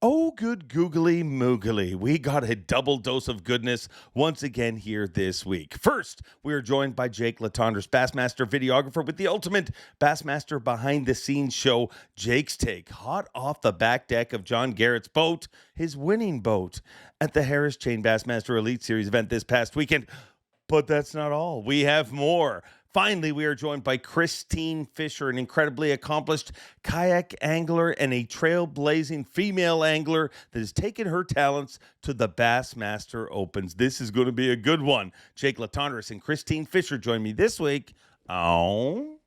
Oh, good googly moogly. We got a double dose of goodness once again here this week. First, we are joined by Jake Latendresse, Bassmaster videographer with the ultimate Bassmaster behind-the-scenes show, Jakestake, hot off the back deck of John Garrett's boat, his winning boat, at the Harris Chain Bassmaster Elite Series event this past weekend. But that's not all. We have more. Finally, we are joined by Kristine Fischer, an incredibly accomplished kayak angler and a trailblazing female angler that has taken her talents to the Bassmaster Opens. This is going to be a good one. Jake Latendresse and Kristine Fischer join me this week on...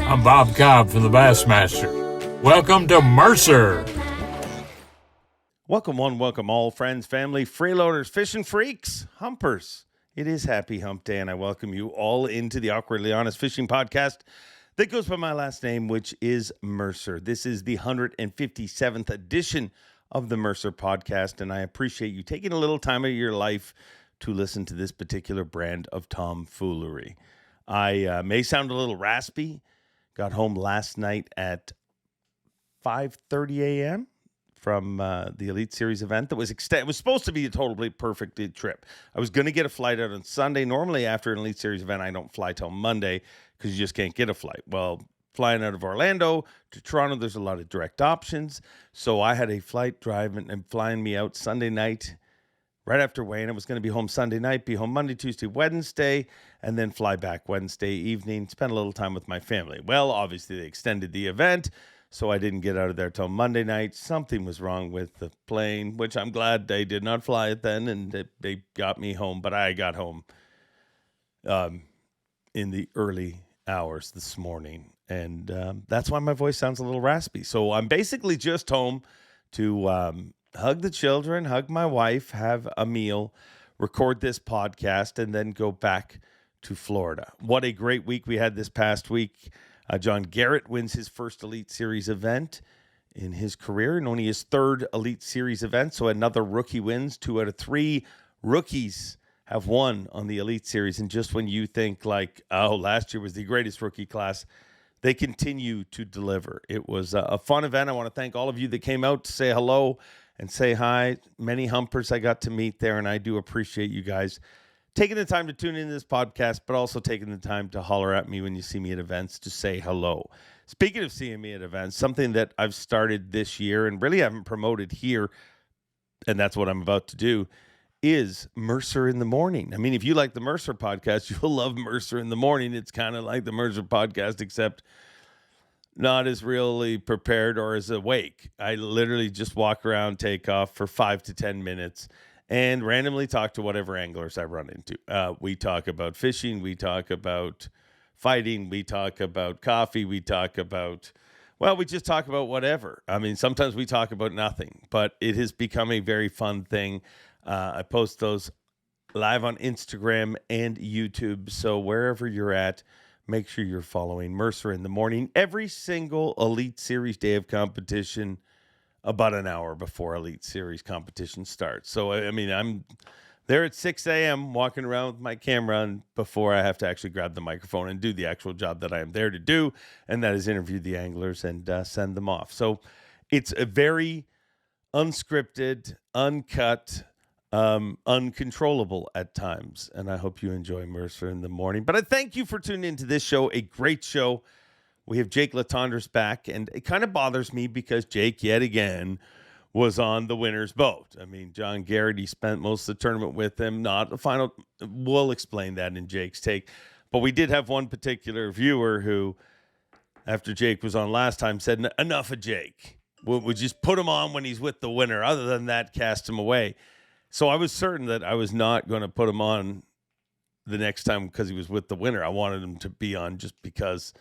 I'm Bob Cobb from the Bassmaster. Welcome to Mercer. Welcome one, welcome all, friends, family, freeloaders, fishing freaks, humpers. It is Happy Hump Day, and I welcome you all into the Awkwardly Honest Fishing Podcast that goes by my last name, which is Mercer. This is the 157th edition of the Mercer Podcast, and I appreciate you taking a little time of your life to listen to this particular brand of tomfoolery. I may sound a little raspy. Got home last night at 5:30 a.m. from the Elite Series event that was it was supposed to be a totally perfect trip. I was going to get a flight out on Sunday. Normally, after an Elite Series event, I don't fly till Monday because you just can't get a flight. Well, flying out of Orlando to Toronto, there's a lot of direct options. So I had a flight driving and flying me out Sunday night right after weighing. I was going to be home Sunday night, be home Monday, Tuesday, Wednesday, and then fly back Wednesday evening, spend a little time with my family. Well, obviously, they extended the event, so I didn't get out of there till Monday night. Something was wrong with the plane, which I'm glad they did not fly it then, and they got me home. But I got home in the early hours this morning, and that's why my voice sounds a little raspy. So I'm basically just home to hug the children, hug my wife, have a meal, record this podcast, and then go back to Florida. What a great week we had this past week. John Garrett wins his first Elite Series event in his career and only his third Elite Series event. So another rookie wins. 2 out of 3 rookies have won on the Elite Series. And just when you think like, oh, last year was the greatest rookie class, they continue to deliver. It was a fun event. I want to thank all of you that came out to say hello and say hi. Many humpers I got to meet there, and I do appreciate you guys taking the time to tune into this podcast, but also taking the time to holler at me when you see me at events to say hello. Speaking of seeing me at events, something that I've started this year and really haven't promoted here, and that's what I'm about to do, is Mercer in the Morning. I mean, if you like the Mercer podcast, you'll love Mercer in the Morning. It's kind of like the Mercer podcast, except not as really prepared or as awake. I literally just walk around, take off for 5 to 10 minutes, and randomly talk to whatever anglers I run into. We talk about fishing. We talk about fighting. We talk about coffee. We talk about, well, we just talk about whatever. I mean, sometimes we talk about nothing, but it has become a very fun thing. I post those live on Instagram and YouTube. So wherever you're at, make sure you're following Mercer in the Morning every single Elite Series day of competition, about an hour before Elite Series competition starts. So, I mean, I'm there at 6 a.m. walking around with my camera and before I have to actually grab the microphone and do the actual job that I am there to do, and that is interview the anglers and send them off. So it's a very unscripted, uncut, uncontrollable at times, and I hope you enjoy Mercer in the Morning. But I thank you for tuning into this show, a great show. We have Jake Latendresse back, and it kind of bothers me because Jake, yet again, was on the winner's boat. I mean, John Garrett, he spent most of the tournament with him, not the final. We'll explain that in Jake's take. But we did have one particular viewer who, after Jake was on last time, said, enough of Jake. We'll just put him on when he's with the winner. Other than that, cast him away. So I was certain that I was not going to put him on the next time because he was with the winner. I wanted him to be on just because...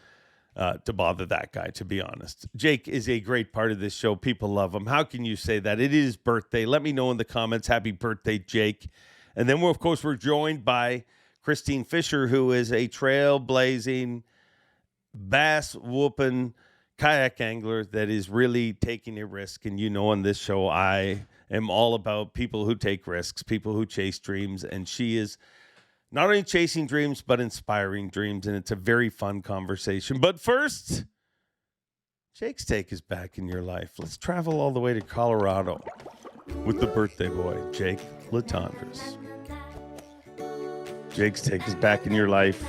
to bother that guy, to be honest. Jake is a great part of this show. People love him. How can you say that? It is his birthday. Let me know in the comments. Happy birthday, Jake. And then, we're joined by Kristine Fischer, who is a trailblazing, bass-whooping kayak angler that is really taking a risk. And you know, on this show, I am all about people who take risks, people who chase dreams. And she is Not only chasing dreams, but inspiring dreams. And it's a very fun conversation. But first, Jakestake is back in your life. Let's travel all the way to Colorado with the birthday boy, Jake Latendresse. Jakestake is back in your life.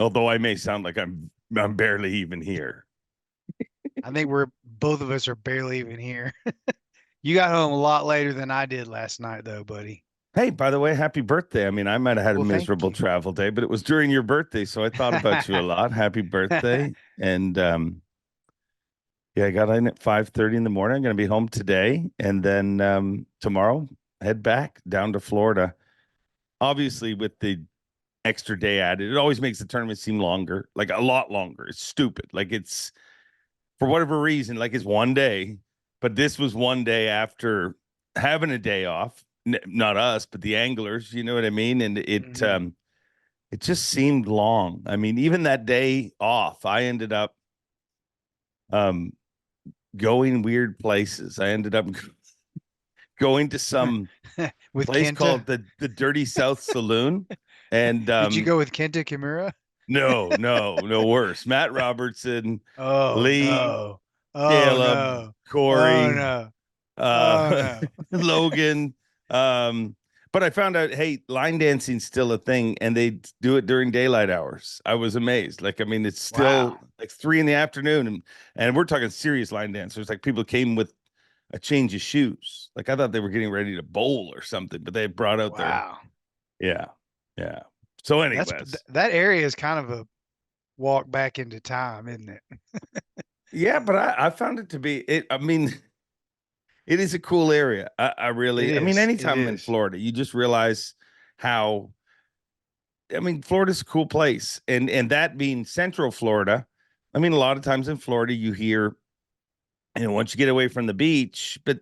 Although I may sound like I'm barely even here. I think both of us are barely even here. You got home a lot later than I did last night, though, buddy. Hey, by the way, happy birthday. I mean, I might have had a miserable thank you. travel day, but it was during your birthday, so I thought about you a lot. Happy birthday. And yeah, I got in at 5:30 in the morning. I'm going to be home today, and then tomorrow head back down to Florida. Obviously, with the extra day added, it always makes the tournament seem longer, like a lot longer. It's stupid. Like it's, for whatever reason, like it's one day, but this was one day after having a day off. Not us, but the anglers, you know what I mean? And it just seemed long. I mean, even that day off, I ended up going weird places. I ended up going to some with place Kenta? called the Dirty South Saloon. And did you go with Kenta Kimura? No worse. Matt Robertson, Lee, Caleb, Corey, Logan. But I found out, hey, line dancing's still a thing, and they do it during daylight hours. I was amazed. Like, I mean, it's still like 3 p.m, and we're talking serious line dancers. Like, people came with a change of shoes. Like, I thought they were getting ready to bowl or something, but they brought out yeah. So anyways, that area is kind of a walk back into time, isn't it? Yeah, but I found it to be it. I mean, it is a cool area. I really, I mean, anytime I'm in Florida, you just realize how, I mean, Florida's a cool place. And that being Central Florida, I mean, a lot of times in Florida, you hear, once you get away from the beach, but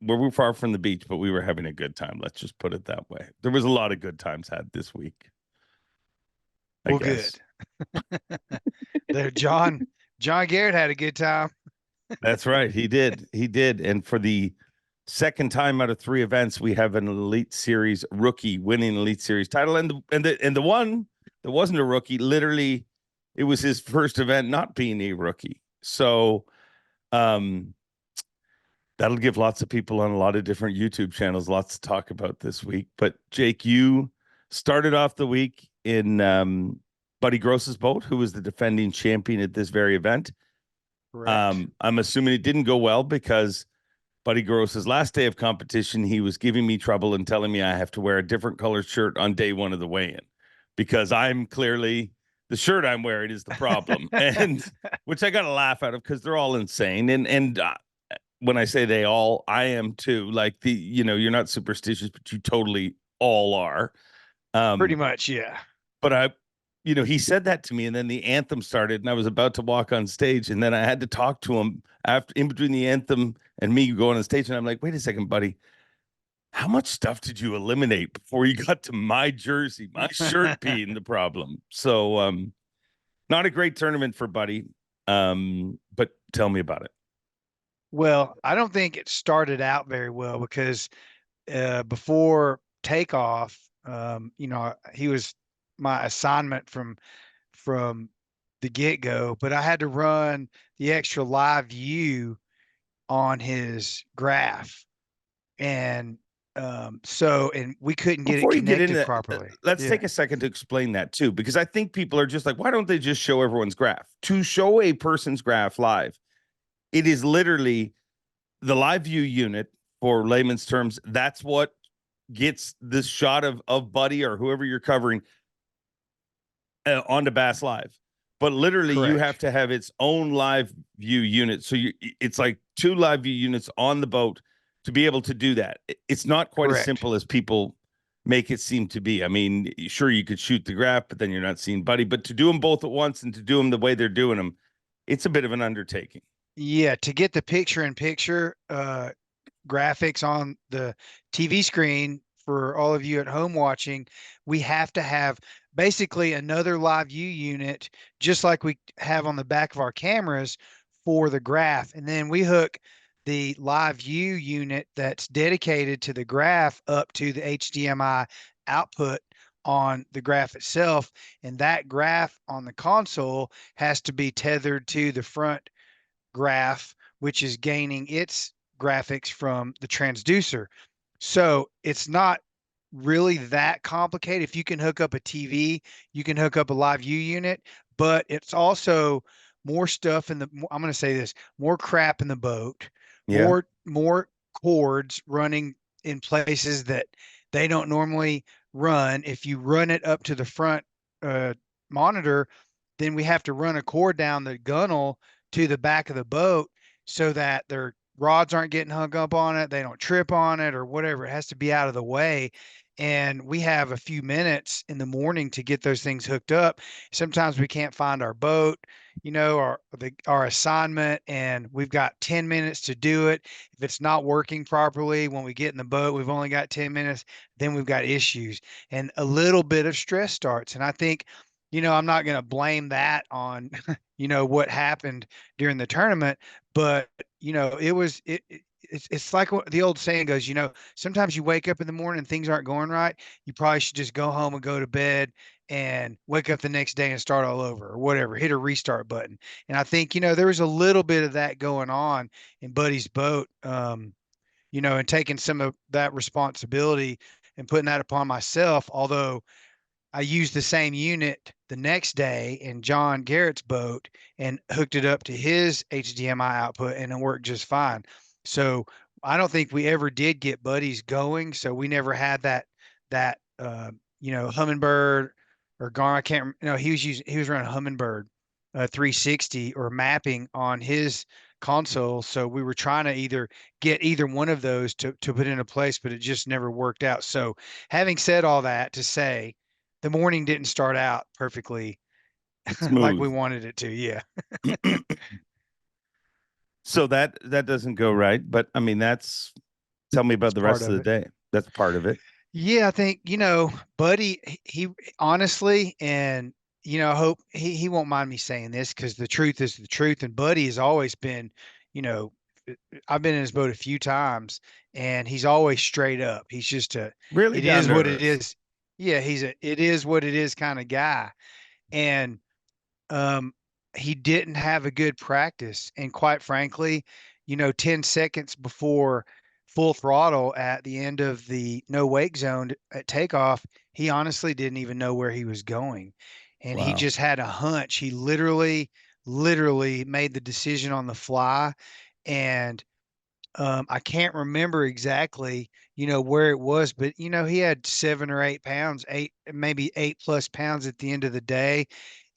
we're far from the beach, but we were having a good time. Let's just put it that way. There was a lot of good times had this week. Well, good. There, John Garrett had a good time. That's right. He did. And for the second time out of 3 events, we have an Elite Series rookie winning Elite Series title. And the one that wasn't a rookie, literally, it was his first event not being a rookie. So that'll give lots of people on a lot of different YouTube channels lots to talk about this week. But Jake, you started off the week in Buddy Gross's boat, who was the defending champion at this very event. Correct. I'm assuming it didn't go well because Buddy Gross's last day of competition, he was giving me trouble and telling me I have to wear a different colored shirt on day one of the weigh-in because I'm clearly the shirt I'm wearing is the problem, and which I got to laugh out of because they're all insane. And when I say they all, I am too. Like you're not superstitious, but you totally all are. Pretty much, yeah. But he said that to me, and then the anthem started, and I was about to walk on stage, and then I had to talk to him in between the anthem and me going on stage, and I'm like, wait a second, buddy, how much stuff did you eliminate before you got to my jersey, my shirt being the problem? So, not a great tournament for Buddy, but tell me about it. Well, I don't think it started out very well because before takeoff, he was my assignment from the get-go, but I had to run the extra live view on his graph, and we couldn't get it connected properly. Let's take a second to explain that too, because I think people are just like, why don't they just show everyone's graph? To show a person's graph live, it is literally the live view unit, for layman's terms. That's what gets this shot of Buddy or whoever you're covering onto Bass Live. But literally, Correct. You have to have its own live view unit. So it's like 2 live view units on the boat to be able to do that. It's not quite Correct. as simple as people make it seem to be. I mean, sure, you could shoot the graph, but then you're not seeing Buddy. But to do them both at once and to do them the way they're doing them, it's a bit of an undertaking. Yeah, to get the picture-in-picture graphics on the TV screen for all of you at home watching, we have to have basically another live view unit, just like we have on the back of our cameras for the graph. And then we hook the live view unit that's dedicated to the graph up to the HDMI output on the graph itself, and that graph on the console has to be tethered to the front graph, which is gaining its graphics from the transducer. So it's not really that complicated. If you can hook up a TV, you can hook up a live view unit, but it's also more stuff in the, I'm going to say this, more crap in the boat, Yeah. more cords running in places that they don't normally run. If you run it up to the front monitor, then we have to run a cord down the gunnel to the back of the boat so that their rods aren't getting hung up on it, they don't trip on it or whatever. It has to be out of the way. And we have a few minutes in the morning to get those things hooked up. Sometimes we can't find our boat, our assignment, and we've got 10 minutes to do it. If it's not working properly when we get in the boat, we've only got 10 minutes, then we've got issues and a little bit of stress starts. And I think, I'm not going to blame that on, what happened during the tournament, but it's like what the old saying goes, sometimes you wake up in the morning and things aren't going right. You probably should just go home and go to bed and wake up the next day and start all over or whatever, hit a restart button. And I think, there was a little bit of that going on in Buddy's boat, and taking some of that responsibility and putting that upon myself. Although I used the same unit the next day in John Garrett's boat and hooked it up to his HDMI output, and it worked just fine. So I don't think we ever did get buddies going. So we never had that Humminbird or Gar. I can't. No, he was running Humminbird 360 or mapping on his console. So we were trying to get either one of those to put into place, but it just never worked out. So having said all that to say, the morning didn't start out perfectly like we Smooth. wanted it to. Yeah. So that doesn't go right, but I mean tell me about It's the part rest of of the it. day. That's part of it. Yeah, I think, Buddy, he honestly, and I hope he won't mind me saying this because the truth is the truth. And Buddy has always been, you know, I've been in his boat a few times and he's always straight up. He's just Really it down is to what it earth. is. Yeah, it is what it is kind of guy. And um, he didn't have a good practice. And quite frankly, 10 seconds before full throttle at the end of the no wake zone at takeoff, he honestly didn't even know where he was going. And he Wow. just had a hunch. He literally made the decision on the fly. And I can't remember exactly, where it was, but he had 7 or 8 pounds, maybe 8+ pounds at the end of the day,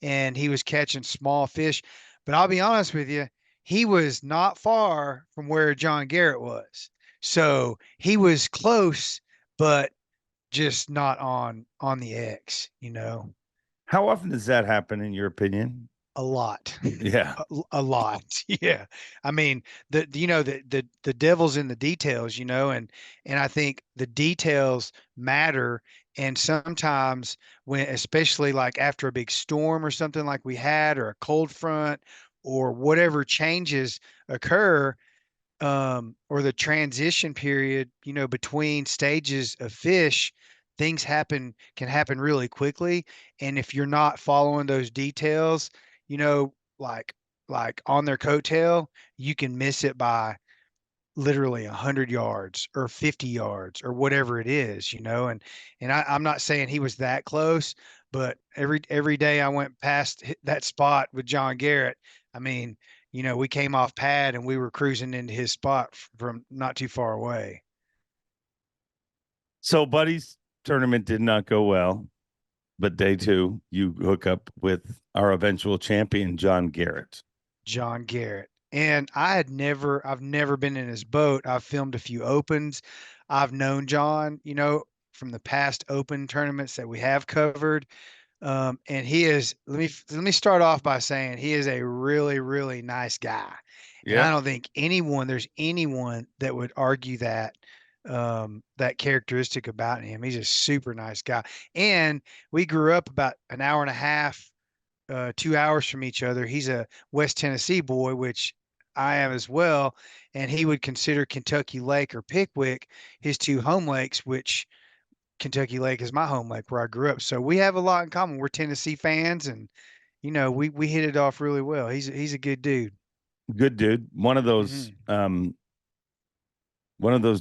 and he was catching small fish. But I'll be honest with you, he was not far from where John Garrett was. So he was close, but just not on the X. How often does that happen in your opinion? A lot. Yeah. A lot. Yeah. I mean, the devil's in the details, and I think the details matter. And sometimes when, especially like after a big storm or something like we had, or a cold front or whatever changes occur, or the transition period, between stages of fish, things can happen really quickly. And if you're not following those details, you know, like on their coattail, you can miss it by literally 100 yards or 50 yards or whatever it is, and I'm not saying he was that close, but every day I went past that spot with John Garrett, I mean, we came off pad and we were cruising into his spot from not too far away. So Buddy's tournament did not go well, but day two, you hook up with our eventual champion, John Garrett. John Garrett. And I've never been in his boat. I've filmed a few opens. I've known John, from the past open tournaments that we have covered. And he is, let me start off by saying he is a really, really nice guy. And I Yeah. don't think there's anyone that would argue that characteristic about him. He's a super nice guy. And we grew up about an hour and a half 2 hours from each other. He's a West Tennessee boy, which I am as well, and he would consider Kentucky Lake or Pickwick his two home lakes, which Kentucky Lake is my home lake where I grew up. So we have a lot in common. We're Tennessee fans, and we hit it off really well. He's a good dude. Good dude. One of those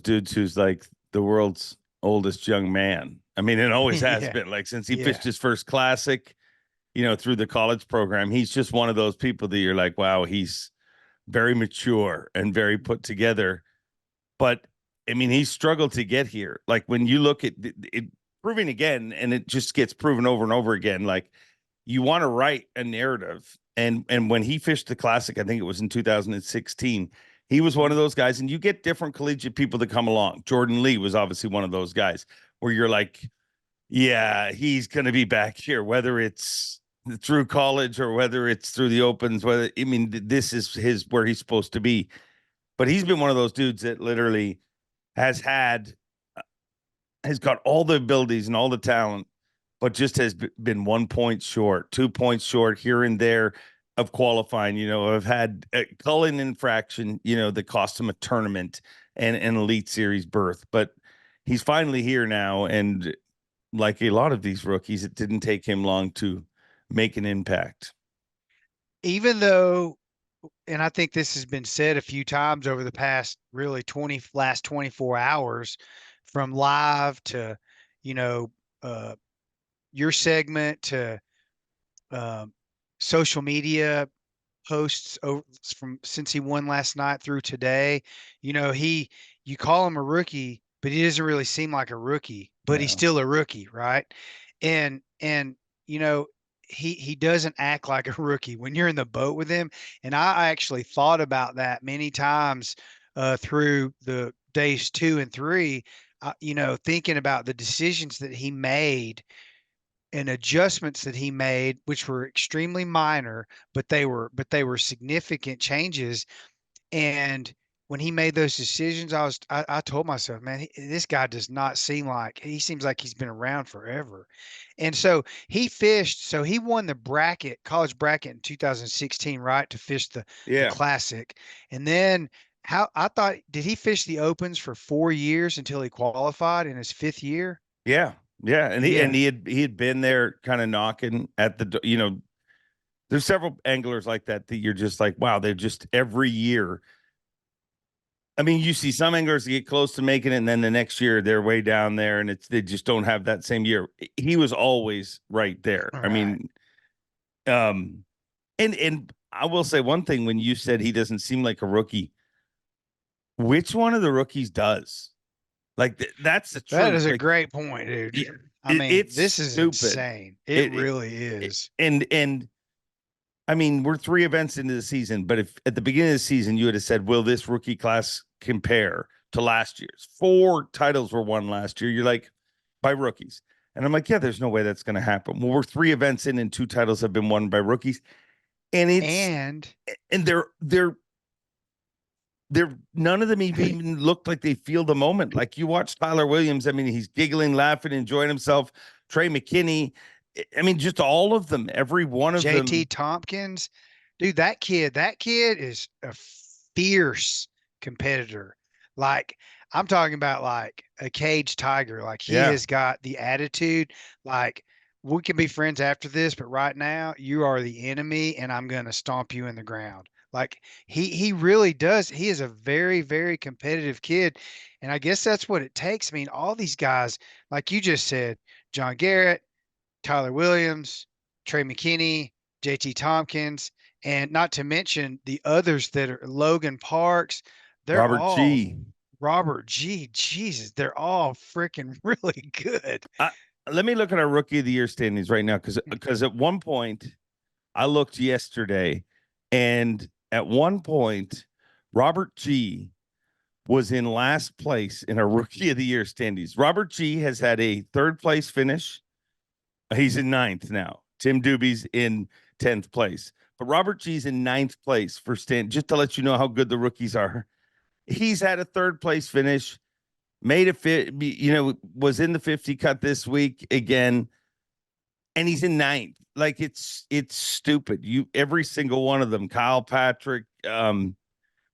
dudes who's like the world's oldest young man. I mean, it always has Yeah. been, like, since he Yeah. fished his first classic, through the college program. He's just one of those people that you're like, wow, he's very mature and very put together. But I mean, he struggled to get here. Like, when you look at it proving again, and it just gets proven over and over again, like, you want to write a narrative. And when he fished the classic, I think it was in 2016, he was one of those guys. And you get different collegiate people that come along. Jordan Lee was obviously one of those guys where you're like, yeah, he's going to be back here, whether it's through college or whether it's through the Opens. This is where he's supposed to be. But he's been one of those dudes that literally has got all the abilities and all the talent, but just has been 1 point short, 2 points short here and there of qualifying. I've had a culling infraction, that cost him a tournament and an Elite Series berth. But he's finally here now. And like a lot of these rookies, it didn't take him long to make an impact. Even though, and I think this has been said a few times over the past really last 24 hours, from live to, your segment to social media posts from since he won last night through today. You call him a rookie, but he doesn't really seem like a rookie, but he's still a rookie, right? And he doesn't act like a rookie when you're in the boat with him. And I actually thought about that many times through the days 2 and 3, thinking about the decisions that he made and adjustments that he made, which were extremely minor, but they were significant changes. And when he made those decisions, I told myself, man, this guy does not seem like, he seems like he's been around forever. And so he fished. So he won the college bracket in 2016, right, to fish the classic. And then did he fish the Opens for 4 years until he qualified in his 5th year? Yeah. And he had been there kind of knocking at the, there's several anglers like that you're just like, wow, they're just every year. I mean, you see some anglers get close to making it, and then the next year they're way down there, and they just don't have that same year. He was always right there. All I mean, and I will say one thing: when you said he doesn't seem like a rookie, which one of the rookies does? Like, that's the truth. That is a great point, dude. This is stupid. Insane. It really is. And I mean, we're 3 events into the season, but if at the beginning of the season you would have said, will this rookie class compare to last year's? 4 titles were won last year. You're like, by rookies. And I'm like, yeah, there's no way that's going to happen. Well, we're 3 events in and 2 titles have been won by rookies. And they're none of them even looked like they feel the moment. Like, you watch Tyler Williams. I mean, he's giggling, laughing, enjoying himself. Trey McKinney. I mean, just all of them, every one of them. JT Tompkins, dude, that kid is a fierce competitor. Like, I'm talking about like a caged tiger. Like, he has got the attitude. Like, we can be friends after this, but right now you are the enemy and I'm going to stomp you in the ground. Like, he really does. He is a very, very competitive kid. And I guess that's what it takes. I mean, all these guys, like you just said, John Garrett, Tyler Williams, Trey McKinney, JT Tompkins, and not to mention the others that are Logan Parks. Robert G. Jesus, they're all freaking really good. Let me look at our Rookie of the Year standings right now, because at one point I looked yesterday, and at one point Robert G. was in last place in our Rookie of the Year standings. Robert G. has had a 3rd place finish. He's in 9th now. Tim Doobie's in 10th place. But Robert G's in 9th place for just to let you know how good the rookies are. He's had a 3rd place finish, made a was in the 50 cut this week again, and he's in 9th. Like, it's stupid. Every single one of them, Kyle Patrick,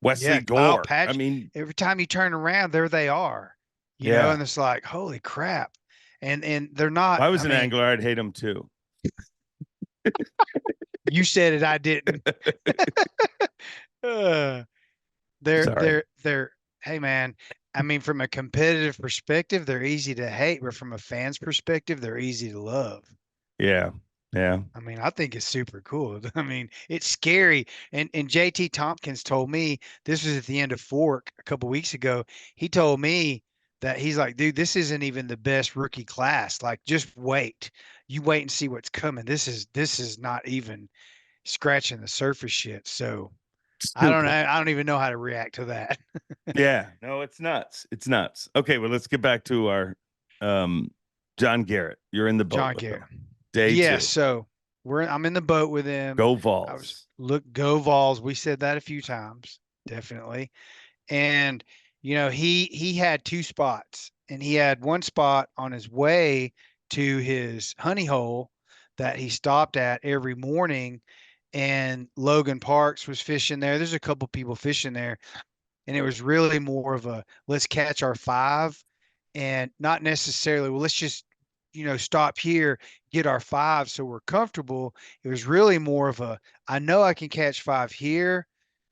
Wesley Gore. I mean, every time you turn around, there they are. You know, and it's like, holy crap. and they're not. If I was I an mean, angler, I'd hate them too. you said it, I didn't. Uh, Sorry. they're. Hey man, I mean, from a competitive perspective, they're easy to hate, but from a fan's perspective, they're easy to love. Yeah. Yeah. I mean, I think it's super cool. I mean, it's scary. And JT Tompkins told me this was at the end of Fork a couple weeks ago. He told me that he's like, dude, this isn't even the best rookie class. Like, just wait. You wait and see what's coming. This is not even scratching the surface yet. So I don't know. Stupid. I don't even know how to react to that. Yeah. No, it's nuts. It's nuts. Okay, well, let's get back to our um John Garrett. You're in the boat John with Garrett. him. Day Yeah, two. so I'm in the boat with him. Go I was Vols. look go Vols. We said that a few times, definitely. And he had two spots, and he had one spot on his way to his honey hole that he stopped at every morning. And Logan Parks was fishing there. There's a couple people fishing there, and it was really more of a let's catch our five, and not necessarily well let's just stop here, get our five so we're comfortable. It was really more of a I know I can catch five here,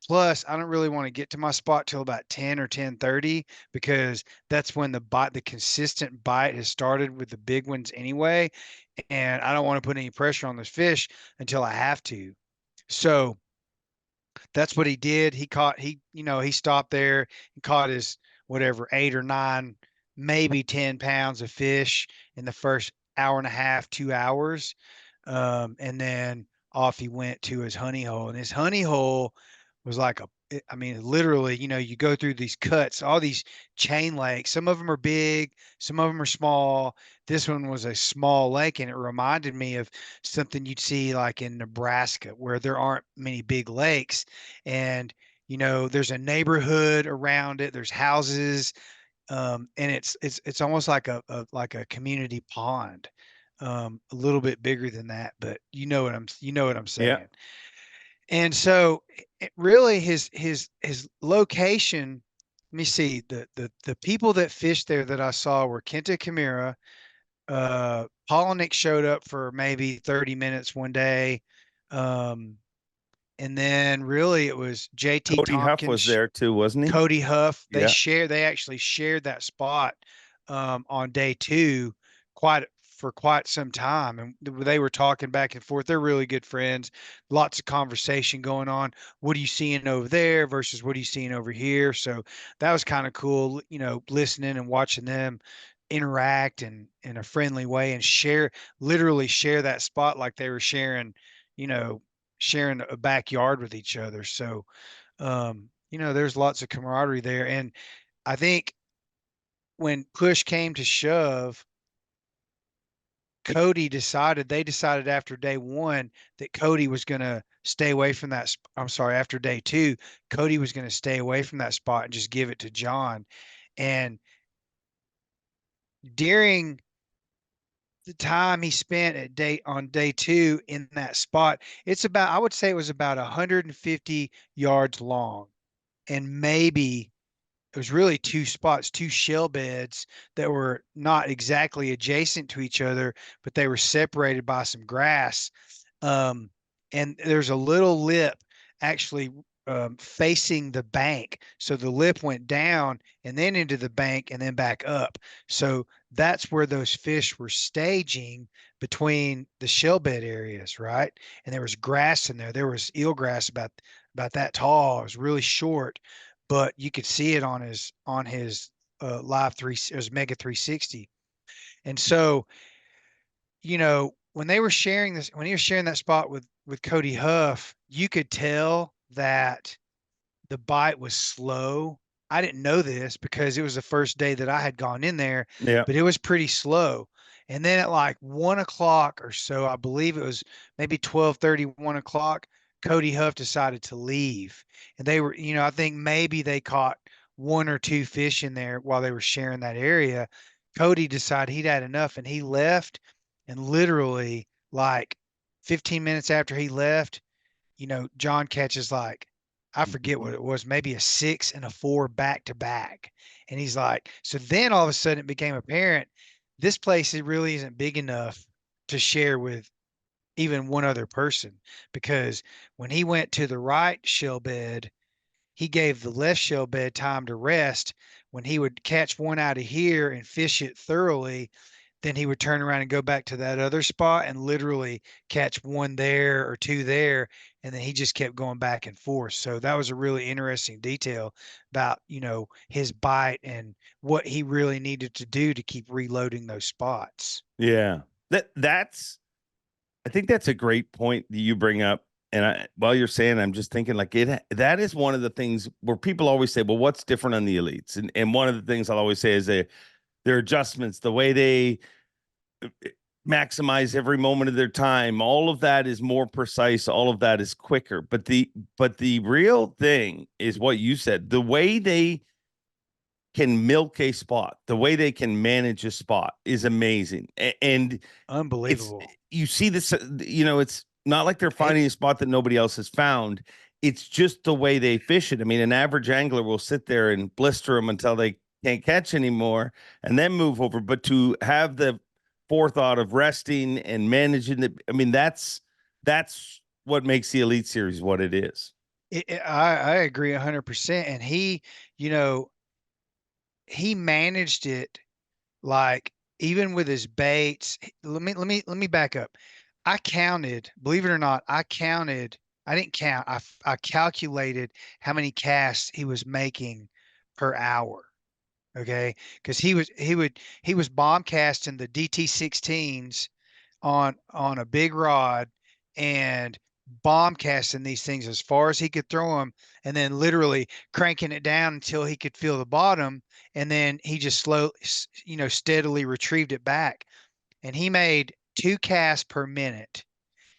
plus I don't really want to get to my spot till about 10 or 10:30, because that's when the consistent bite has started with the big ones anyway, and I don't want to put any pressure on this fish until I have to. So that's what he did. He stopped there and caught his whatever 8 or 9, maybe 10 pounds of fish in the first hour and a half, 2 hours. And then off he went to his honey hole. And his honey hole was like I mean, literally, you go through these cuts, all these chain lakes. Some of them are big, some of them are small. This one was a small lake, and it reminded me of something you'd see like in Nebraska, where there aren't many big lakes. And, there's a neighborhood around it, there's houses, and it's almost like a community pond, a little bit bigger than that, but you know what I'm Yeah. saying. And so really his location, let me see, the people that fished there that I saw were Kenta Kamira, Polinick showed up for maybe 30 minutes one day. Um, and then really it was JT Cody Huff was Tompkins, there too, wasn't he? Cody Huff. Yeah. They actually shared that spot on day two for quite some time, and they were talking back and forth. They're really good friends. Lots of conversation going on. What are you seeing over there versus what are you seeing over here? So that was kind of cool, listening and watching them interact in a friendly way and literally share that spot like they were you know, sharing a backyard with each other. So there's lots of camaraderie there. And I think when push came to shove, they decided after day one that Cody was going to stay away from that. I'm sorry, after day two, Cody was going to stay away from that spot and just give it to John. And during the time he spent on day two in that spot, I would say it was about 150 yards long, and maybe it was really two spots, two shell beds that were not exactly adjacent to each other, but they were separated by some grass. Um, and there's a little lip actually facing the bank. So the lip went down and then into the bank and then back up. So that's where those fish were staging between the shell bed areas, right? And there was grass in there. There was eelgrass about that tall. It was really short, but you could see it on his his Mega 360. And so, when they were sharing this, when he was sharing that spot with Cody Huff, you could tell that the bite was slow. I didn't know this because it was the first day that I had gone in there, Yeah. but it was pretty slow. And then at like 1 o'clock or so, I believe it was maybe 12:30, 1 o'clock, Cody Huff decided to leave. And they were, I think maybe they caught one or two fish in there while they were sharing that area. Cody decided he'd had enough and he left. And literally, like 15 minutes after he left, John catches like, I forget what it was, maybe a 6 and a 4 back to back. And he's like, so then all of a sudden it became apparent this place, it really isn't big enough to share with even one other person, because when he went to the right shell bed, he gave the left shell bed time to rest. When he would catch one out of here and fish it thoroughly, then he would turn around and go back to that other spot and literally catch one there or two there. And then he just kept going back and forth. So that was a really interesting detail about, his bite and what he really needed to do to keep reloading those spots. Yeah. I think that's a great point that you bring up. And while you're saying, I'm just thinking like that is one of the things where people always say, well, what's different on the elites? And one of the things I'll always say is their adjustments, the way they maximize every moment of their time, all of that is more precise, all of that is quicker. But the real thing is what you said, the way they can milk a spot, the way they can manage a spot is amazing. And Unbelievable. you see this, it's not like they're finding a spot that nobody else has found. It's just the way they fish it. I mean, an average angler will sit there and blister them until they can't catch anymore and then move over. But to have the forethought of resting and managing it, I mean, that's what makes the Elite Series what it is. I agree 100%. And he managed it, like, even with his baits. Let me back up. I counted, believe it or not, I didn't count. I calculated how many casts he was making per hour. Okay. Cause he was bomb casting the DT16s on a big rod and bomb casting these things as far as he could throw them, and then literally cranking it down until he could feel the bottom, and then he just steadily retrieved it back. And he made 2 casts per minute,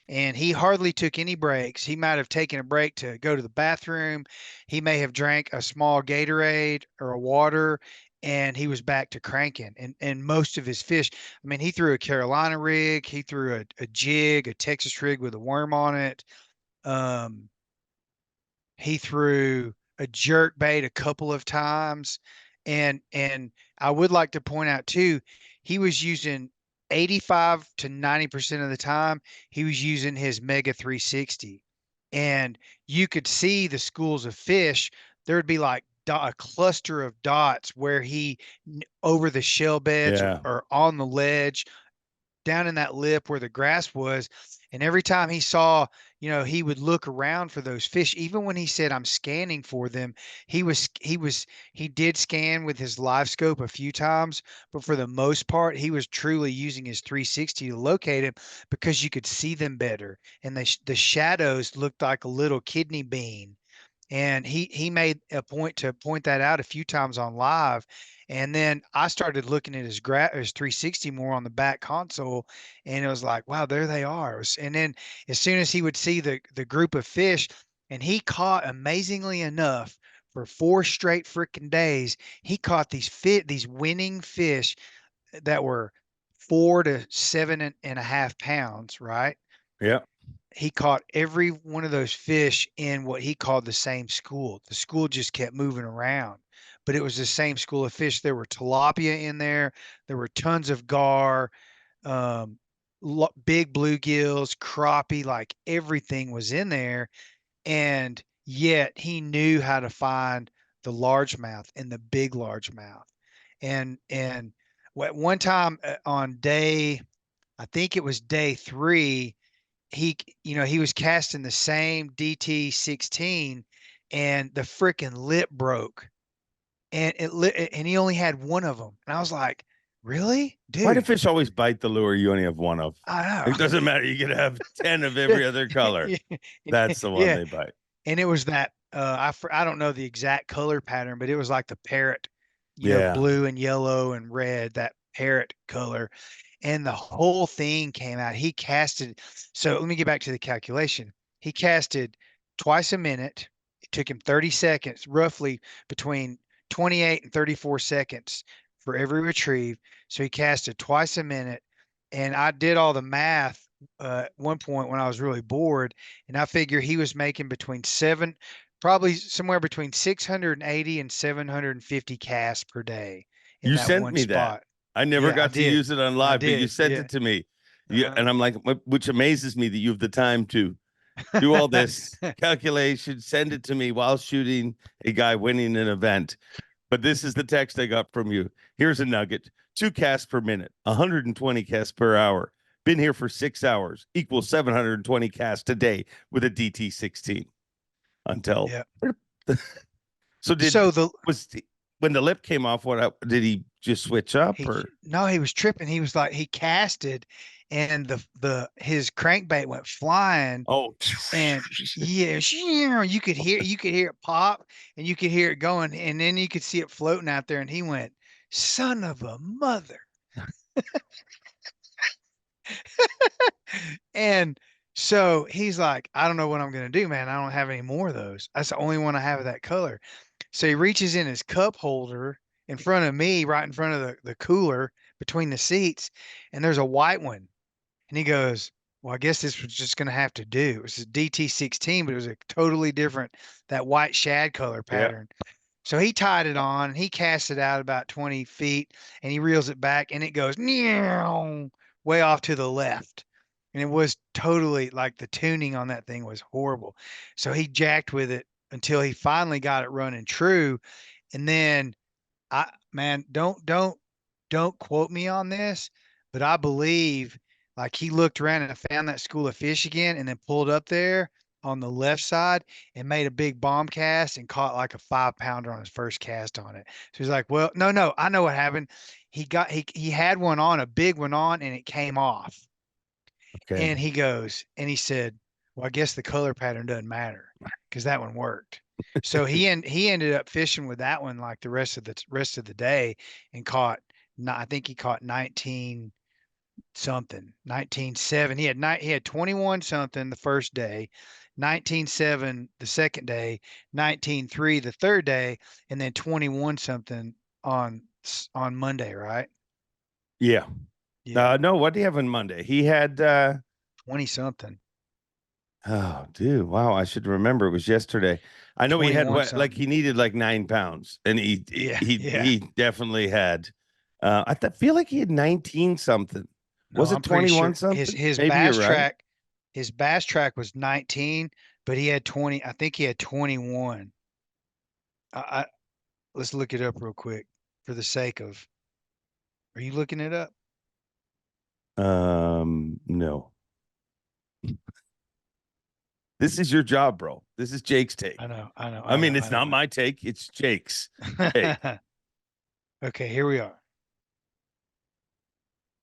and he hardly took any breaks. He might have taken a break to go to the bathroom. He may have drank a small Gatorade or a water, and he was back to cranking. And most of his fish, I mean, he threw a Carolina rig, he threw a jig, a Texas rig with a worm on it. He threw a jerk bait a couple of times. And I would like to point out too, he was using 85 to 90% of the time, he was using his Mega 360. And you could see the schools of fish. There would be like a cluster of dots where he over the shell beds, Yeah. or on the ledge down in that lip where the grass was. And every time he saw, he would look around for those fish. Even when he said, I'm scanning for them, he did scan with his live scope a few times, but for the most part, he was truly using his 360 to locate him, because you could see them better. And the shadows looked like a little kidney bean. And he made a point to point that out a few times on live. And then I started looking at his 360 more on the back console, and it was like, wow, there they are. And then as soon as he would see the group of fish, and he caught, amazingly enough, for 4 straight freaking days, he caught these winning fish that were 4 to 7.5 pounds, right? Yeah. He caught every one of those fish in what he called the same school. The school just kept moving around, but it was the same school of fish. There were tilapia in there. There were tons of gar, um, big bluegills, crappie, like everything was in there. And yet he knew how to find the largemouth and the big largemouth. And one time, I think it was day 3, he was casting the same DT16, and the freaking lip broke, and and he only had one of them. And I was like, really, Why do dude? fish always bite the lure you only have one of? I It doesn't matter. You could have 10 of every other color. know. That's the one Yeah. they bite. And it was that, I don't know the exact color pattern, but it was like the parrot, Yeah. blue and yellow and red, that parrot color. And the whole thing came out. He casted. So let me get back to the calculation. He casted twice a minute. It took him 30 seconds, roughly between 28 and 34 seconds for every retrieve. So he casted twice a minute. And I did all the math at one point when I was really bored, and I figure he was making probably somewhere between 680 and 750 casts per day in You that sent one me that. spot. I never Yeah, I got to did. use it on I live, but you did. sent Yeah. it to me. Yeah, Uh-huh. and I'm like, which amazes me that you have the time to do all this calculation, send it to me while shooting a guy winning an event. But this is the text I got from you. Here's a nugget: 2 casts per minute, 120 casts per hour. Been here for 6 hours, equals 720 casts a day with a DT16. Until Yeah. so did So the was when the lip came off, did he just switch up he or no, he was tripping. He was like he casted, and the his crankbait went flying, oh and yeah, you could hear it pop, and you could hear it going, and then you could see it floating out there, and he went, "Son of a mother!" And so he's like, "I don't know what I'm gonna do, man. I don't have any more of those. That's the only one I have of that color." So he reaches in his cup holder in front of me, right in front of the cooler between the seats, and there's a white one. And he goes, "Well, I guess this was just going to have to do." It was a DT16, but it was a totally different, that white shad color yeah. pattern. So he tied it on and he casts it out about 20 feet and he reels it back and it goes "Meow," way off to the left. And it was totally like the tuning on that thing was horrible. So he jacked with it until he finally got it running true. And then man, don't quote me on this, but I believe like he looked around and found that school of fish again and then pulled up there on the left side and made a big bomb cast and caught like a 5 pounder on his first cast on it. So he's like, "Well, no, I know what happened. He had one on, a big one on, and it came off." Okay. And he goes and he said, "Well, I guess the color pattern doesn't matter because that one worked." So he ended up fishing with that one like the rest of the day and caught. I think he caught 19 something, 19.7. He had 21 something the first day, 19.7 the second day, 19.3 the third day, and then 21 something on Monday, right? Yeah. Yeah, No, what did he have on Monday? He had 20 something, oh dude, wow, I should remember it was yesterday. I know he had 21 like something. he needed like 9 pounds and he Yeah, he yeah. he definitely had feel like he had 19 something. No, Was it I'm pretty 21 sure his something? his Maybe you're bass right. track, his bass track was 19, but he had 20. I think he had 21. I let's look it up real quick for the sake of. Are you looking it up? No. This is your job, bro. This is Jake's take. I know, I know, I I know, mean, I it's not know. my take, it's Jake's take. Okay, here we are.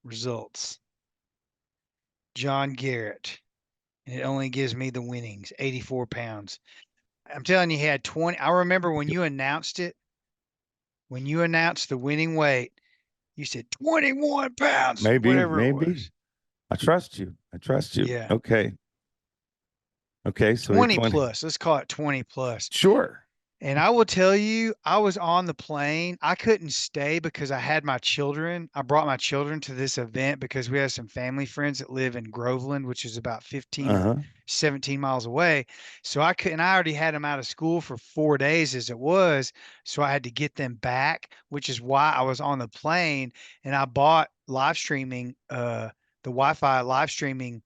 Results. John Garrett. And it only gives me the winnings, 84 pounds. I'm telling you, he had 20. I remember when you announced it, when you announced the winning weight, you said 21 pounds, whatever it Maybe. was. I trust you. I trust you. Yeah. Okay. Okay, so he 20 20. plus. Let's call it 20 plus. Sure. And I will tell you, I was on the plane. I couldn't stay because I had my children. I brought my children to this event because we have some family friends that live in Groveland, which is about 15 or Uh-huh. 17 miles away. So I couldn't, I already had them out of school for 4 days as it was. So I had to get them back, which is why I was on the plane and I bought live streaming, the Wi-Fi live streaming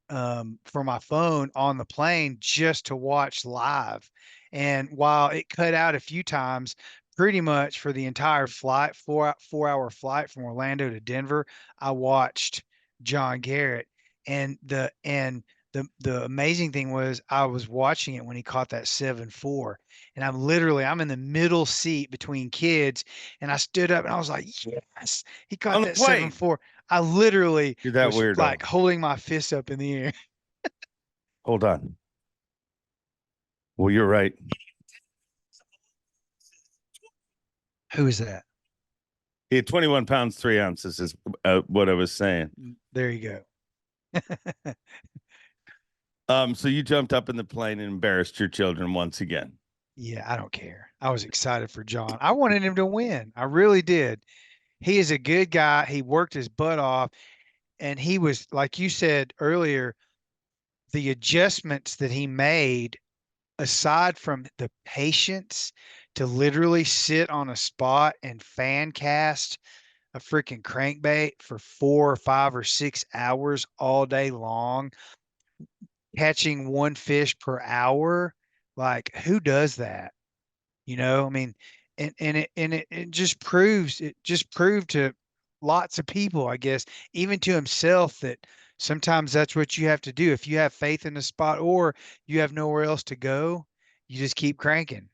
for my phone on the plane just to watch live. And while it cut out a few times, pretty much for the entire flight, 4 hour flight from Orlando to Denver, I watched John Garrett. And the amazing thing was I was watching it when he caught that 7.4. And I'm in the middle seat between kids. And I stood up and I was like, yes, he caught On the that plane. 7.4. I literally You're that was weirdo. like holding my fists up in the air. Hold on. Well, you're right. Who is that? He had 21 pounds, 3 ounces is what I was saying. There you go. So you jumped up in the plane and embarrassed your children once again. Yeah, I don't care. I was excited for John. I wanted him to win. I really did. He is a good guy. He worked his butt off, and he was, like you said earlier, the adjustments that he made, aside from the patience to literally sit on a spot and fan cast a freaking crankbait for 4 or 5 or 6 hours all day long, catching one fish per hour. Like, who does that? I mean, it just proved to lots of people, I guess, even to himself, that sometimes that's what you have to do. If you have faith in the spot or you have nowhere else to go, you just keep cranking.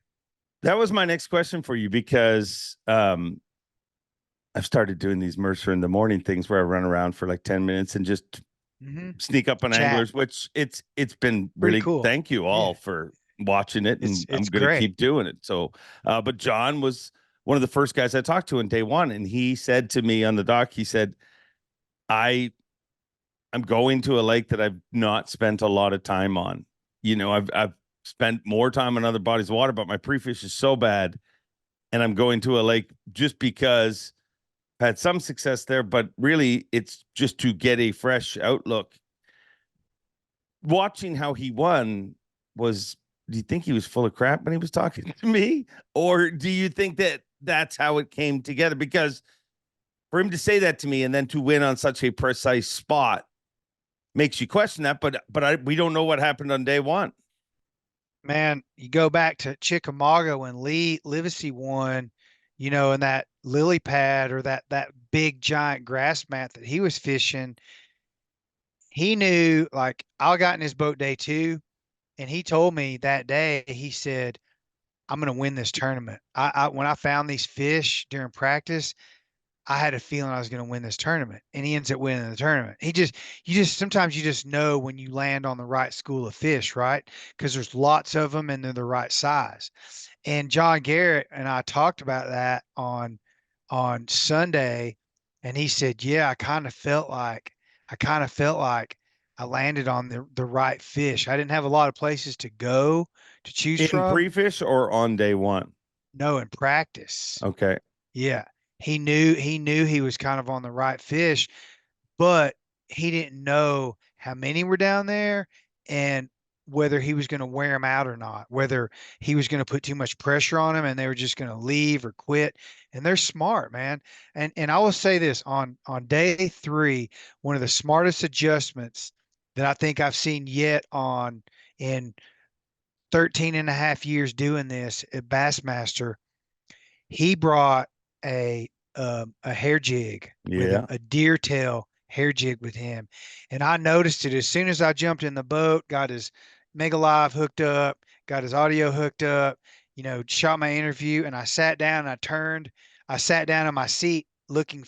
That was my next question for you, because I've started doing these Mercer in the morning things where I run around for like 10 minutes and just sneak up on Chat. anglers, which it's been Pretty really, cool. thank you all Yeah. for watching it, and I'm It's going to great. keep doing it. So, but John was one of the first guys I talked to in day one, and he said to me on the dock, he said, I'm going to a lake that I've not spent a lot of time on. I've spent more time on other bodies of water, but my pre-fish is so bad, and I'm going to a lake just because I've had some success there, but really it's just to get a fresh outlook. Watching how he won, do you think he was full of crap when he was talking to me? Or do you think that that's how it came together? Because for him to say that to me and then to win on such a precise spot makes you question that. But we don't know what happened on day one. Man, you go back to Chickamauga when Lee Livesey won, in that lily pad or that big giant grass mat that he was fishing. He knew, like, I got in his boat day two, and he told me that day, he said, I'm going to win this tournament. When I found these fish during practice, I had a feeling I was going to win this tournament, and he ends up winning the tournament. Sometimes you just know when you land on the right school of fish, right? Because there's lots of them and they're the right size. And John Garrett and I talked about that on Sunday, and he said, "Yeah, I kind of felt like I landed on the right fish. I didn't have a lot of places to go to choose In from. pre-fish or on day one? No, in practice. Okay. Yeah. He knew he was kind of on the right fish, but he didn't know how many were down there and whether he was going to wear them out or not, whether he was going to put too much pressure on them and they were just going to leave or quit. And they're smart, man. And I will say this, on day three, one of the smartest adjustments that I think I've seen yet on in 13 and a half years doing this at Bassmaster, he brought a hair jig with him, Yeah. a deer tail hair jig with him. And I noticed it as soon as I jumped in the boat, got his Mega Live hooked up, got his audio hooked up, shot my interview, and I sat down and I sat down in my seat looking,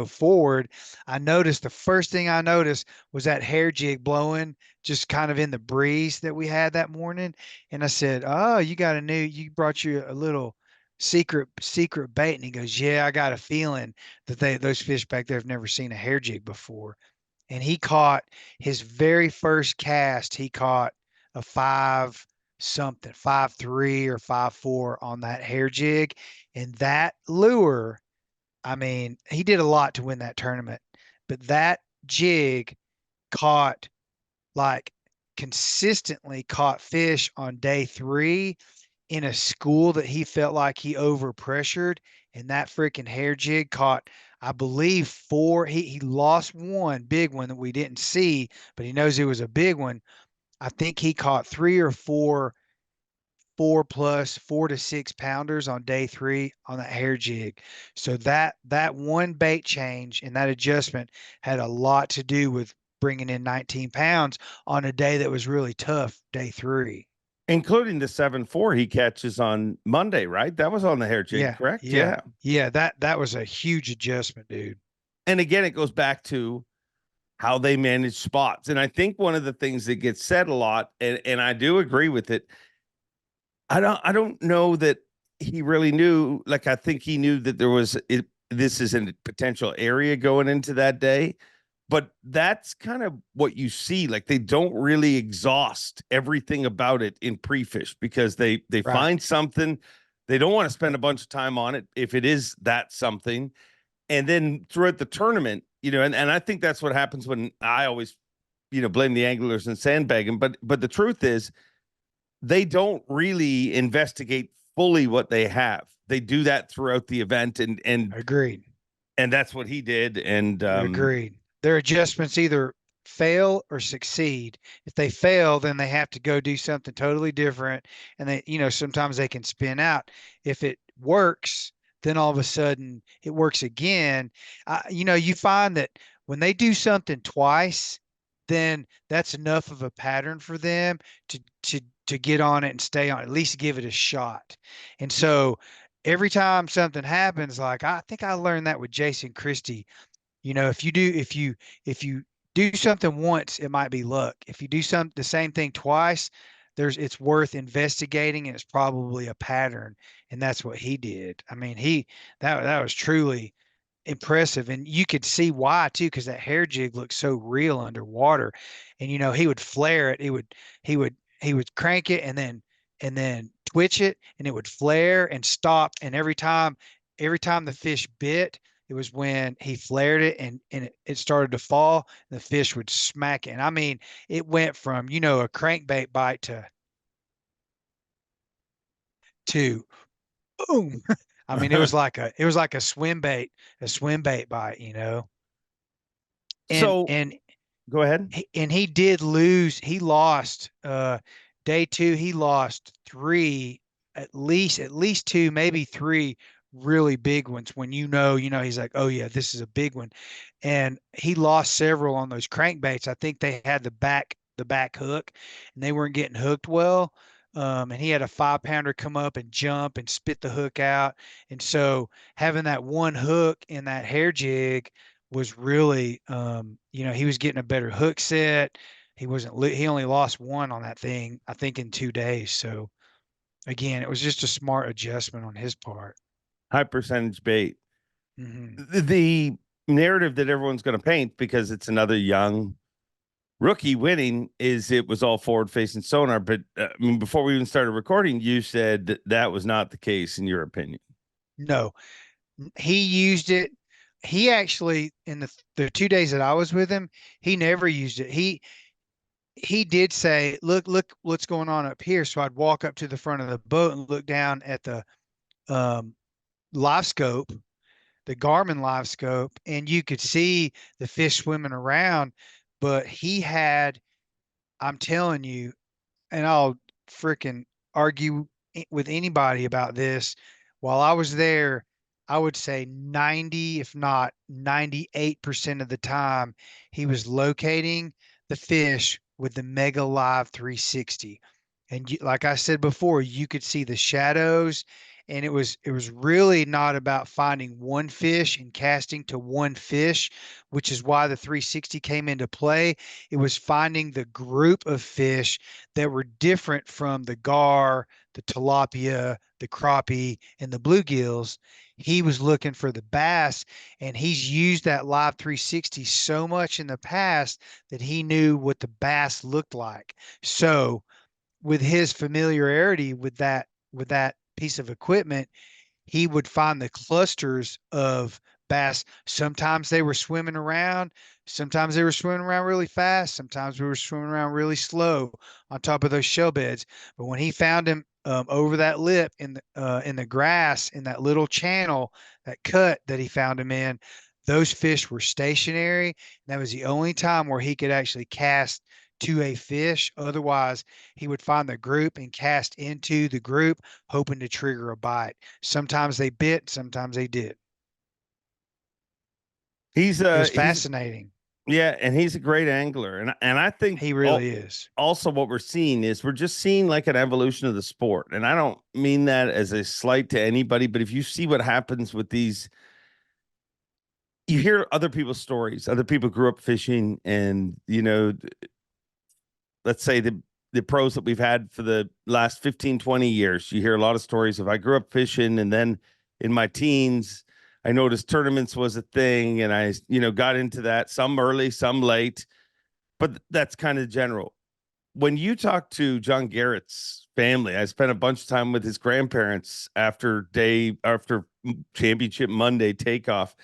forward. I noticed the first thing I noticed was that hair jig blowing just kind of in the breeze that we had that morning. And I said, "Oh, you brought you a little secret bait." And he goes, "Yeah, I got a feeling that those fish back there have never seen a hair jig before." And he caught his very first cast. He caught a 5.3 or 5.4 on that hair jig. And that lure, I mean, he did a lot to win that tournament, but that jig caught, like, consistently caught fish on day three in a school that he felt like he overpressured, and that freaking hair jig caught, I believe, four. He lost one big one that we didn't see, but he knows it was a big one. I think he caught three or four 4 to 6 pounders on day three on that hair jig. So that one bait change and that adjustment had a lot to do with bringing in 19 pounds on a day that was really tough, day three. Including the 7.4 he catches on Monday, right? That was on the hair jig, Yeah, correct? yeah, Yeah. yeah. That was a huge adjustment, dude. And again, it goes back to how they manage spots. And I think one of the things that gets said a lot, and I do agree with it, I don't know that he really knew. Like, I think he knew that this is a potential area going into that day. But that's kind of what you see. Like, they don't really exhaust everything about it in pre-fish because they Right. find something. They don't want to spend a bunch of time on it if it is that something. And then throughout the tournament, and I think that's what happens when I always, blame the anglers and sandbag them. But the truth is, they don't really investigate fully what they have. They do that throughout the event, and Agreed. And that's what he did. And Agreed. Their adjustments either fail or succeed. If they fail, then they have to go do something totally different. And they, sometimes they can spin out. If it works, then all of a sudden it works again. You find that when they do something twice, then that's enough of a pattern for them to get on it and stay on, at least give it a shot. And so every time something happens, like I think I learned that with Jason Christie. If you do something once, it might be luck. If you do the same thing twice, it's worth investigating, and it's probably a pattern. And that's what he did. I mean, that was truly impressive, and you could see why too, because that hair jig looked so real underwater. And he would flare it. He would crank it and then twitch it, and it would flare and stop. And every time the fish bit, it was when he flared it and it started to fall, and the fish would smack it. And I mean, it went from, a crankbait bite to boom. I mean, it was like a swim bait bite. And so and go ahead. he did lose. He lost day two. He lost three, at least two, maybe three really big ones. When he's like, oh yeah, this is a big one. And he lost several on those crankbaits. I think they had the back hook, and they weren't getting hooked well. And he had a 5-pounder come up and jump and spit the hook out. And so having that one hook in that hair jig was really, he was getting a better hook set. He only lost one on that thing, I think, in 2 days. So again, it was just a smart adjustment on his part. High percentage bait. Hmm. The narrative that everyone's going to paint, because it's another young rookie winning, is it was all forward facing sonar. But I mean, before we even started recording, you said that was not the case in your opinion. No, he used it. He actually, in the 2 days that I was with him, he never used it. He did say, look what's going on up here. So I'd walk up to the front of the boat and look down at the um, live scope, the Garmin live scope, and you could see the fish swimming around. But I'm telling you, and I'll freaking argue with anybody about this. While I was there, I would say 90, if not 98% of the time, he was locating the fish with the Mega Live 360. And like I said before, you could see the shadows, and it was really not about finding one fish and casting to one fish, which is why the 360 came into play. It was finding the group of fish that were different from the gar, the tilapia, the crappie, and the bluegills. He was looking for the bass, and he's used that live 360 so much in the past that he knew what the bass looked like. So with his familiarity with that piece of equipment, he would find the clusters of bass. Sometimes they were swimming around. Sometimes they were swimming around really fast. Sometimes we were swimming around really slow on top of those shell beds. But when he found him over that lip in the grass, in that little channel, that cut that he found him in, those fish were stationary. And that was the only time where he could actually cast to a fish. Otherwise, he would find the group and cast into the group, hoping to trigger a bite. Sometimes they bit, sometimes they did. He's It was he's fascinating. Yeah, and he's a great angler, and I think He really is. also what we're seeing is we're just seeing like an evolution of the sport. And I don't mean that as a slight to anybody, but if you see what happens with these, you hear other people's stories. Other people grew up fishing, and let's say the pros that we've had for the last 15, 20 years, you hear a lot of stories of I grew up fishing, and then in my teens I noticed tournaments was a thing, and I got into that, some early, some late, but that's kind of general. When you talk to John Garrett's family, I spent a bunch of time with his grandparents after championship Monday takeoff,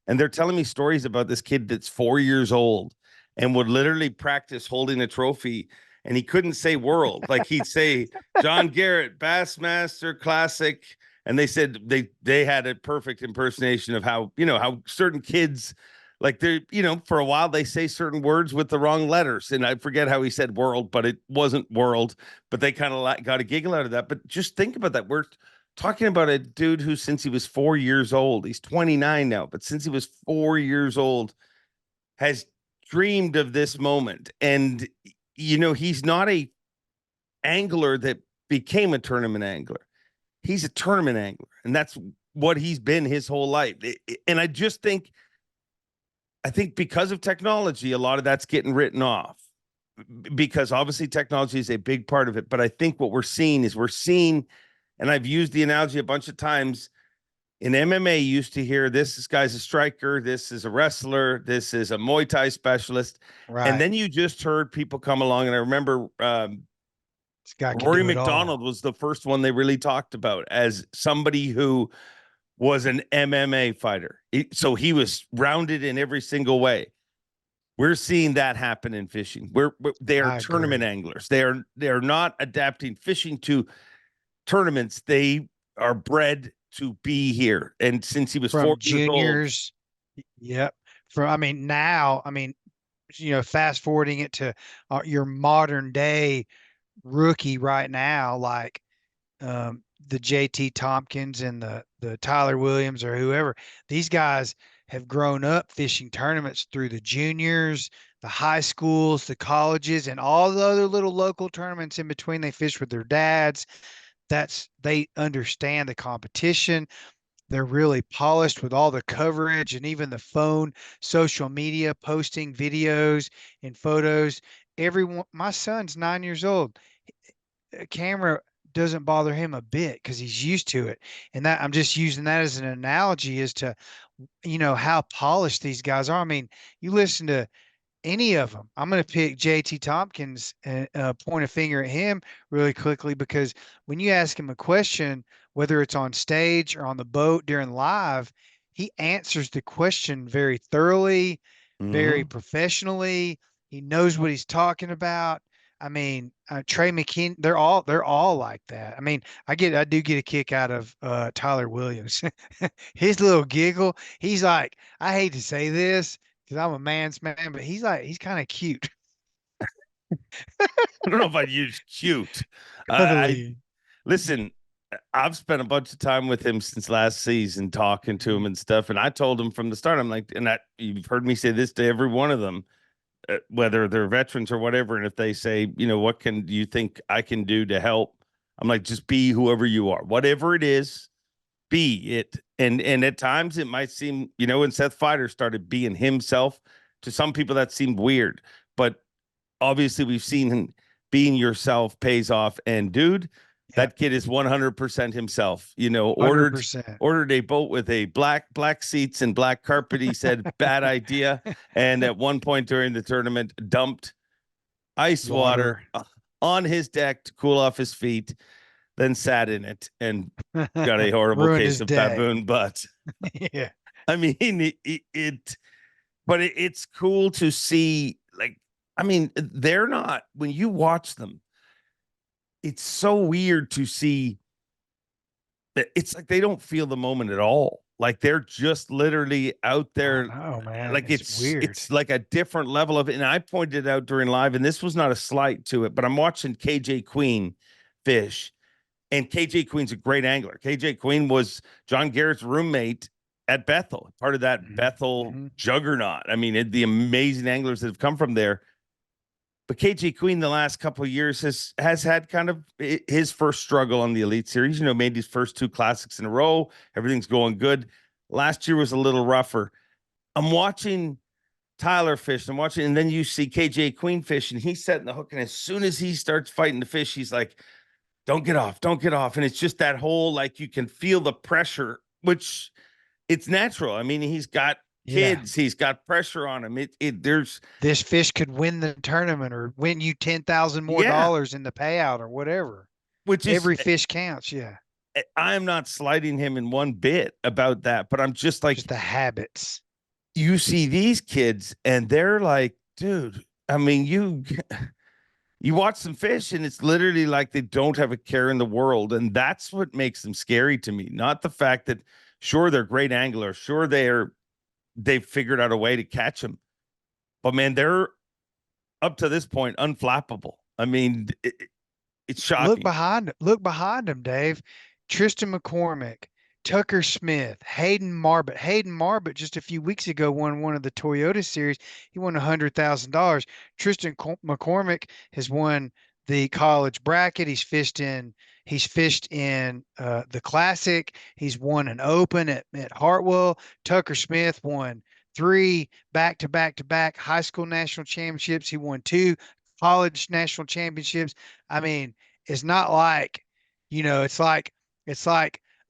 and they're telling me stories about this kid that's 4 years old and would literally practice holding a trophy, and he couldn't say world. Like he'd say John Garrett, Bassmaster Classic, and they said they had a perfect impersonation of how, how certain kids, like, they're, for a while they say certain words with the wrong letters, and I forget how he said world, but it wasn't world, but they kind of got a giggle out of that. But just think about that. We're talking about a dude who, since he was 4 years old, he's 29 now, but since he was 4 years old, has dreamed of this moment. And, he's not a angler that became a tournament angler. He's a tournament angler, and that's what he's been his whole life. And I think because of technology, a lot of that's getting written off, because obviously technology is a big part of it. But I think what we're seeing, and I've used the analogy a bunch of times, in MMA, you used to hear this guy's a striker, this is a wrestler, this is a Muay Thai specialist. Right. And then you just heard people come along. And I remember This guy can Rory do it all. McDonald was the first one they really talked about as somebody who was an MMA fighter. So he was rounded in every single way. We're seeing that happen in fishing. They are tournament anglers. They are not adapting fishing to tournaments. They are bred to be here. And since he was From 4 juniors, yep. Now, fast forwarding it to your modern day rookie right now, like the JT Tompkins and the Tyler Williams or whoever, these guys have grown up fishing tournaments through the juniors, the high schools, the colleges, and all the other little local tournaments in between. They fish with their dads. They understand the competition. They're really polished with all the coverage and even the phone, social media, posting videos and photos. My son's 9 years old. A camera doesn't bother him a bit because he's used to it. And that, I'm just using that as an analogy as to, how polished these guys are. You listen to any of them. I'm going to pick JT Tompkins and point a finger at him really quickly, because when you ask him a question, whether it's on stage or on the boat during live, he answers the question very thoroughly, very professionally. He knows what he's talking about. Trey McKean, they're all like that. I do get a kick out of Tyler Williams. His little giggle. He's like, I hate to say this, because I'm a man's man, but he's kind of cute. I don't know if I'd use cute. Listen, I've spent a bunch of time with him since last season, talking to him and stuff. And I told him from the start, I'm like, you've heard me say this to every one of them, whether they're veterans or whatever. And if they say, what do you think I can do to help? I'm like, just be whoever you are, whatever it is, be it. And at times it might seem, when Seth Feider started being himself, to some people that seemed weird, but obviously we've seen him being yourself pays off. And dude, that kid is 100% himself. 100%. Ordered a boat with a black seats and black carpet. He said, bad idea. And at one point during the tournament, dumped ice water on his deck to cool off his feet, then sat in it and got a horrible case of baboon butt. Yeah. But it's cool to see, they're not, when you watch them, it's so weird to see that it's like they don't feel the moment at all. Like they're just literally out there. Oh man, like it's weird. It's like a different level of it. And I pointed out during live, and this was not a slight to it, but I'm watching KJ Queen fish, and KJ Queen's a great angler. KJ Queen was John Garrett's roommate at Bethel, part of that Bethel juggernaut. The amazing anglers that have come from there. But KJ Queen, the last couple of years, has had kind of his first struggle on the Elite Series. Made his first 2 classics in a row. Everything's going good. Last year was a little rougher. I'm watching Tyler fish. And then you see KJ Queen fish, and he's setting the hook. And as soon as he starts fighting the fish, he's like, don't get off. And it's just that whole, like, you can feel the pressure, which it's natural. He's got kids, he's got pressure on him. There's this fish could win the tournament or win you $10,000 more dollars in the payout or whatever. Which every fish counts. Yeah. I'm not slighting him in one bit about that, but I'm just like, just the habits. You see these kids and they're like, dude, You watch them fish, and it's literally like they don't have a care in the world. And that's what makes them scary to me. Not the fact that, sure, they're great anglers. Sure, they've figured out a way to catch them. But man, they're up to this point unflappable. I mean, it's shocking. Look behind him, Dave. Tristan McCormick, Tucker Smith, Hayden Marbut. Hayden Marbut just a few weeks ago won one of the Toyota series. He won $100,000. McCormick has won the college bracket. He's fished in the classic. He's won an open at Hartwell. Tucker Smith won three back-to-back high school national championships. He won two college national championships. I mean, it's not like, it's like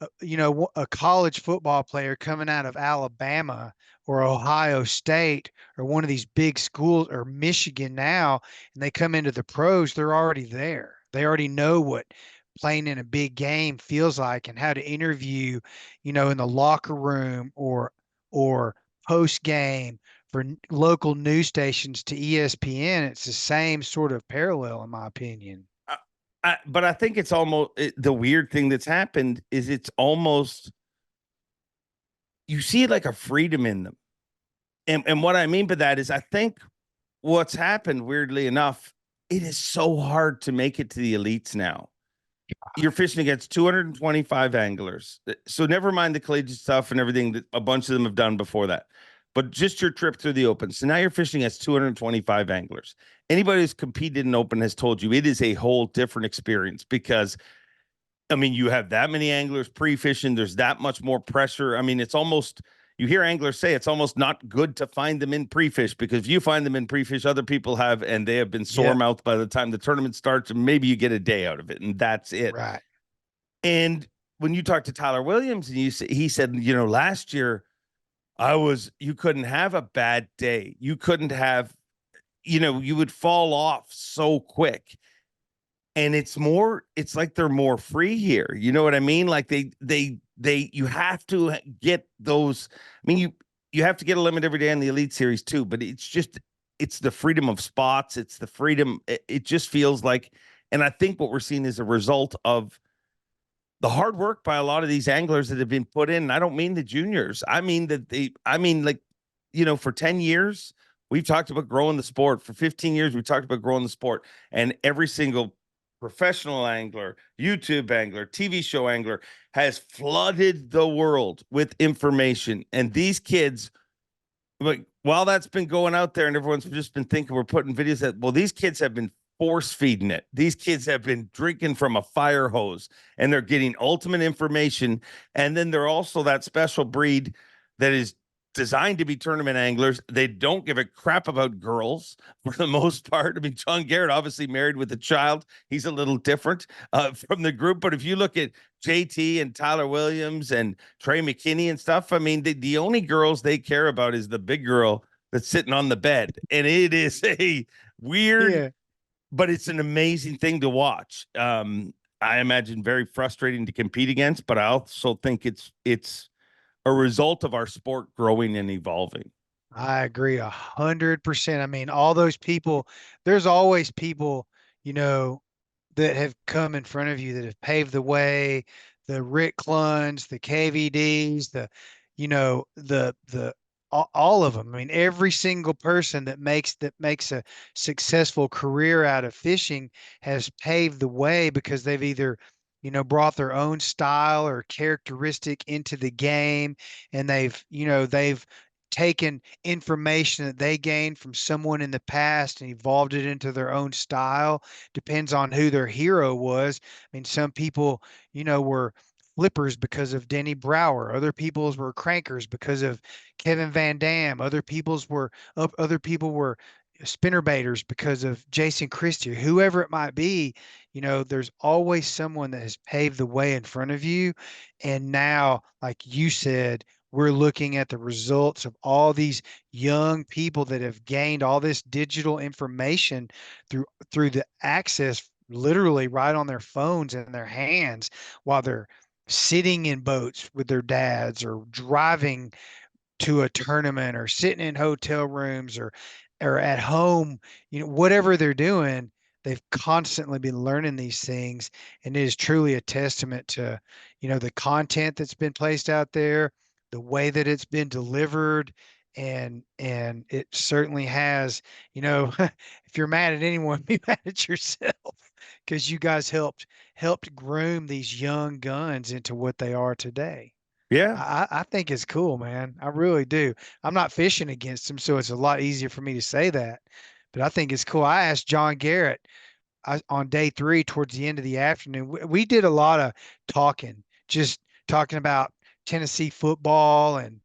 a college football player coming out of Alabama or Ohio State or one of these big schools or Michigan now, and they come into the pros, they're already there. They already know what playing in a big game feels like and how to interview, in the locker room or post game for local news stations to ESPN. It's the same sort of parallel, in my opinion. But I think it's almost the weird thing that's happened is it's almost you see like a freedom in them. And what I mean by that is I think what's happened, weirdly enough, it is so hard to make it to the elites now. You're fishing against 225 anglers. So never mind the collegiate stuff and everything that a bunch of them have done before that. But just your trip through the open. So now you're fishing against 225 anglers. Anybody who's competed in open has told you it is a whole different experience because I mean, you have that many anglers pre-fishing. There's that much more pressure. I mean, it's almost, you hear anglers say it's almost not good to find them in pre-fish because if you find them in pre-fish, other people have, and they have been sore mouthed by the time the tournament starts, and maybe you get a day out of it, and that's it. Right. And when you talk to Tyler Williams, and he said, last year you couldn't have a bad day. You couldn't have, you would fall off so quick. And it's like they're more free here. You know what I mean? Like you have to get those. I mean, you have to get a limit every day in the Elite Series too, but it's the freedom of spots. It's the freedom. It just feels like, and I think what we're seeing is a result of the hard work by a lot of these anglers that have been put in. And I don't mean the juniors. I mean for 10 years, we've talked about growing the sport. For 15 years, we talked about growing the sport, and every single professional angler, YouTube angler, TV show angler has flooded the world with information. And these kids, like, while that's been going out there and everyone's just been thinking we're putting videos that, well, these kids have been force feeding it. These kids have been drinking from a fire hose and they're getting ultimate information. And then they're also that special breed that is designed to be tournament anglers. They don't give a crap about girls for the most part. I mean, John Garrett, obviously married with a child. He's a little different from the group. But if you look at JT and Tyler Williams and Trey McKinney and stuff, I mean, the only girls they care about is the big girl that's sitting on the bed. And it is a weird, but it's an amazing thing to watch. I imagine very frustrating to compete against, but I also think it's a result of our sport growing and evolving. I agree 100%. I mean, all those people, there's always people, that have come in front of you that have paved the way, the Rick Cluns, the KVDs, the all of them. I mean, every single person that makes a successful career out of fishing has paved the way because they've either brought their own style or characteristic into the game, and they've taken information that they gained from someone in the past and evolved it into their own style. Depends on who their hero was. I mean, some people, were flippers because of Denny Brower. Other people's were crankers because of Kevin Van Dam. Other people were spinnerbaiters because of Jason Christie, whoever it might be. There's always someone that has paved the way in front of you. And now, like you said, we're looking at the results of all these young people that have gained all this digital information through the access literally right on their phones and their hands while they're sitting in boats with their dads or driving to a tournament or sitting in hotel rooms or at home, whatever they're doing, they've constantly been learning these things, and it is truly a testament to, the content that's been placed out there, the way that it's been delivered, and it certainly has, if you're mad at anyone, be mad at yourself because you guys helped groom these young guns into what they are today. Yeah. I think it's cool, man. I really do. I'm not fishing against him, so it's a lot easier for me to say that. But I think it's cool. I asked John Garrett on day 3 towards the end of the afternoon. We did a lot of talking, just talking about Tennessee football and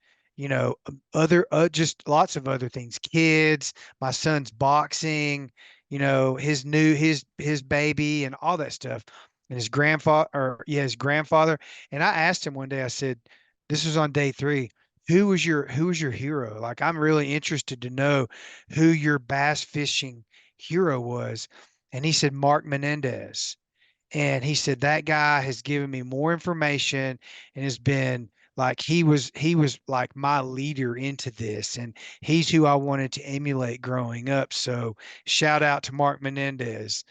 other just lots of other things. Kids, my son's boxing, his baby and all that stuff, and his grandfather. And I asked him one day. I said, this was on day 3. Who was your hero? Like, I'm really interested to know who your bass fishing hero was. And he said, Mark Menendez. And he said, that guy has given me more information and has been like, he was like my leader into this. And he's who I wanted to emulate growing up. So shout out to Mark Menendez.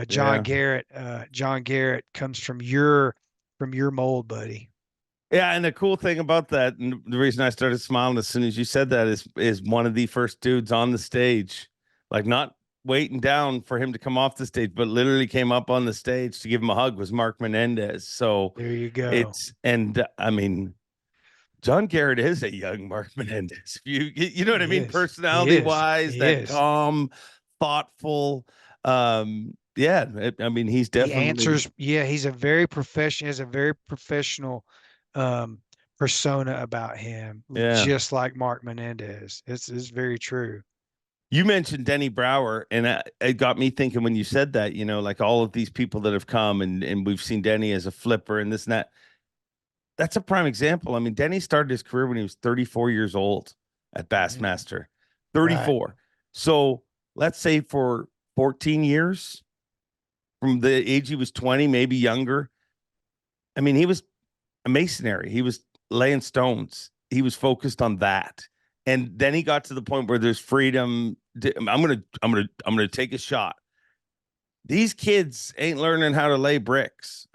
John Yeah. Garrett, John Garrett comes from your mold, buddy. Yeah, and the cool thing about that, and the reason I started smiling as soon as you said that is one of the first dudes on the stage, like not waiting down for him to come off the stage, but literally came up on the stage to give him a hug was Mark Menendez. So There you go. I mean, John Garrett is a young Mark Menendez. You know what I He mean? is. He Personality is. wise, He that is. calm, thoughtful. Yeah, I mean, he's He definitely, answers. Yeah, he's a very professional. Has a very professional um, persona about him, yeah. just like Mark Menendez. It's very true. You mentioned Denny Brower, and it got me thinking when you said that, like all of these people that have come and we've seen Denny as a flipper and this and that. That's a prime example. I mean, Denny started his career when he was 34 years old at Mm, Bassmaster, right. 34. So let's say for 14 years, from the age he was 20, maybe younger. I mean, he was a masonry. He was laying stones. He was focused on that. And then he got to the point where there's freedom. I'm gonna take a shot. These kids ain't learning how to lay bricks.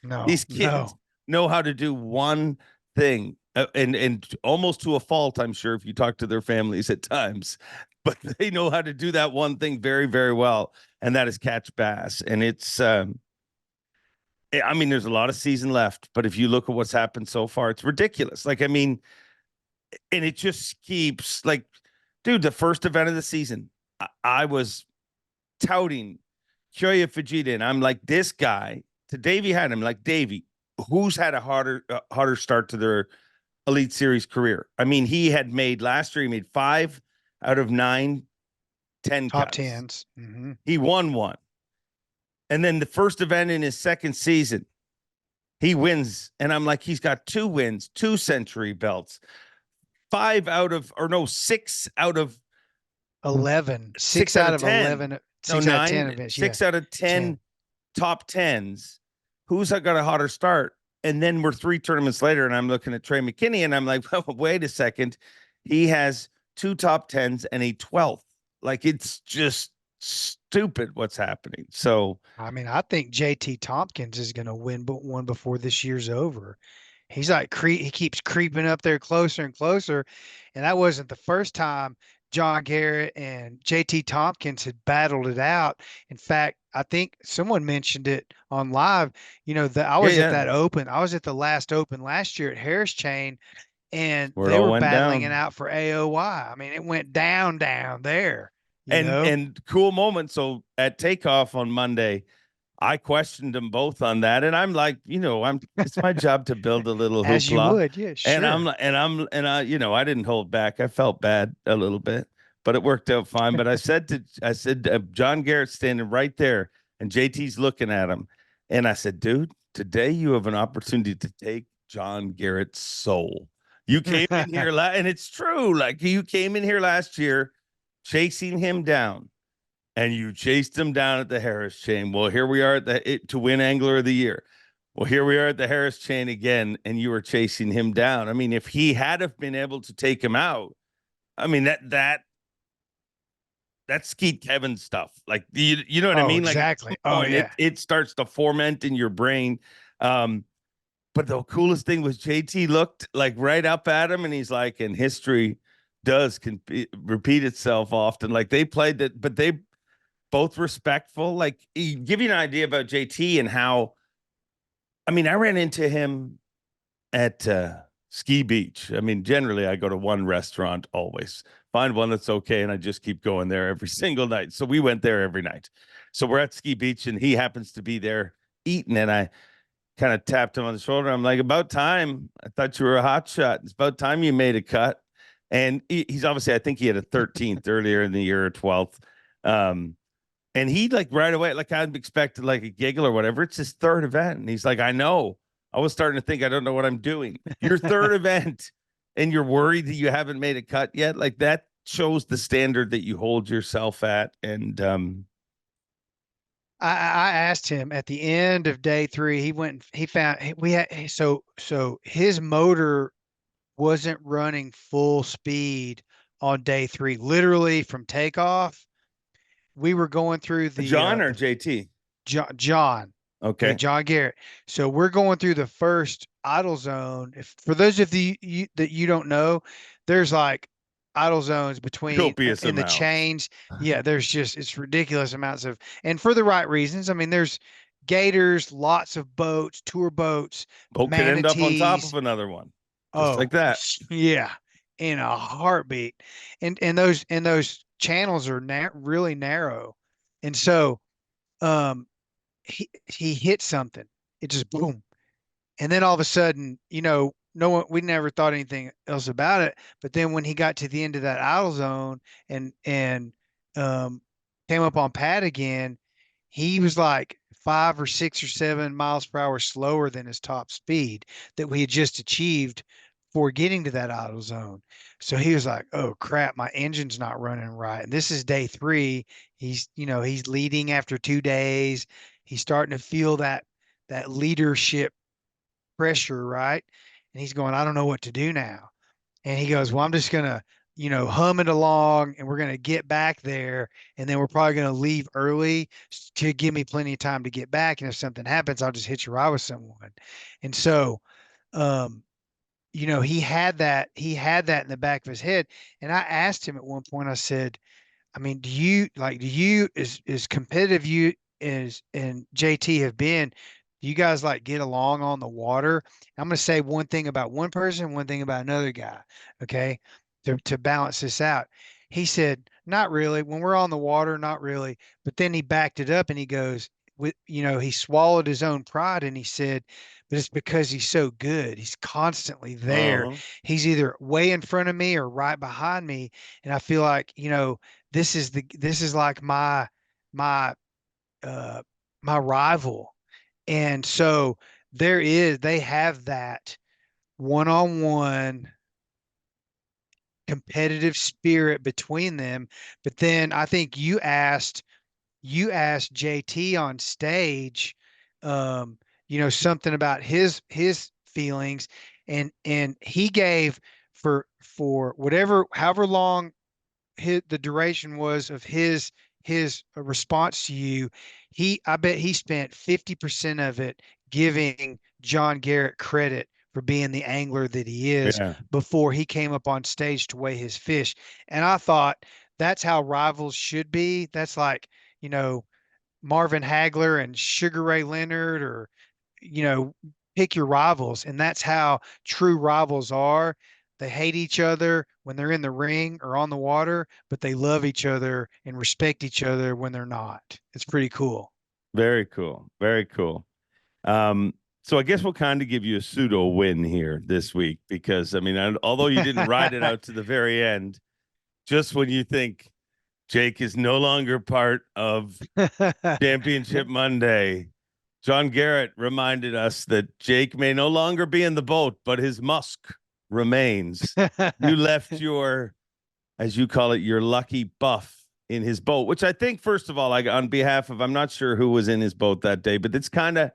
No, These kids no. know how to do one thing, and almost to a fault, I'm sure, if you talk to their families at times, but they know how to do that one thing very, very well, and that is catch bass. And I mean, there's a lot of season left, but if you look at what's happened so far, it's ridiculous. Like, I mean, and it just keeps like, dude, the first event of the season, I was touting Kyoya Fujita, and I'm like, this guy to Davey had him like Davey, who's had a harder start to their Elite Series career. I mean, he had made last year, he made 5 out of 9 10 Top cuts. tens. Hmm. He won one. And then the first event in his second season, he wins. And I'm like, he's got 2 wins, 2 century belts, 6 out of 11. 6 Six out out of of 10. 11. No, 6 out of 10 9, events. Yeah, 6 out of 10 10. top 10s. Who's got a hotter start? And then we're 3 tournaments later, and I'm looking at Trey McKinney, and I'm like, well, wait a second. He has 2 top 10s and a 12th. Like, it's just stupid what's happening. So, I mean, I think JT Tompkins is going to win but one before this year's over. He's like he keeps creeping up there closer and closer. And that wasn't the first time John Garrett and JT Tompkins had battled it out. In fact, I think someone mentioned it on live. I yeah, was at yeah, that open. I was at the last open last year at Harris Chain, and where it they all were went battling it down. out for AOY. I mean, it went down there, you And know. and cool moment. So at takeoff on Monday, I questioned them both on that, and I'm like, it's my job to build a little As you hoopla, would, yeah, and sure. I didn't hold back. I felt bad a little bit, but it worked out fine. But I said, John Garrett's standing right there, and JT's looking at him, and I said, dude, today you have an opportunity to take John Garrett's soul. You came in here, and it's true. Like, you came in here last year, chasing him down, and you chased him down at the Harris chain. Well, here we are to win Angler of the Year. Well, here we are at the Harris chain again, and you were chasing him down. I mean, if he had have been able to take him out, I mean that that's Skeet Kevin stuff. Like, you know what I Oh, mean? Like at exactly. some Oh, point yeah. it starts to ferment in your brain. But the coolest thing was JT looked like right up at him and he's like, and history does repeat itself often. Like they played that, but they both respectful. Like, give you an idea about JT and how, I mean, I ran into him at Ski Beach. I mean, generally I go to one restaurant always, find one that's okay, and I just keep going there every single night. So we went there every night. So we're at Ski Beach, and he happens to be there eating, and I kind of tapped him on the shoulder. I'm like, about time. I thought you were a hot shot. It's about time you made a cut. And he's obviously, I think he had a 13th earlier in the year or 12th. And he like right away, like I'd expected like a giggle or whatever. It's his third event. And he's like, I know. I was starting to think I don't know what I'm doing. Your third event and you're worried that you haven't made a cut yet. Like that shows the standard that you hold yourself at. And I asked him at the end of day 3, he went, he found, we had, so his motor wasn't running full speed on day 3, literally from takeoff. We were going through John or JT? John. Okay, Okay. John Garrett. So we're going through the first idle zone. If for those of you that you don't know, there's like idle zones between Copious in the amounts. chains. Yeah, there's just it's ridiculous amounts of, and for the right reasons. I mean, there's gators, lots of boats, tour boats, Boat could end up on top manatees. of another one, just like Oh, that. yeah, in a heartbeat. And those channels are really narrow, and so um he hit something. It just boom. And then all of a sudden, no one, we never thought anything else about it. But then when he got to the end of that idle zone and um came up on pad again, he was like 5 or 6 or 7 miles per hour slower than his top speed that we had just achieved for getting to that idle zone. So he was like, "Oh crap, my engine's not running right." And this is day 3. He's leading after 2 days. He's starting to feel that leadership pressure, right? And he's going, "I don't know what to do now." And he goes, "Well, I'm just gonna, hum it along, and we're gonna get back there, and then we're probably gonna leave early to give me plenty of time to get back. And if something happens, I'll just hitch a ride with someone." And so, um, he had that in the back of his head. And I asked him at one point, I said, I mean, do you as competitive you as and JT have been, do you guys like get along on the water? I'm going to say one thing about one person, one thing about another guy, okay, to balance this out. He said, not really. When we're on the water, not really. But then he backed it up and he goes, he swallowed his own pride and he said, but it's because he's so good. He's constantly there. Uh-huh. He's either way in front of me or right behind me. And I feel like, this is like my uh my rival. And so they have that one-on-one competitive spirit between them. But then I think you asked JT on stage, something about his feelings, and he gave for whatever however long the duration was of his response to you. I bet he spent 50% of it giving John Garrett credit for being the angler that he is Yeah. before he came up on stage to weigh his fish. And I thought that's how rivals should be. That's like, you know, Marvin Hagler and Sugar Ray Leonard, or, you know, pick your rivals. And that's how true rivals are. They hate each other when they're in the ring or on the water, but they love each other and respect each other when they're not. It's pretty cool. Very cool. Very cool. So I guess we'll kind of give you a pseudo win here this week because I mean, although you didn't ride it out to the very end, just when you think Jake is no longer part of Championship Monday, John Garrett reminded us that Jake may no longer be in the boat, but his musk remains. You left your, as you call it, your lucky buff in his boat, which I think, first of all, like on behalf of, I'm not sure who was in his boat that day, but it's kind of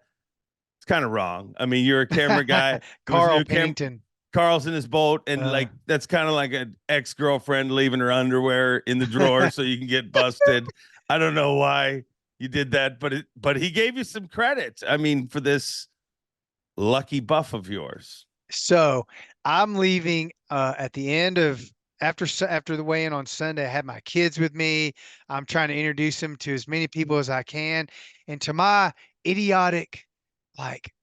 wrong. I mean, you're a camera guy. Carl Pennington. Carl's in his boat, and like that's kind of like an ex-girlfriend leaving her underwear in the drawer so you can get busted. I don't know why you did that, but he gave you some credit. I mean, for this lucky buff of yours. So I'm leaving at the end of after the weigh-in on Sunday. I had my kids with me. I'm trying to introduce them to as many people as I can. And to my idiotic, like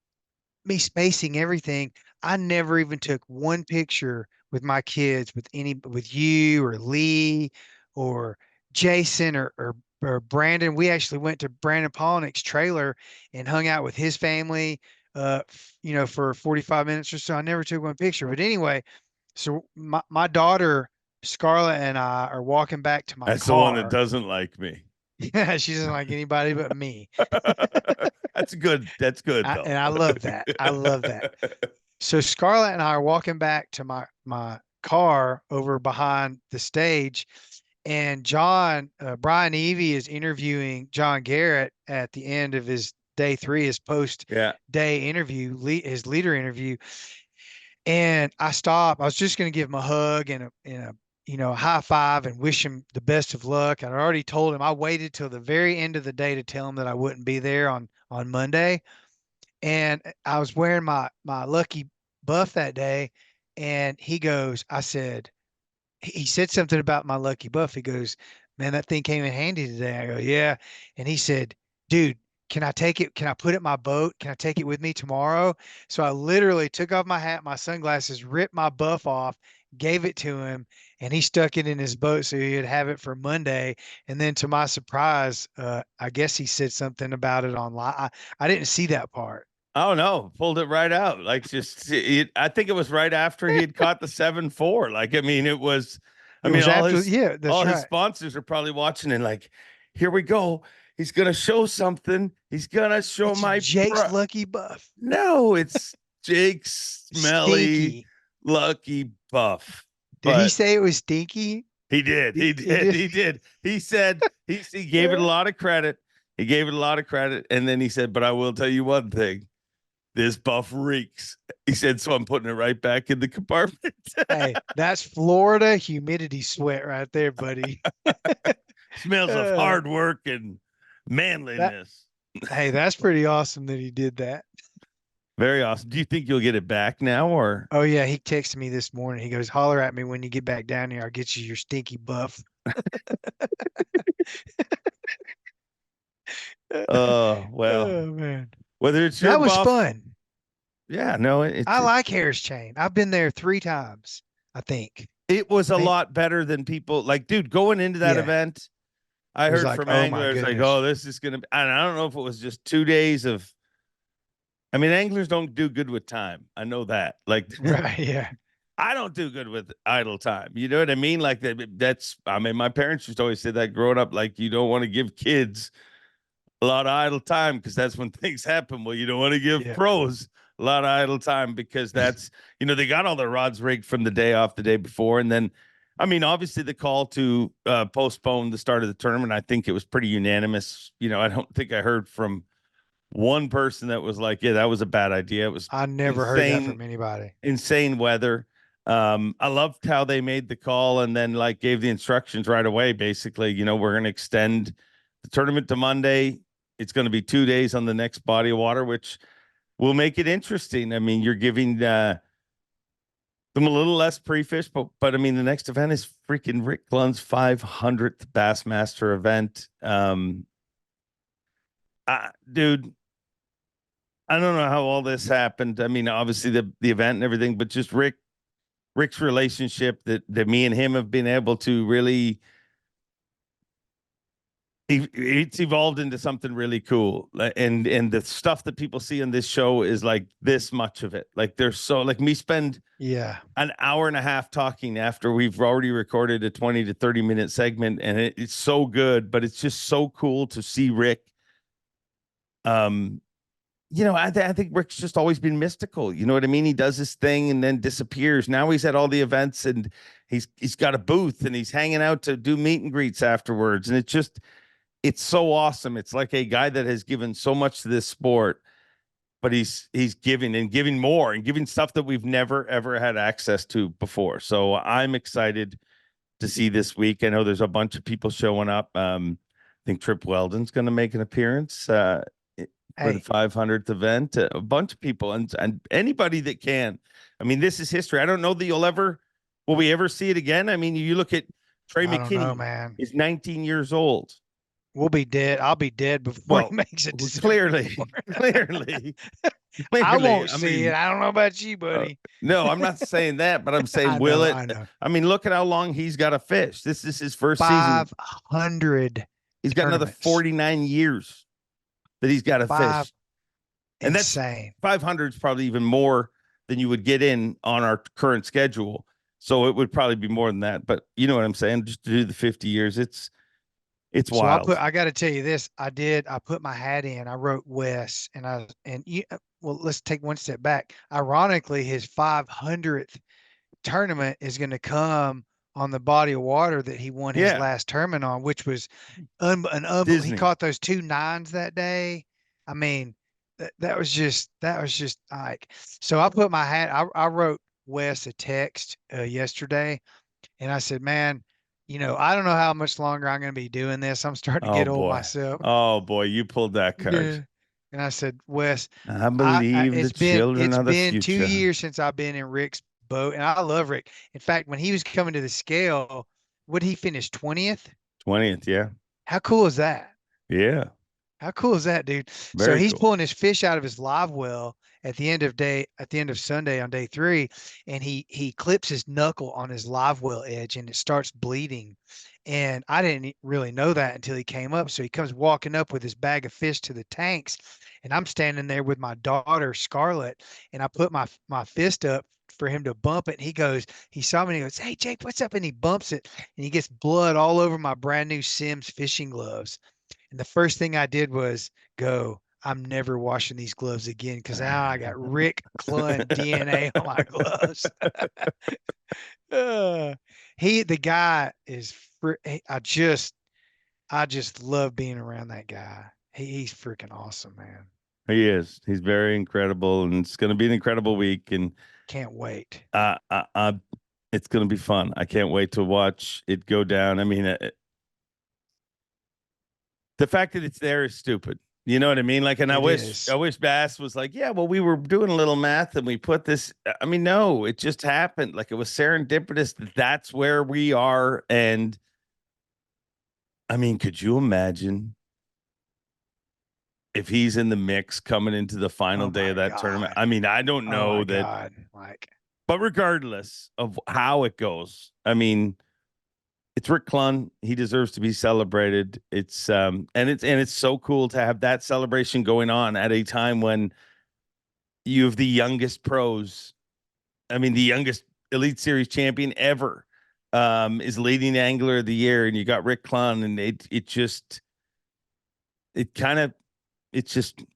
me spacing everything, I never even took one picture with my kids with you or Lee or Jason or Brandon. We actually went to Brandon Polnick's trailer and hung out with his family for 45 minutes or so. I never took one picture. But anyway, so my daughter Scarlett and I are walking back to my That's the one that car. doesn't like me. Yeah, she doesn't like anybody but me. That's good. That's good though. And I love that. I love that. So Scarlett and I are walking back to my car over behind the stage, and Brian Evie is interviewing John Garrett at the end of his day 3, his post day interview, his leader interview. And I stopped. I was just going to give him a hug and a high five and wish him the best of luck. And I already told him I waited till the very end of the day to tell him that I wouldn't be there on Monday. And I was wearing my lucky buff that day, and he said something about my lucky buff. He goes, "Man, that thing came in handy today." I go, "Yeah." And he said, "Dude, can I take it? Can I put it in my boat? Can I take it with me tomorrow?" So I literally took off my hat, my sunglasses, ripped my buff off, gave it to him, and he stuck it in his boat so he'd have it for Monday. And then to my surprise, I guess he said something about it online. I didn't see that part. Oh no, pulled it right out. Like I think it was right after he had caught the 7-4. Like, I mean, it was, I mean, all his sponsors are probably watching and like, here we go. He's going to show something. He's going to show Jake's lucky buff. No, it's Jake's smelly lucky buff. Did he say it was stinky? He did. He did. He said he gave it a lot of credit. He gave it a lot of credit. And then he said, but I will tell you one thing. This buff reeks. He said, so I'm putting it right back in the compartment. Hey, that's Florida humidity sweat right there, buddy. Smells of hard work and manliness. Hey, that's pretty awesome that he did that. Very awesome. Do you think you'll get it back now or? Oh yeah, he texted me this morning. He goes, "Holler at me when you get back down here. I'll get you your stinky buff." Oh, well. Oh man. Whether it's your that was buff, fun. Yeah, no, I like Harris Chain. I've been there 3 times, I think. It was a lot better than people like, dude, going into that event. I heard from anglers like, oh, this is going to be, and I don't know if it was just 2 days of, I mean, anglers don't do good with time. I know that. Like, right. Yeah. I don't do good with idle time. You know what I mean? Like I mean, my parents used to always say that growing up, like you don't want to give kids a lot of idle time because that's when things happen. Well, you don't want to give pros a lot of idle time because that's, they got all their rods rigged from the day off the day before. And then, I mean, obviously the call to postpone the start of the tournament, I think it was pretty unanimous. I don't think I heard from one person that was like, yeah, that was a bad idea. It was, I never heard that from anybody. Insane weather. I loved how they made the call and then like gave the instructions right away. Basically, we're going to extend the tournament to Monday. It's going to be 2 days on the next body of water, which will make it interesting. I mean, you're giving them a little less pre-fish, but I mean, the next event is freaking Rick Glenn's 500th Bassmaster event. Dude, I don't know how all this happened. I mean, obviously the event and everything, but just Rick's relationship that me and him have been able to really, it's evolved into something really cool. And the stuff that people see in this show is like this much of it. Like there's so like me spend an hour and a half talking after we've already recorded a 20 to 30 minute segment. And it's so good, but it's just so cool to see Rick. I think Rick's just always been mystical. You know what I mean? He does his thing and then disappears. Now he's at all the events and he's got a booth and he's hanging out to do meet and greets afterwards. And it's so awesome. It's like a guy that has given so much to this sport, but he's giving more and giving stuff that we've never ever had access to before. So I'm excited to see this week. I know there's a bunch of people showing up. I think Trip Weldon's going to make an appearance for the 500th event. A bunch of people and anybody that can. I mean, this is history. I don't know that will we ever see it again? I mean, you look at Trey I don't know, McKinney man. is 19 years old. We'll be dead. I'll be dead before he makes it. Clearly. I won't I see mean, it. I don't know about you, buddy. no, I'm not saying that, but I'm saying, I will know, it? I know. I mean, look at how long he's got to fish. This is his first season. 500. He's got another 49 years that he's got to fish. And insane. That's 500 is probably even more than you would get in on our current schedule. So it would probably be more than that. But you know what I'm saying? Just to do the 50 years, it's wild. I got to tell you this. I put my hat in. I wrote Wes, well, let's take one step back. Ironically, his 500th tournament is going to come on the body of water that he won his last tournament on, which was he caught those 2 9s that day. I mean, that was just like, so I put my hat, I wrote Wes a text yesterday, and I said, man, I don't know how much longer I'm going to be doing this. I'm starting to get old myself. Oh boy, you pulled that card. Yeah. And I said, Wes, I believe the children are the future. It's been 2 years since I've been in Rick's boat, and I love Rick. In fact, when he was coming to the scale, would he finish 20th? 20th, yeah. How cool is that? Yeah. How cool is that, dude? So he's pulling his fish out of his live well at the end of Sunday on day 3, and he clips his knuckle on his live well edge and it starts bleeding. And I didn't really know that until he came up. So he comes walking up with his bag of fish to the tanks, and I'm standing there with my daughter Scarlett, and I put my fist up for him to bump it. And he saw me and he goes, "Hey Jake, what's up?" And he bumps it, and he gets blood all over my brand new Sims fishing gloves. And the first thing I did was go, I'm never washing these gloves again, because now I got Rick Clunn DNA on my gloves. The guy is I just love being around that guy. He's freaking awesome, man. He is. He's very incredible, and it's going to be an incredible week. And can't wait. It's going to be fun. I can't wait to watch it go down. I mean, the fact that it's there is stupid. You know what I mean? Like, and I wish Bass was like, yeah, well, we were doing a little math and we put this. I mean, no, it just happened. Like, it was serendipitous. That's where we are. And I mean, could you imagine if he's in the mix coming into the final day of that tournament? I mean, I don't know that. But regardless of how it goes, I mean, it's Rick Clunn. He deserves to be celebrated. It's so cool to have that celebration going on at a time when you have the youngest pros. I mean, the youngest Elite Series champion ever is leading angler of the year, and you got Rick Clunn, and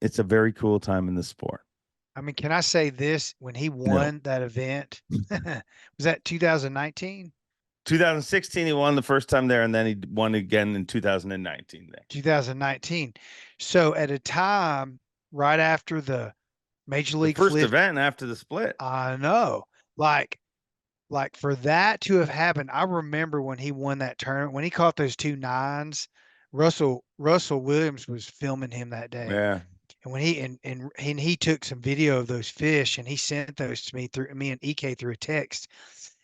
it's a very cool time in the sport. I mean, can I say this? When he won that event, was that 2019? 2016, he won the first time there, and then he won again in 2019. There. 2019. So at a time right after the Major League first event after the split. I know. Like for that to have happened, I remember when he won that tournament, when he caught those 2 9s, Russell Williams was filming him that day. Yeah. And when he took some video of those fish, and he sent those to me and EK through a text.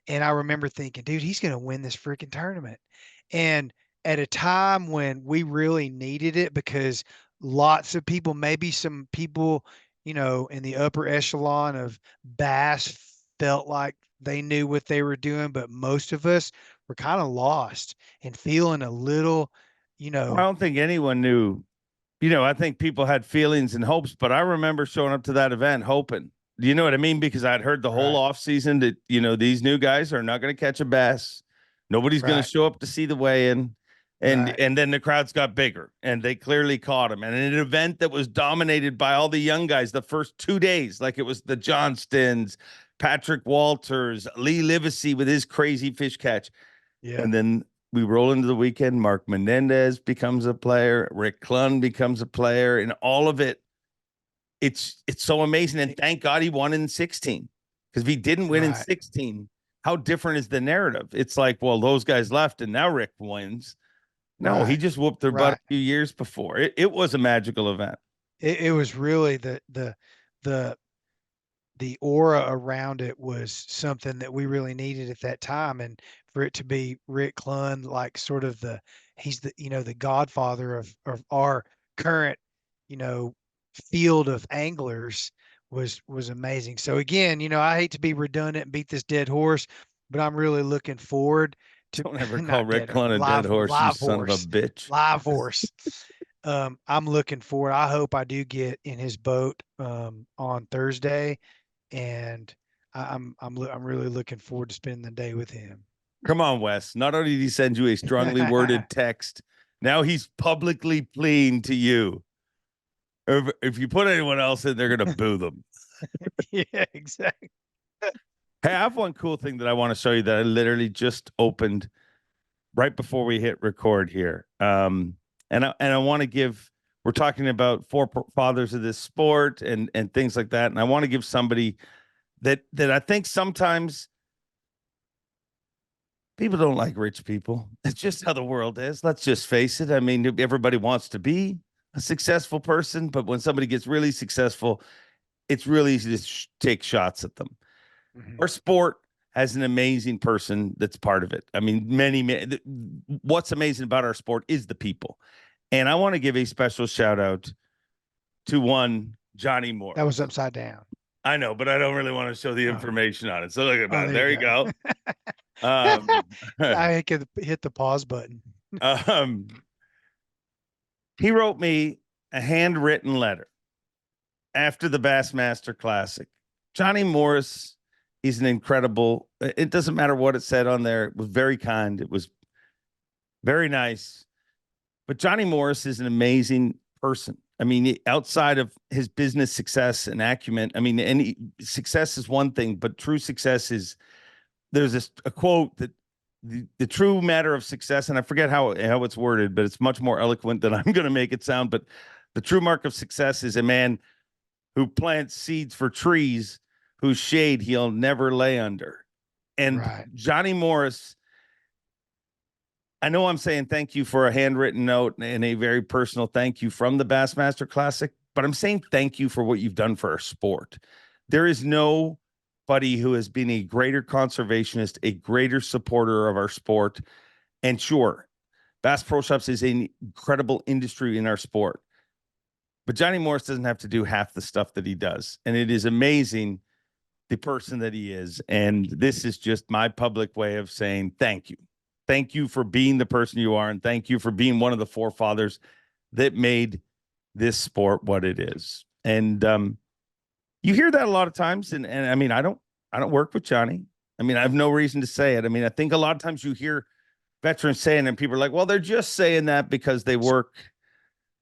And I remember thinking, dude, he's going to win this freaking tournament. And at a time when we really needed it, because lots of people, maybe some people, in the upper echelon of bass felt like they knew what they were doing, but most of us were kind of lost and feeling a little, I don't think anyone knew. I think people had feelings and hopes, but I remember showing up to that event hoping. Do you know what I mean? Because I'd heard the whole off season that, these new guys are not going to catch a bass. Nobody's going to show up to see the weigh-in. And then the crowds got bigger, and they clearly caught him. And in an event that was dominated by all the young guys the first 2 days, like it was the Johnstons, Patrick Walters, Lee Livesey with his crazy fish catch. Yeah. And then we roll into the weekend. Mark Menendez becomes a player. Rick Clunn becomes a player, and all of it it's so amazing. And thank God he won in 16. Because if he didn't win in Right. 16, how different is the narrative? It's like, well, those guys left and now Rick wins. No, he Right. just whooped their butt Right. a few years before. It was a magical event. It was really the the aura around it was something that we really needed at that time. And for it to be Rick Clunn, like sort of he's the, the godfather of our current, you know, field of anglers was amazing. So again, I hate to be redundant and beat this dead horse, but I'm really looking forward to Don't ever call not Rick dead Clunn a dead horse, you live son of a horse, bitch. live horse. I'm looking forward. I hope I do get in his boat on Thursday, and I'm really looking forward to spending the day with him. Come on, Wes. Not only did he send you a strongly worded text, now he's publicly pleading to you. If you put anyone else in, they're going to boo them. Yeah, exactly. Hey, I have one cool thing that I want to show you that I literally just opened right before we hit record here. And I want to give, we're talking about forefathers of this sport and things like that. And I want to give somebody that I think sometimes people don't like rich people. It's just how the world is. Let's just face it. I mean, everybody wants to be a successful person, but when somebody gets really successful, it's really easy to take shots at them. Mhm. Our sport has an amazing person that's part of it. I mean, what's amazing about our sport is the people. And I want to give a special shout out to one Johnny Moore. That was upside down. I know, but I don't really want to show the information on it. So look at that. There you go. I could hit the pause button. He wrote me a handwritten letter after the Bassmaster Classic. Johnny Morris, he's an incredible, it doesn't matter what it said on there. It was very kind. It was very nice. But Johnny Morris is an amazing person. I mean, outside of his business success and acumen, I mean, success is one thing, but true success is, there's a quote that the true matter of success, and I forget how it's worded, but it's much more eloquent than I'm going to make it sound. But the true mark of success is a man who plants seeds for trees whose shade he'll never lay under. And Right. Johnny Morris, I know I'm saying thank you for a handwritten note and a very personal thank you from the Bassmaster Classic, but I'm saying thank you for what you've done for our sport. There is nobody who has been a greater conservationist, a greater supporter of our sport. And sure, Bass Pro Shops is an incredible industry in our sport, but Johnny Morris doesn't have to do half the stuff that he does. And it is amazing the person that he is. And this is just my public way of saying thank you. Thank you for being the person you are. And thank you for being one of the forefathers that made this sport what it is. And you hear that a lot of times. And I mean, I don't work with Johnny. I mean, I have no reason to say it. I mean, I think a lot of times you hear veterans saying, and people are like, well, they're just saying that because they work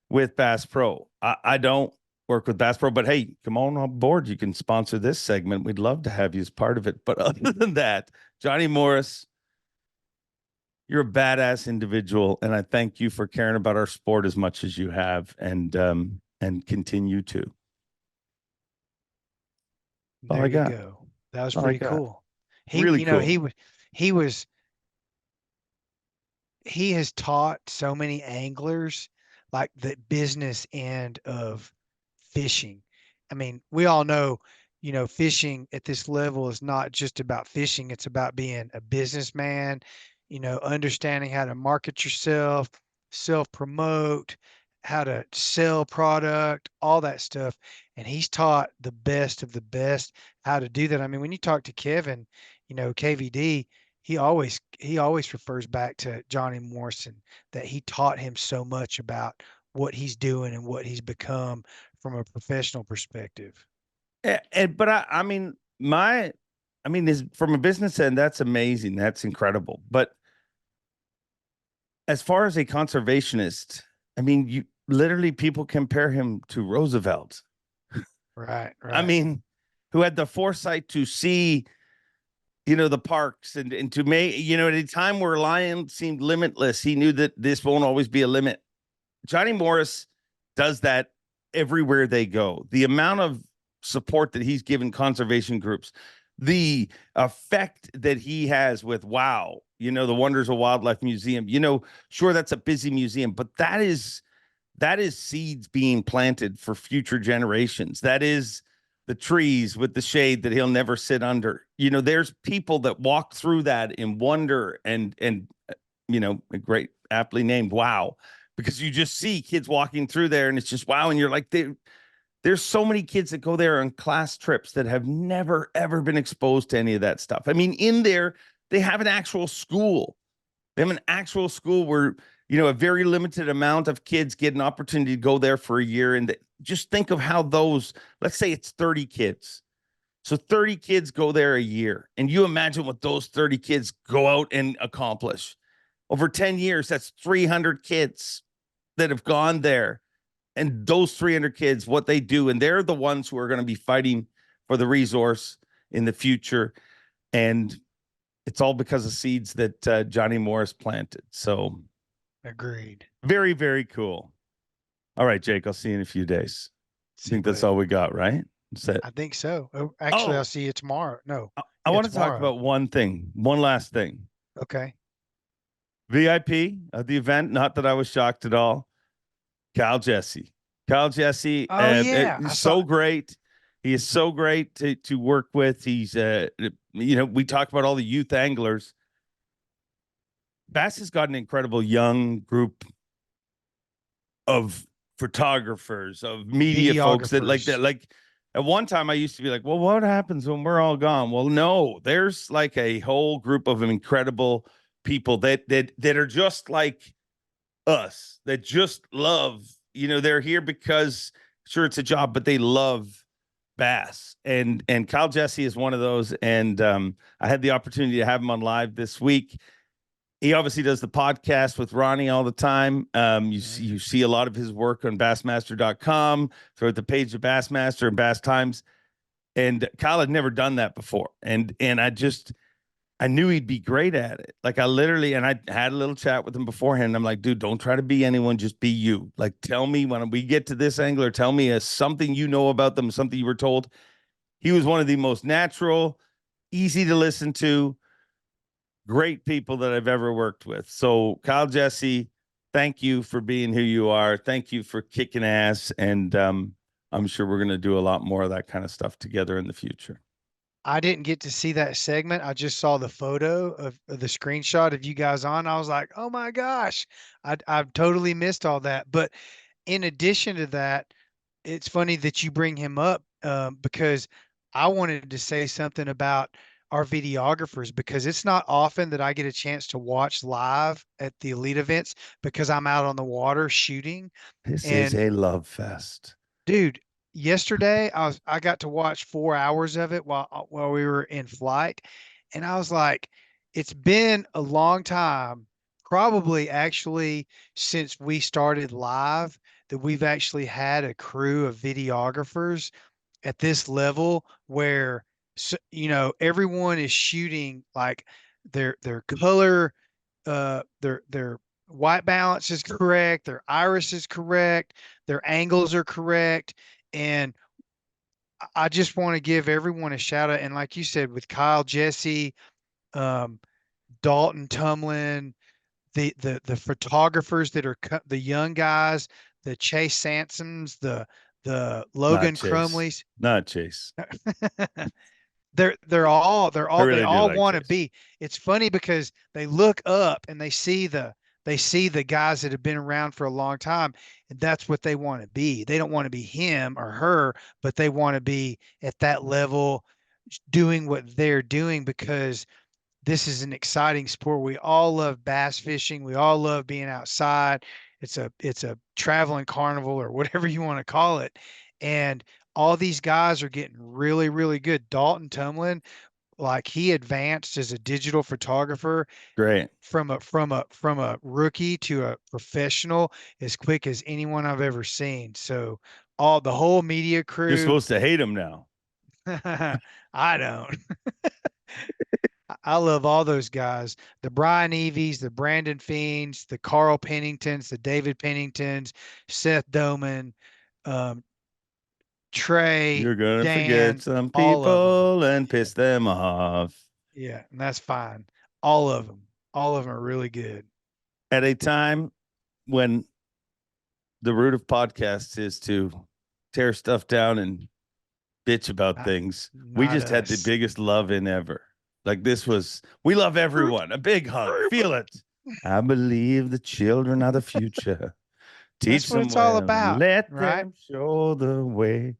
with Bass Pro. I don't work with Bass Pro, but hey, come on board. You can sponsor this segment. We'd love to have you as part of it. But other than that, Johnny Morris, you're a badass individual, and I thank you for caring about our sport as much as you have, and continue to. There you go. That was pretty cool. Really cool. He has taught so many anglers like the business end of fishing. I mean, we all know, fishing at this level is not just about fishing. It's about being a businessman, understanding how to market yourself, self-promote, how to sell product, all that stuff. And he's taught the best of the best how to do that. I mean, when you talk to Kevin, KVD, he always refers back to Johnny Morrison, that he taught him so much about what he's doing and what he's become from a professional perspective. But I mean, from a business end, that's amazing. That's incredible. But as far as a conservationist, I mean, you literally, people compare him to Roosevelt. Right. I mean, who had the foresight to see, the parks and to make, at a time where lion seemed limitless, he knew that this won't always be a limit. Johnny Morris does that everywhere they go. The amount of support that he's given conservation groups, the effect that he has with WOW, the Wonders of Wildlife Museum. Sure, that's a busy museum, but that is seeds being planted for future generations. That is the trees with the shade that he'll never sit under. There's people that walk through that in wonder and a great aptly named WOW, because you just see kids walking through there and it's just wow. And you're like, there's so many kids that go there on class trips that have never, ever been exposed to any of that stuff. I mean, in there, they have an actual school. They have an actual school where, a very limited amount of kids get an opportunity to go there for a year. And just think of how let's say it's 30 kids. So 30 kids go there a year. And you imagine what those 30 kids go out and accomplish. Over 10 years, that's 300 kids that have gone there. And those 300 kids, what they do, and they're the ones who are going to be fighting for the resource in the future. And it's all because of seeds that Johnny Morris planted. So agreed. Very, very cool. All right, Jake, I'll see you in a few days. I think that's all we got, right? I think so. Actually, I'll see you tomorrow. No. I want to talk about one last thing. Okay. VIP of the event, not that I was shocked at all. Kyle Jesse. Oh, yeah. He's so great. He is so great to work with. He's, we talk about all the youth anglers. Bass has got an incredible young group of photographers, of media folks that like that. Like at one time I used to be like, well, what happens when we're all gone? Well, no, there's like a whole group of incredible people that are just like us, that just love, they're here because sure it's a job, but they love bass. And Kyle Jesse is one of those. And I had the opportunity to have him on live this week. He obviously does the podcast with Ronnie all the time. You see a lot of his work on bassmaster.com, throughout the page of Bassmaster and Bass Times. And Kyle had never done that before. And I knew he'd be great at it. Like I had a little chat with him beforehand. I'm like, dude, don't try to be anyone. Just be you. Like, tell me when we get to this angler, tell me something you know about them, something you were told. He was one of the most natural, easy to listen to, great people that I've ever worked with. So Kyle Jesse, thank you for being who you are. Thank you for kicking ass. And I'm sure we're going to do a lot more of that kind of stuff together in the future. I didn't get to see that segment. I just saw the photo of the screenshot of you guys on. I was like, oh my gosh, I've totally missed all that. But in addition to that, it's funny that you bring him up because I wanted to say something about our videographers, because it's not often that I get a chance to watch live at the elite events because I'm out on the water shooting. This is a love fest. Dude, yesterday I got to watch 4 hours of it while we were in flight, and I was like, it's been a long time, probably actually since we started live, that we've actually had a crew of videographers at this level where everyone is shooting like their color, their white balance is correct, their iris is correct, their angles are correct. And I just want to give everyone a shout out. And like you said, with Kyle Jesse, Dalton Tumlin, the photographers that are the young guys, the Chase Sansons, the Logan Crumleys. Not Chase. They all like want to be. It's funny because they look up and they see the guys that have been around for a long time, and that's what they want to be. They don't want to be him or her, but they want to be at that level doing what they're doing, because this is an exciting sport. We all love bass fishing. We all love being outside. It's a traveling carnival or whatever you want to call it. And all these guys are getting really, really good. Dalton Tumlin, like he advanced as a digital photographer. Great. From a rookie to a professional as quick as anyone I've ever seen. So the whole media crew. You're supposed to hate him now. I don't. I love all those guys. The Brian Evies, the Brandon Fiends, the Carl Penningtons, the David Penningtons, Seth Doman, um, Trey, You're gonna forget Dan, some all of them. people and piss them off. Yeah, and that's fine. All of them are really good. At a time when the root of podcasts is to tear stuff down and bitch about Not, things, we not just had the us. biggest love in ever. Like this was, we love everyone. A big hug. Feel it. I believe the children are the future. That's Teach what them it's all well and about, let right? them show the way.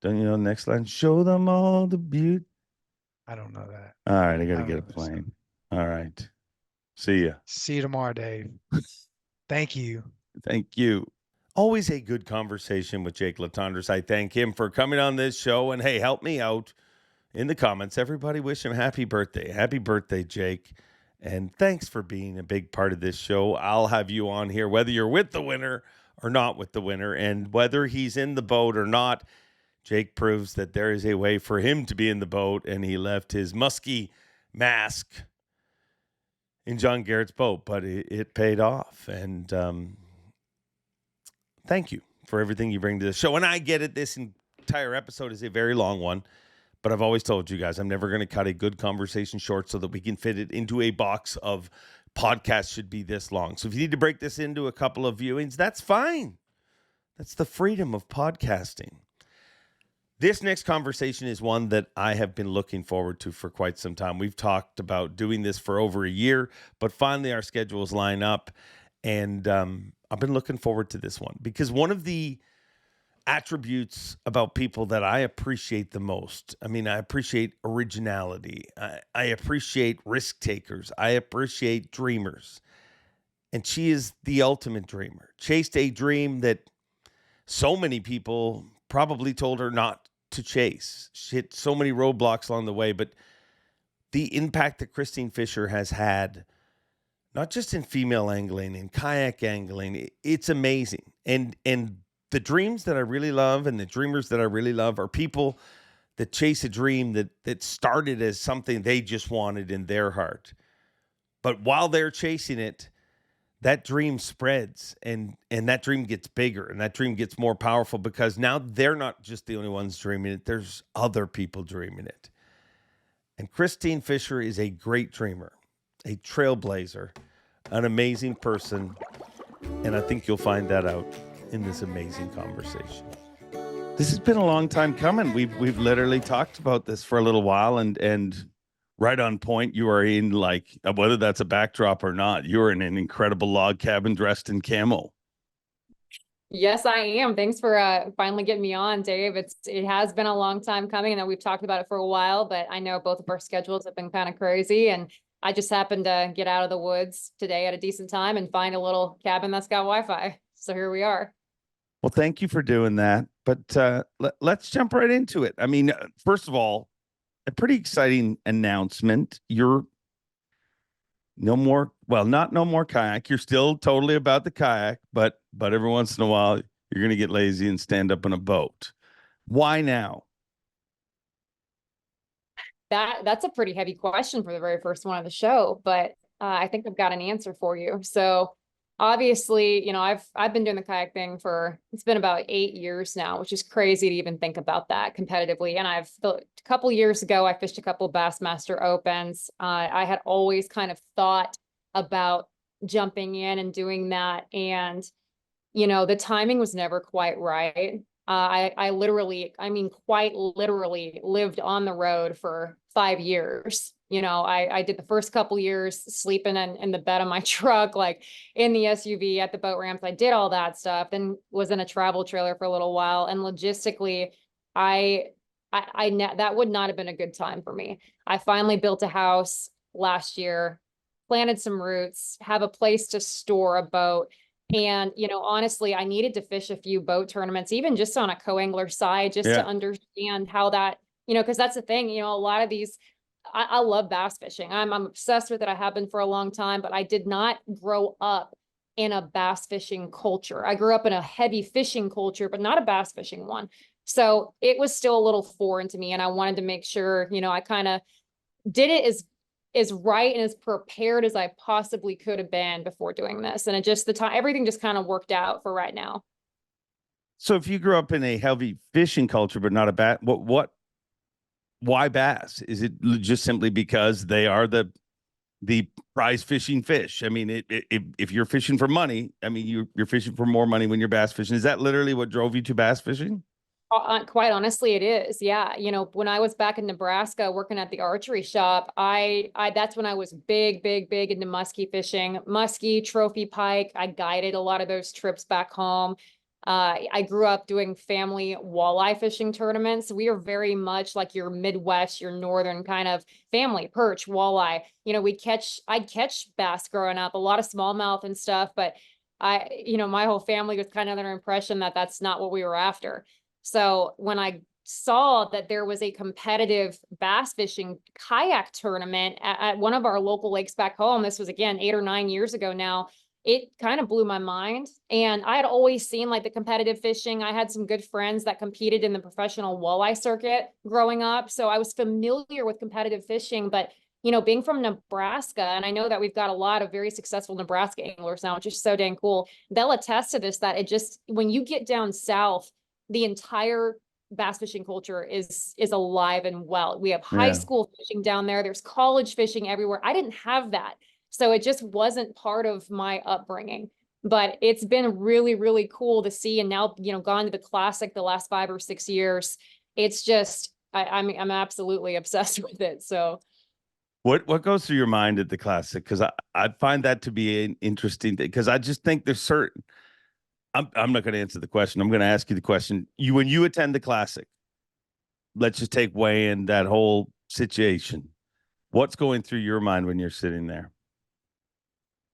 Don't you know the next line? Show them all the beauty. I don't know that. All right, I got I to don't get a know this stuff. plane. All right. See ya. See you tomorrow, Dave. Thank you. Thank you. Always a good conversation with Jake Latendresse. I thank him for coming on this show. And hey, help me out in the comments. Everybody wish him happy birthday. Happy birthday, Jake. And thanks for being a big part of this show. I'll have you on here, whether you're with the winner or not with the winner. And whether he's in the boat or not, Jake proves that there is a way for him to be in the boat. And he left his musky mask in John Garrett's boat, but it paid off. And thank you for everything you bring to the show. And I get it, this entire episode is a very long one, but I've always told you guys I'm never going to cut a good conversation short so that we can fit it into a box of podcasts should be this long. So if you need to break this into a couple of viewings, that's fine. That's the freedom of podcasting. This next conversation is one that I have been looking forward to for quite some time. We've talked about doing this for over a year, but finally our schedules line up. And I've been looking forward to this one because one of the attributes about people that I appreciate the most, I mean, I appreciate originality. I appreciate risk takers. I appreciate dreamers. And she is the ultimate dreamer. Chased a dream that so many people probably told her not to chase. She hit so many roadblocks along the way, but the impact that Kristine Fischer has had, not just in female angling, in kayak angling, it's amazing. And the dreams that I really love and the dreamers that I really love are people that chase a dream that started as something they just wanted in their heart. But while they're chasing it, that dream spreads and that dream gets bigger and that dream gets more powerful because now they're not just the only ones dreaming it. There's other people dreaming it. And Kristine Fischer is a great dreamer, a trailblazer, an amazing person. And I think you'll find that out in this amazing conversation. This has been a long time coming. We've literally talked about this for a little while and right on point. You are in, like, whether that's a backdrop or not, you're in an incredible log cabin dressed in camo. Yes, I am. Thanks for finally getting me on, Dave. It has been a long time coming, and we've talked about it for a while, but I know both of our schedules have been kind of crazy, and I just happened to get out of the woods today at a decent time and find a little cabin that's got Wi-Fi. So here we are. Well, thank you for doing that. But let's jump right into it. I mean, first of all, a pretty exciting announcement. You're no more kayak. You're still totally about the kayak, but every once in a while you're going to get lazy and stand up in a boat. Why now? That's a pretty heavy question for the very first one of the show, but I think I've got an answer for you. So obviously, you know, I've been doing the kayak thing it's been about 8 years now, which is crazy to even think about that competitively. And a couple years ago, I fished a couple Bassmaster Opens. I had always kind of thought about jumping in and doing that. And, you know, the timing was never quite right. I quite literally lived on the road for 5 years. You know, I did the first couple years sleeping in the bed of my truck, like in the SUV at the boat ramps. I did all that stuff, then was in a travel trailer for a little while. And logistically, that would not have been a good time for me. I finally built a house last year, planted some roots, have a place to store a boat. And, you know, honestly, I needed to fish a few boat tournaments, even just on a co-angler side, just to understand how that, you know, because that's the thing, you know, a lot of these, I love bass fishing. I'm obsessed with it. I have been for a long time, but I did not grow up in a bass fishing culture. I grew up in a heavy fishing culture, but not a bass fishing one. So it was still a little foreign to me. And I wanted to make sure, you know, I kind of did it as right and as prepared as I possibly could have been before doing this. And everything just kind of worked out for right now. So if you grew up in a heavy fishing culture, but not a bass, why bass? Is it just simply because they are the prize fishing fish? I mean, if you're fishing for money, I mean, you're fishing for more money when you're bass fishing. Is that literally what drove you to bass fishing? Quite honestly, it is. Yeah. You know, when I was back in Nebraska working at the archery shop, that's when I was big into muskie fishing, muskie, trophy pike. I guided a lot of those trips back home. I grew up doing family walleye fishing tournaments. We are very much like your Midwest, your Northern kind of family, perch, walleye. You know, I'd catch bass growing up, a lot of smallmouth and stuff, but my whole family was kind of under impression that that's not what we were after. So when I saw that there was a competitive bass fishing kayak tournament at one of our local lakes back home, this was again 8 or 9 years ago now, it kind of blew my mind. And I had always seen like the competitive fishing. I had some good friends that competed in the professional walleye circuit growing up. So I was familiar with competitive fishing, but being from Nebraska, and I know that we've got a lot of very successful Nebraska anglers now, which is so dang cool. They'll attest to this, that when you get down south, the entire bass fishing culture is alive and well. We have high school fishing down there. There's college fishing everywhere. I didn't have that. So it just wasn't part of my upbringing, but it's been really, really cool to see. And now, gone to the classic the last 5 or 6 years. It's just, I'm absolutely obsessed with it. So What goes through your mind at the classic? Because I find that to be an interesting thing, because I just think there's certain, I'm not going to answer the question. I'm going to ask you the question. When you attend the classic, let's just take away in that whole situation. What's going through your mind when you're sitting there?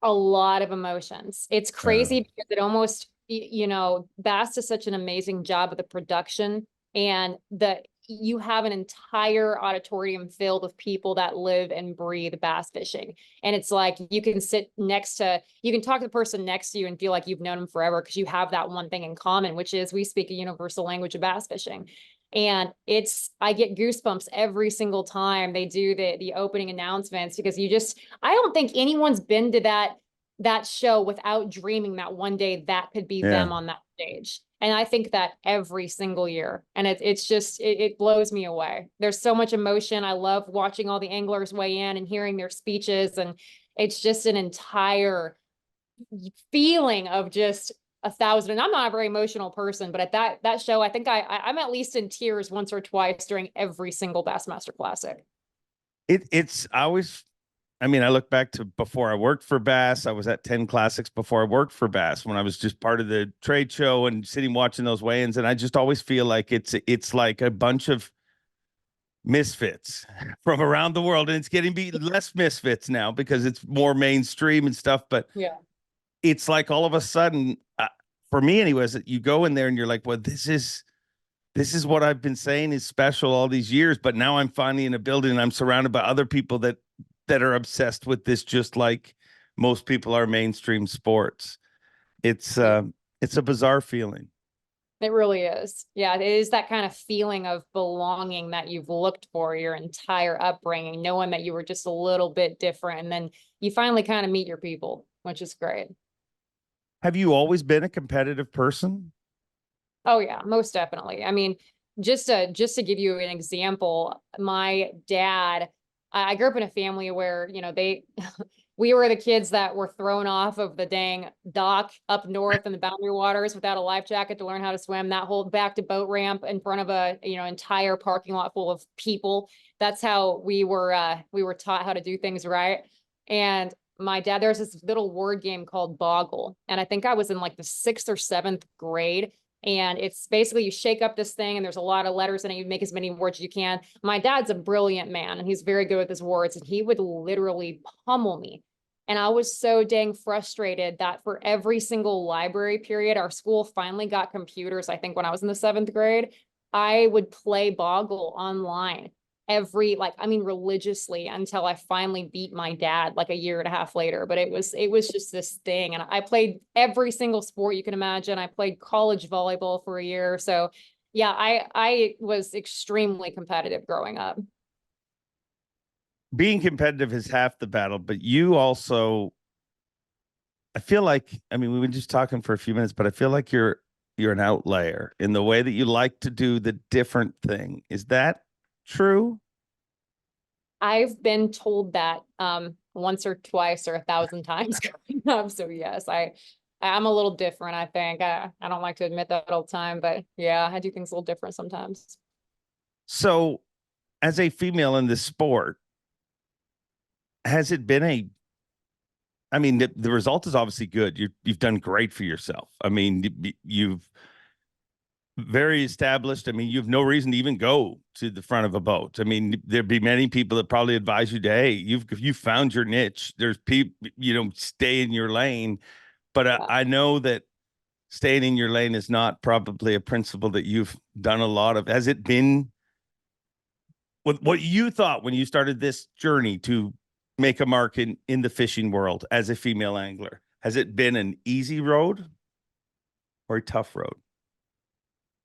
a lot of emotions. It's crazy because it almost, Bass does such an amazing job of the production, and you have an entire auditorium filled with people that live and breathe bass fishing. And it's like, you can talk to the person next to you and feel like you've known them forever, because you have that one thing in common, which is we speak a universal language of bass fishing. And I get goosebumps every single time they do the opening announcements, because I don't think anyone's been to that show without dreaming that one day that could be them on that stage. And I think that every single year. And it blows me away. There's so much emotion. I love watching all the anglers weigh in and hearing their speeches. And it's just an entire feeling of just 1,000. And I'm not a very emotional person, but at that show, I think I'm at least in tears once or twice during every single Bassmaster Classic. I look back to before I worked for Bass. I was at 10 classics before I worked for Bass, when I was just part of the trade show and sitting watching those weigh-ins. And I just always feel like it's like a bunch of misfits from around the world. And it's getting less misfits now because it's more mainstream and stuff. But yeah, it's like all of a sudden, for me anyways, you go in there and you're like, well, this is what I've been saying is special all these years. But now I'm finally in a building and I'm surrounded by other people that are obsessed with this, just like most people are mainstream sports. It's a bizarre feeling. it really is. Yeah, it is that kind of feeling of belonging that you've looked for your entire upbringing, knowing that you were just a little bit different. And then you finally kind of meet your people, which is great. Have you always been a competitive person? Oh yeah, most definitely. I mean, just to give you an example, my dad, I grew up in a family where, we were the kids that were thrown off of the dang dock up north in the Boundary Waters without a life jacket to learn how to swim, that whole back to boat ramp in front of a, entire parking lot full of people. That's how we were taught how to do things right. And my dad, there's this little word game called Boggle. And I think I was in like the 6th or 7th grade. And it's basically, you shake up this thing and there's a lot of letters in it. You make as many words as you can. My dad's a brilliant man and he's very good with his words, and he would literally pummel me. And I was so dang frustrated that for every single library period, our school finally got computers. I think when I was in the 7th grade, I would play Boggle online religiously until I finally beat my dad like a year and a half later. But it was just this thing. And I played every single sport you can imagine. I played college volleyball for a year. So yeah, I was extremely competitive growing up. Being competitive is half the battle, but you also, I feel like, we've been just talking for a few minutes, but I feel like you're you're an outlier in the way that you like to do the different thing. Is that true? I've been told that once or twice or 1,000 times growing up. So yes, I'm a little different, I think. I don't like to admit that all the time, but yeah, I do things a little different sometimes. So, as a female in this sport, has it been I mean, the result is obviously good. You've done great for yourself. I mean, you've very established. I mean, you have no reason to even go to the front of a boat. I mean, there'd be many people that probably advise you to, hey, you've found your niche. There's people, stay in your lane. But I know that staying in your lane is not probably a principle that you've done a lot of. Has it been what you thought when you started this journey to make a mark in the fishing world as a female angler? Has it been an easy road or a tough road?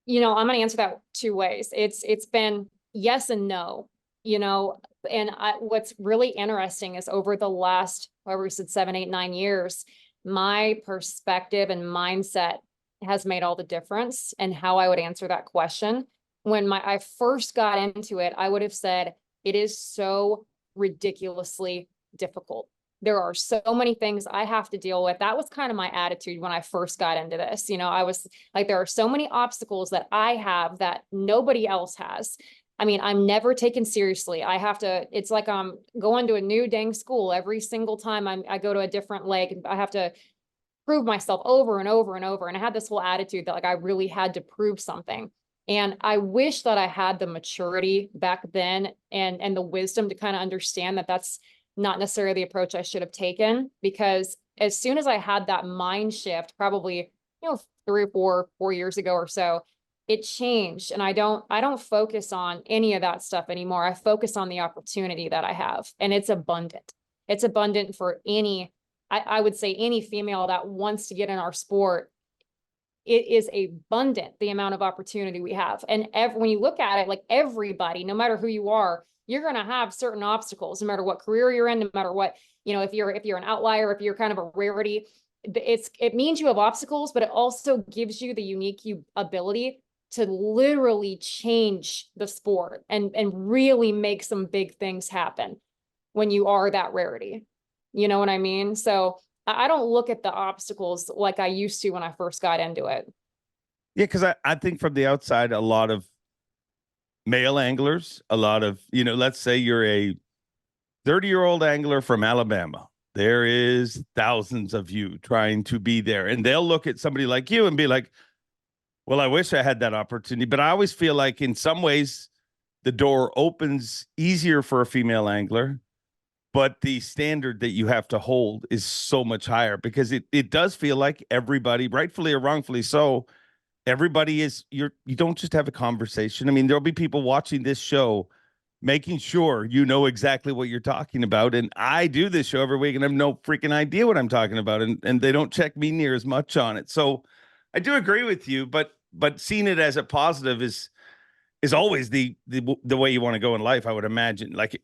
I'm going to answer that two ways. It's been yes and no, and what's really interesting is over the last, however we said 7, 8, 9 years, my perspective and mindset has made all the difference in how I would answer that question. When I first got into it, I would have said it is so ridiculously difficult. There are so many things I have to deal with. That was kind of my attitude when I first got into this. I was like, there are so many obstacles that I have that nobody else has. I mean, I'm never taken seriously. It's like I'm going to a new dang school every single time I go to a different lake. I have to prove myself over and over and over. And I had this whole attitude that like I really had to prove something. And I wish that I had the maturity back then and the wisdom to kind of understand that that's not necessarily the approach I should have taken, because as soon as I had that mind shift, probably, 3 or 4 years ago or so, it changed. And I don't focus on any of that stuff anymore. I focus on the opportunity that I have, and it's abundant. It's abundant for I would say any female that wants to get in our sport. It is abundant, the amount of opportunity we have. And when you look at it, like everybody, no matter who you are, you're going to have certain obstacles, no matter what career you're in, no matter what, if you're an outlier, if you're kind of a rarity, it means you have obstacles, but it also gives you the unique ability to literally change the sport and really make some big things happen when you are that rarity. You know what I mean? So I don't look at the obstacles like I used to when I first got into it. Yeah, because I think from the outside, a lot of male anglers, a lot of, let's say you're a 30-year-old angler from Alabama. There is thousands of you trying to be there. And they'll look at somebody like you and be like, well, I wish I had that opportunity. But I always feel like in some ways, the door opens easier for a female angler, but the standard that you have to hold is so much higher, because it does feel like everybody, rightfully or wrongfully so, everybody is, you don't just have a conversation. I mean, there'll be people watching this show making sure you know exactly what you're talking about. And I do this show every week and I have no freaking idea what I'm talking about. And they don't check me near as much on it. So I do agree with you, but seeing it as a positive is always the way you want to go in life, I would imagine. Like,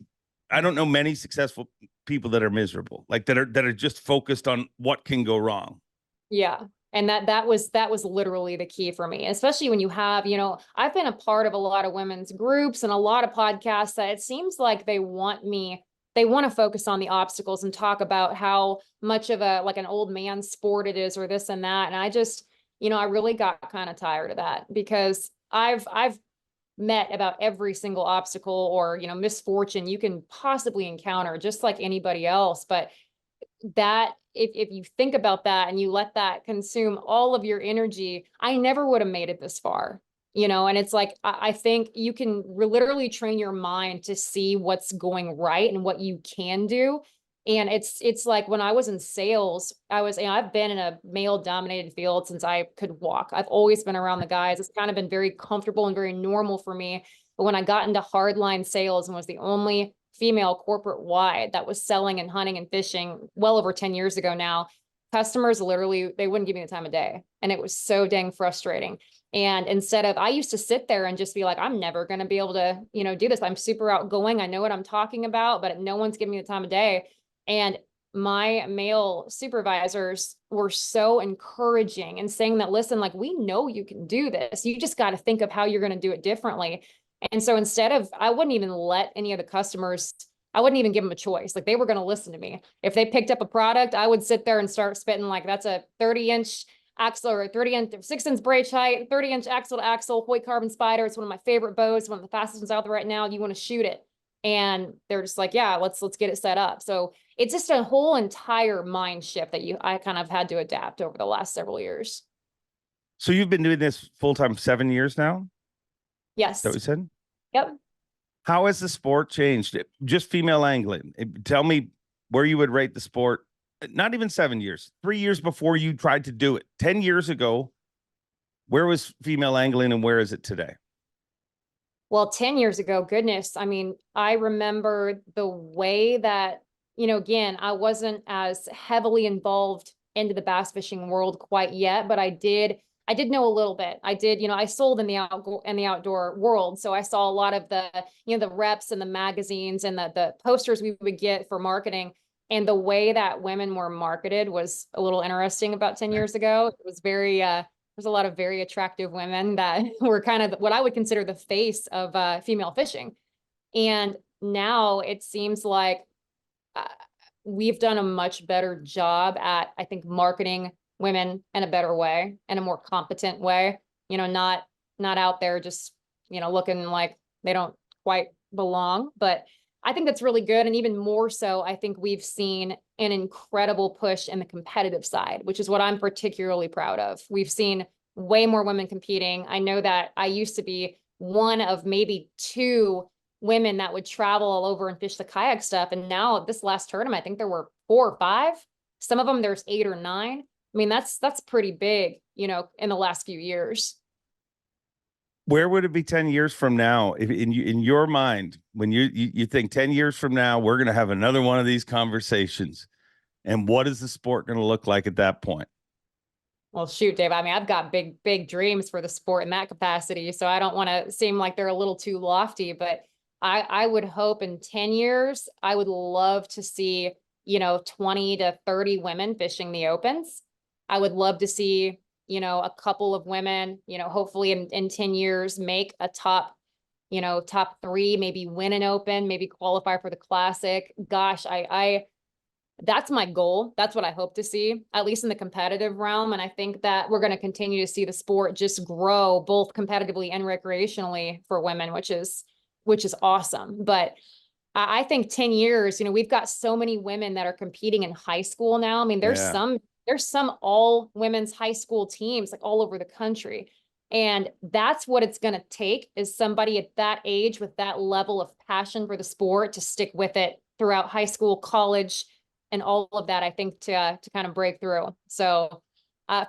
I don't know many successful people that are miserable, like that are just focused on what can go wrong. Yeah. And that was literally the key for me, especially when you have, I've been a part of a lot of women's groups and a lot of podcasts that it seems like they want to focus on the obstacles and talk about how much of an old man sport it is or this and that. And I just, I really got kind of tired of that, because I've met about every single obstacle or, misfortune you can possibly encounter, just like anybody else. But that if you think about that and you let that consume all of your energy, I never would have made it this far, and it's like, I think you can literally train your mind to see what's going right and what you can do. And it's like when I was in sales, I've been in a male dominated field since I could walk. I've always been around the guys. It's kind of been very comfortable and very normal for me. But when I got into hardline sales and was the only female corporate wide that was selling and hunting and fishing well over 10 years ago now, customers literally, they wouldn't give me the time of day. And it was so dang frustrating. And I used to sit there and just be like, I'm never going to be able to, do this. I'm super outgoing. I know what I'm talking about, but no one's giving me the time of day. And my male supervisors were so encouraging and saying that, listen, like, we know you can do this. You just got to think of how you're going to do it differently. And so instead of, I wouldn't even let any of the customers, I wouldn't even give them a choice. Like, they were going to listen to me. If they picked up a product, I would sit there and start spitting like, that's a 30-inch axle or 6-inch brace height, 30-inch axle to axle, Hoyt carbon spider. It's one of my favorite bows, one of the fastest ones out there right now. You want to shoot it. And they're just like, yeah, let's get it set up. So it's just a whole entire mind shift that I kind of had to adapt over the last several years. So you've been doing this full-time 7 years now? Yes. Is that what you said? Yep. How has the sport changed? Just female angling. Tell me where you would rate the sport. Not even 7 years, 3 years before you tried to do it. 10 years ago, where was female angling and where is it today? Well, 10 years ago, goodness. I mean, I remember the way that, again, I wasn't as heavily involved into the bass fishing world quite yet, but I did know a little bit. I sold in the outdoor world. So I saw a lot of the, the reps and the magazines and the posters we would get for marketing. And the way that women were marketed was a little interesting about 10 years ago. It was very, there's a lot of very attractive women that were kind of what I would consider the face of female fishing. And now it seems like we've done a much better job at, I think, marketing women in a better way, in a more competent way, not out there just, looking like they don't quite belong. But I think that's really good. And even more so, I think we've seen an incredible push in the competitive side, which is what I'm particularly proud of. We've seen way more women competing. I know that I used to be one of maybe 2 women that would travel all over and fish the kayak stuff. And now this last tournament, I think there were 4 or 5. Some of them there's 8 or 9. I mean, that's pretty big, in the last few years. Where would it be 10 years from now? If in your mind, when you think 10 years from now, we're going to have another one of these conversations, and what is the sport going to look like at that point? Well, shoot, Dave, I mean, I've got big dreams for the sport in that capacity. So I don't want to seem like they're a little too lofty, but I would hope in 10 years, I would love to see, 20 to 30 women fishing the opens. I would love to see, a couple of women, hopefully in 10 years, make a top 3, maybe win an open, maybe qualify for the classic. Gosh, that's my goal. That's what I hope to see, at least in the competitive realm. And I think that we're going to continue to see the sport just grow both competitively and recreationally for women, which is awesome. But I think 10 years, we've got so many women that are competing in high school now. I mean, there's some all women's high school teams like all over the country. And that's what it's going to take, is somebody at that age with that level of passion for the sport to stick with it throughout high school, college, and all of that, I think, to kind of break through. So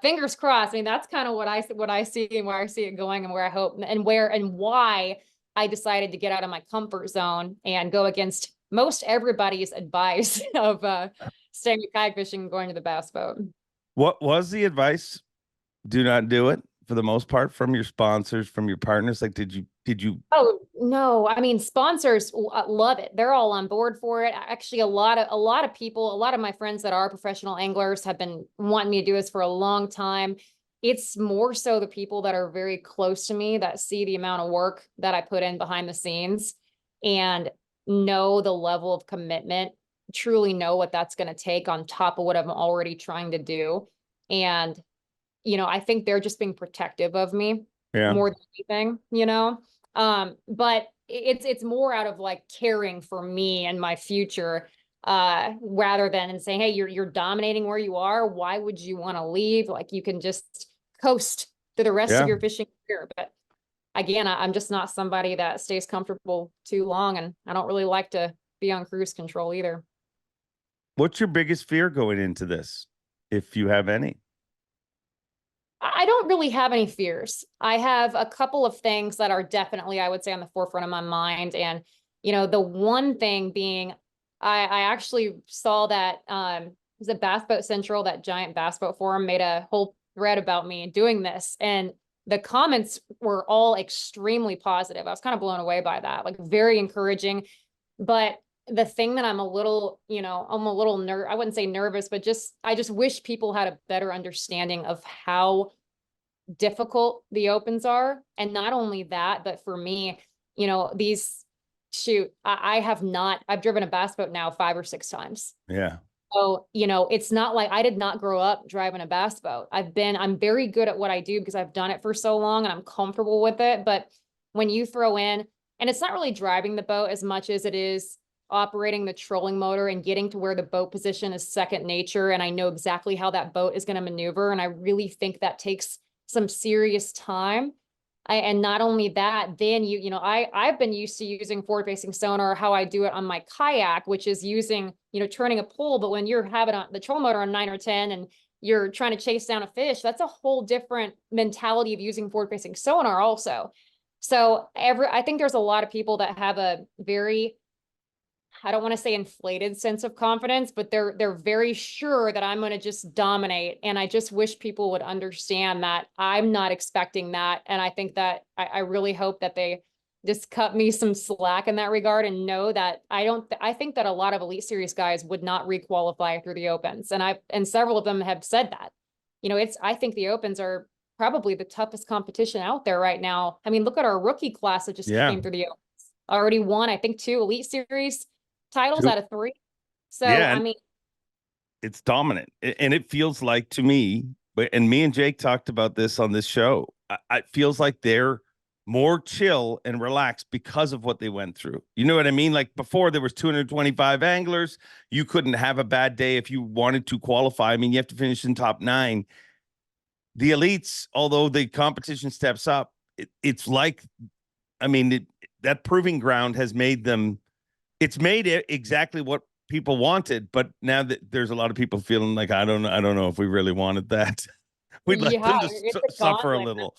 fingers crossed. I mean, that's kind of what I see and where I see it going and where I hope and why I decided to get out of my comfort zone and go against most everybody's advice of staying at kayak fishing and going to the bass boat. What was the advice? Do not do it, for the most part, from your sponsors, from your partners. Like, did you? Oh, no. I mean, sponsors love it. They're all on board for it. Actually, a lot of people, a lot of my friends that are professional anglers have been wanting me to do this for a long time. It's more so the people that are very close to me that see the amount of work that I put in behind the scenes and know the level of commitment, truly know what that's going to take on top of what I'm already trying to do. And, I think they're just being protective of me more than anything, but it's more out of like caring for me and my future, rather than saying, hey, you're dominating where you are. Why would you want to leave? Like, you can just coast through the rest of your fishing career. But again, I'm just not somebody that stays comfortable too long. And I don't really like to be on cruise control either. What's your biggest fear going into this, if you have any? I don't really have any fears. I have a couple of things that are definitely, I would say, on the forefront of my mind. And, the one thing being, I actually saw that was it Bass Boat Central, that giant bass boat forum, made a whole thread about me doing this. And the comments were all extremely positive. I was kind of blown away by that, like very encouraging. But the thing that I'm a little, I wouldn't say nervous, but I just wish people had a better understanding of how difficult the opens are. And not only that, but for me, I've driven a bass boat now 5 or 6 times. Yeah. So, it's not like I did not grow up driving a bass boat. I'm very good at what I do because I've done it for so long and I'm comfortable with it. But when you throw in, and it's not really driving the boat as much as it is operating the trolling motor and getting to where the boat position is second nature. And I know exactly how that boat is going to maneuver. And I really think that takes some serious time. And not only that, then I've been used to using forward-facing sonar, how I do it on my kayak, which is using, turning a pole. But when you're having the troll motor on 9 or 10 and you're trying to chase down a fish, that's a whole different mentality of using forward-facing sonar also. So I think there's a lot of people that have a very, I don't want to say inflated sense of confidence, but they're very sure that I'm going to just dominate. And I just wish people would understand that I'm not expecting that. And I think that I really hope that they just cut me some slack in that regard and know that I think that a lot of Elite Series guys would not requalify through the Opens. And several of them have said that, I think the Opens are probably the toughest competition out there right now. I mean, look at our rookie class that just came through the Opens. Already won, I think, 2 Elite Series titles out of 3. So, Yeah, I mean, it's dominant. And it feels like to me, and me and Jake talked about this on this show, it feels like they're more chill and relaxed because of what they went through. You know what I mean? Like before there was 225 anglers. You couldn't have a bad day if you wanted to qualify. I mean, you have to finish in top 9. The elites, although the competition steps up, it's like, I mean, that proving ground has made them, it's made it exactly what people wanted. But now that there's a lot of people feeling like, I don't know if we really wanted that. We'd like them to suffer a little.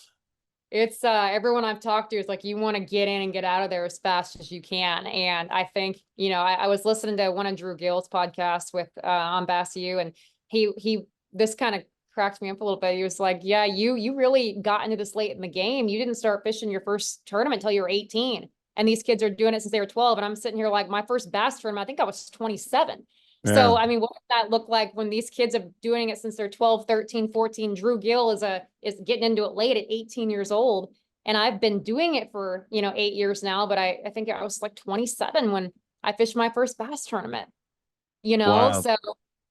It's everyone I've talked to is like, you want to get in and get out of there as fast as you can. And I think, I was listening to one of Drew Gill's podcasts with on BassU, and he this kind of cracked me up a little bit. He was like, yeah, you really got into this late in the game. You didn't start fishing your first tournament until you were 18. And these kids are doing it since they were 12. And I'm sitting here like, my first bass tournament, I think I was 27. Yeah. So, I mean, what does that look like when these kids are doing it since they're 12, 13, 14? Drew Gill is getting into it late at 18 years old. And I've been doing it for, 8 years now, but I think I was like 27 when I fished my first bass tournament, Wow. So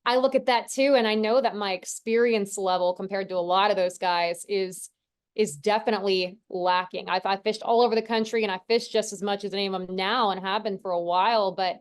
I look at that too. And I know that my experience level compared to a lot of those guys is definitely lacking. I've fished all over the country, and I fish just as much as any of them now and have been for a while. But,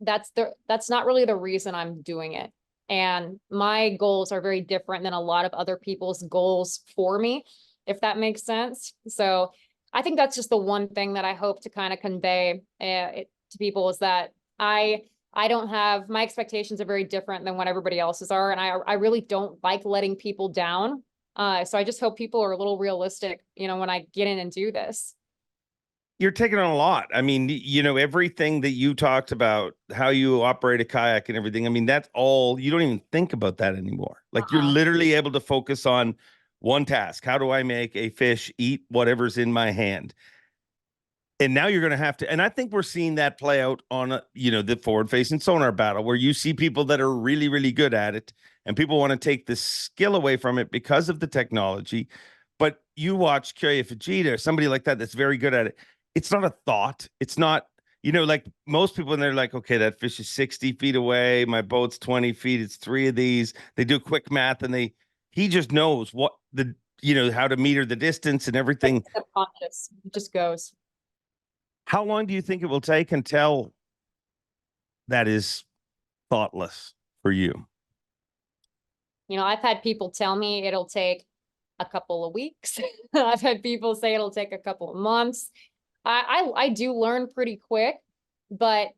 that's not really the reason I'm doing it. And my goals are very different than a lot of other people's goals for me, if that makes sense. So I think that's just the one thing that I hope to kind of convey to people, is that I don't have, my expectations are very different than what everybody else's are. And I really don't like letting people down. So I just hope people are a little realistic, when I get in and do this. You're taking on a lot. I mean, everything that you talked about, how you operate a kayak and everything. I mean, that's all, you don't even think about that anymore. Like you're literally able to focus on one task. How do I make a fish eat whatever's in my hand? And now you're going to have to, and I think we're seeing that play out on, the forward-facing sonar battle, where you see people that are really, really good at it, and people want to take the skill away from it because of the technology. But you watch Kyoya Fujita or somebody like that that's very good at it. It's not a thought. It's not, like most people, and they're like, okay, that fish is 60 feet away. My boat's 20 feet. It's 3 of these. They do quick math, and he just knows what how to meter the distance and everything. Subconscious. It just goes. How long do you think it will take until that is thoughtless for you? I've had people tell me it'll take a couple of weeks. I've had people say it'll take a couple of months. I do learn pretty quick, but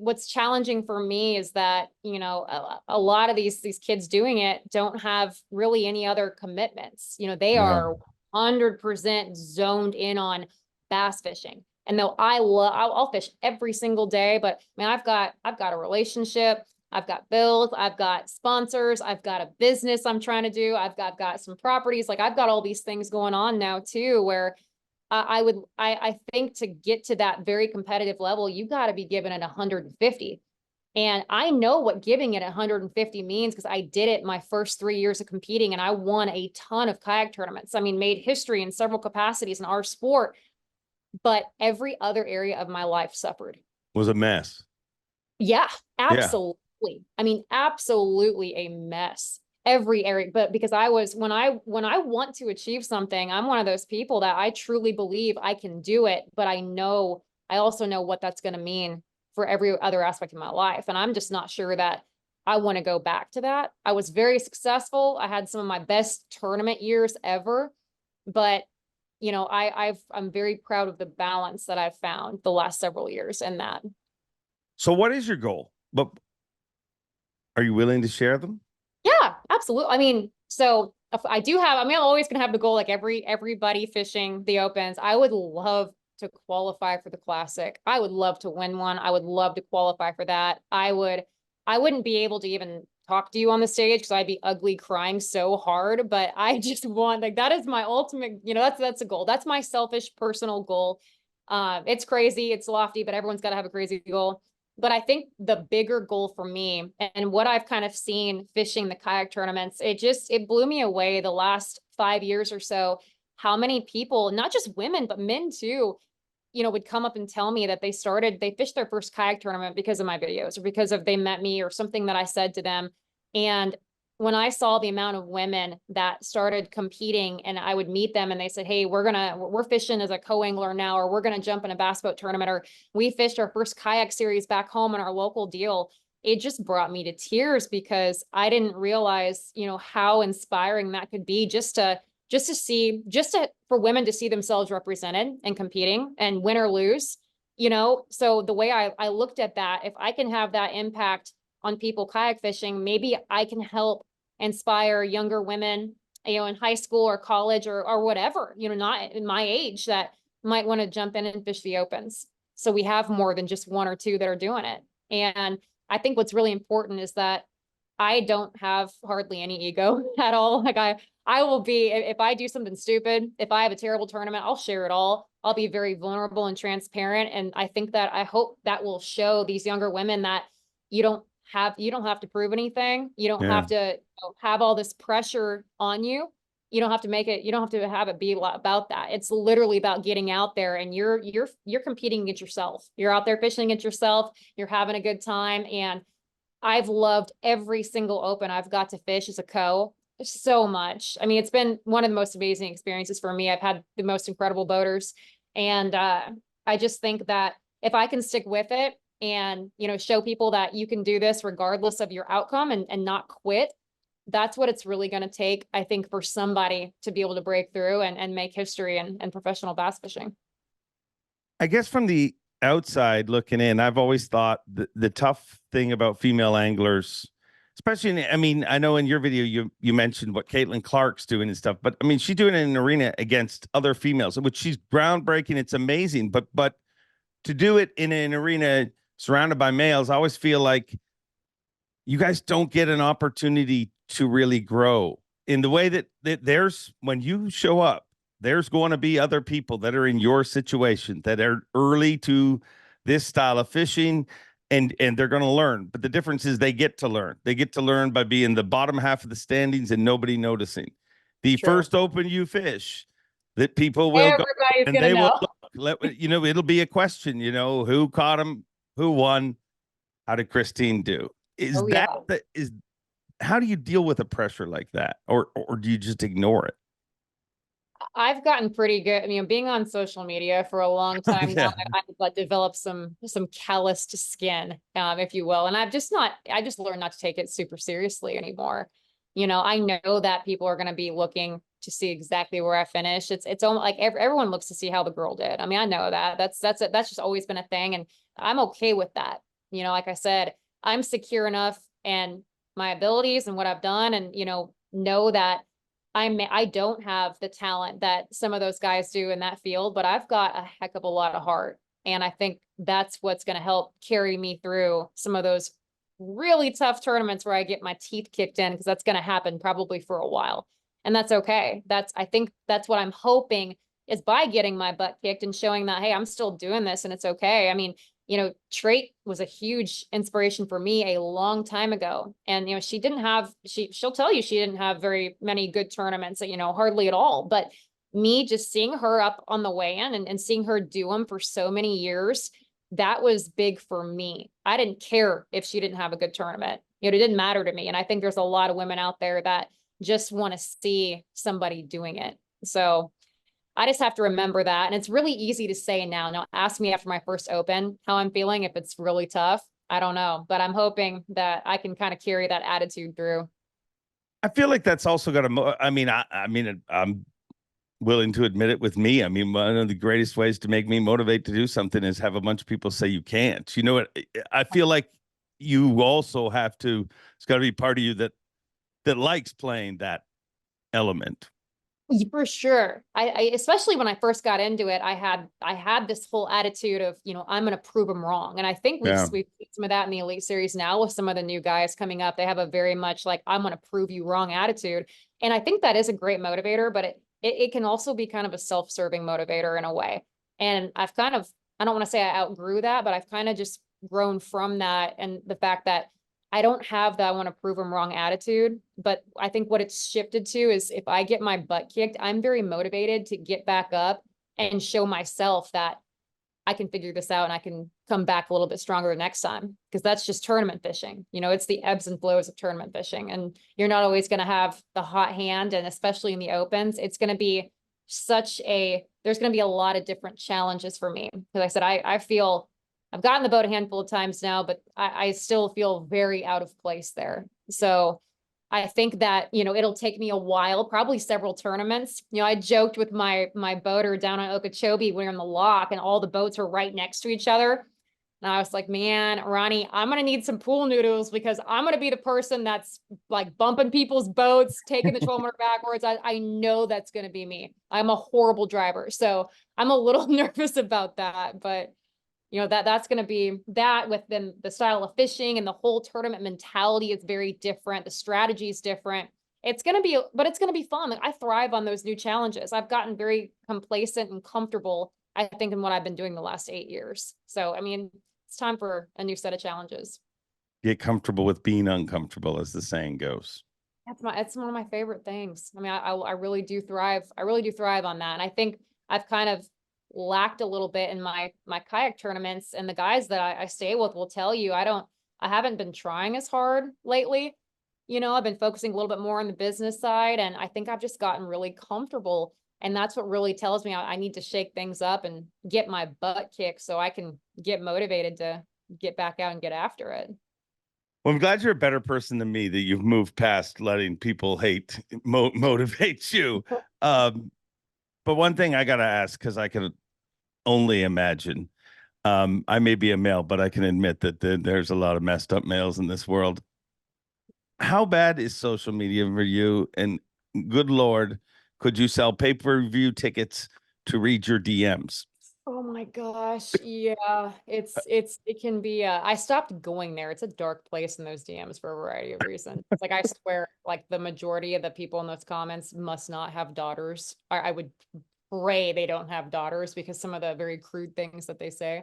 what's challenging for me is that, a lot of these kids doing it don't have really any other commitments. They are 100% zoned in on bass fishing. And though I'll fish every single day, but man, I've got a relationship, I've got bills, I've got sponsors, I've got a business I'm trying to do, I've got some properties. Like I've got all these things going on now too, where I think to get to that very competitive level, you got to be giving it 150. And I know what giving it 150 means because I did it my first 3 years of competing and I won a ton of kayak tournaments. I mean, made history in several capacities in our sport, but every other area of my life suffered. Was a mess. Yeah, Yeah. absolutely. I mean, absolutely a mess. Every area, but because when I want to achieve something, I'm one of those people that I truly believe I can do it, but I also know what that's going to mean for every other aspect of my life. And I'm just not sure that I want to go back to that. I was very successful. I had some of my best tournament years ever, but you know, I'm very proud of the balance that I've found the last several years in that. So what is your goal? But are you willing to share them? Yeah, absolutely. I mean, so if I do have, I mean, I'm always going to have the goal, like everybody fishing the opens. I would love to qualify for the classic. I would love to win one. I would love to qualify for that. I wouldn't be able to even talk to you on the stage because I'd be ugly crying so hard, but I just want, like, that is my ultimate, you know, that's a goal. That's my selfish personal goal. It's crazy. It's lofty, but everyone's got to have a crazy goal. But I think the bigger goal for me and what I've kind of seen fishing the kayak tournaments, it blew me away the last 5 years or so, how many people, not just women, but men too, you know, would come up and tell me that they fished their first kayak tournament because of my videos or because of they met me or something that I said to them. And when I saw the amount of women that started competing and I would meet them and they said, hey, we're fishing as a co-angler now, or we're going to jump in a bass boat tournament, or we fished our first kayak series back home in our local deal. It just brought me to tears because I didn't realize, you know, how inspiring that could be for women to see themselves represented and competing and win or lose, you know? So the way I looked at that, if I can have that impact on people kayak fishing, maybe I can help inspire younger women, you know, in high school or college or whatever, you know, not in my age that might want to jump in and fish the opens. So we have more than just one or two that are doing it. And I think what's really important is that I don't have hardly any ego at all. Like I will be, if I do something stupid, if I have a terrible tournament, I'll share it all. I'll be very vulnerable and transparent. And I hope that will show these younger women that you don't have to prove anything. You don't have to have all this pressure on you. You don't have to have it be about that. It's literally about getting out there and you're competing against yourself. You're out there fishing against yourself. You're having a good time. And I've loved every single open I've got to fish as a co so much. I mean, it's been one of the most amazing experiences for me. I've had the most incredible boaters. And I just think that if I can stick with it and, you know, show people that you can do this regardless of your outcome and not quit, that's what it's really going to take, I think, for somebody to be able to break through and make history and professional bass fishing. I guess from the outside looking in, I've always thought the tough thing about female anglers, especially I mean, I know in your video you mentioned what Caitlin Clark's doing and stuff, but I mean, she's doing it in an arena against other females, which she's groundbreaking. It's amazing, but to do it in an arena surrounded by males, I always feel like you guys don't get an opportunity to really grow in the way that there's, when you show up, there's going to be other people that are in your situation that are early to this style of fishing and they're going to learn. But the difference is they get to learn. They get to learn by being the bottom half of the standings and nobody noticing. The first open you fish, that people will go and they will look, you know, it'll be a question, you know, who caught them, who won, how did Kristine do? How do you deal with a pressure like that? Or do you just ignore it? I've gotten pretty good. I mean, being on social media for a long time now, I've developed some calloused skin, if you will. And I just learned not to take it super seriously anymore. You know, I know that people are going to be looking to see exactly where I finish. It's almost like everyone looks to see how the girl did. I mean, I know that that's just always been a thing. And I'm okay with that. You know, like I said, I'm secure enough in my abilities and what I've done and, you know that I don't have the talent that some of those guys do in that field, but I've got a heck of a lot of heart. And I think that's what's going to help carry me through some of those really tough tournaments where I get my teeth kicked in, because that's going to happen probably for a while. And that's okay. I think that's what I'm hoping is by getting my butt kicked and showing that, hey, I'm still doing this and it's okay. I mean, Trait was a huge inspiration for me a long time ago. And, she'll tell you she didn't have very many good tournaments, hardly at all. But me just seeing her up on the weigh-in and seeing her do them for so many years, that was big for me. I didn't care if she didn't have a good tournament. It didn't matter to me. And I think there's a lot of women out there that just want to see somebody doing it. So I just have to remember that. And it's really easy to say now. Now, ask me after my first Open how I'm feeling. If it's really tough, I don't know. But I'm hoping that I can kind of carry that attitude through. I feel like that's also got to, I'm willing to admit it with me. I mean, one of the greatest ways to make me motivate to do something is have a bunch of people say you can't. You know what? I feel like you also have to, it's got to be part of you that likes playing that element. For sure. I especially when I first got into it, I had this whole attitude of, I'm going to prove them wrong. And I think we've seen some of that in the Elite Series now with some of the new guys coming up. They have a very much like, I'm going to prove you wrong attitude. And I think that is a great motivator, but it can also be kind of a self-serving motivator in a way. And I don't want to say I outgrew that, but I've kind of just grown from that. And the fact that I don't have that I want to prove them wrong attitude, but I think what it's shifted to is if I get my butt kicked, I'm very motivated to get back up and show myself that I can figure this out and I can come back a little bit stronger next time. Because that's just tournament fishing. It's the ebbs and flows of tournament fishing. And you're not always going to have the hot hand. And especially in the Opens, it's going to be there's going to be a lot of different challenges for me. Because I said, I feel I've gotten the boat a handful of times now, but I still feel very out of place there. So I think that, it'll take me a while, probably several tournaments. I joked with my boater down on Okeechobee, we're in the lock and all the boats are right next to each other. And I was like, man, Ronnie, I'm going to need some pool noodles because I'm going to be the person that's like bumping people's boats, taking the trolling motor backwards. I know that's going to be me. I'm a horrible driver. So I'm a little nervous about that, but that's going to be that with the style of fishing and the whole tournament mentality is very different. The strategy is different. It's going to be fun. Like I thrive on those new challenges. I've gotten very complacent and comfortable, I think, in what I've been doing the last 8 years. So, I mean, it's time for a new set of challenges. Get comfortable with being uncomfortable, as the saying goes. It's one of my favorite things. I mean, I really do thrive. I really do thrive on that. And I think I've kind of lacked a little bit in my kayak tournaments, and the guys that I stay with will tell you I haven't been trying as hard lately. I've been focusing a little bit more on the business side, and I think I've just gotten really comfortable, and that's what really tells me I need to shake things up and get my butt kicked so I can get motivated to get back out and get after it. Well, I'm glad you're a better person than me, that you've moved past letting people motivate you. But one thing I got to ask, because I can only imagine, I may be a male, but I can admit that there's a lot of messed up males in this world. How bad is social media for you? And good Lord, could you sell pay-per-view tickets to read your DMs? Oh my gosh. Yeah, it can be, I stopped going there. It's a dark place in those DMs for a variety of reasons. It's like, I swear, like the majority of the people in those comments must not have daughters. I would pray they don't have daughters because some of the very crude things that they say.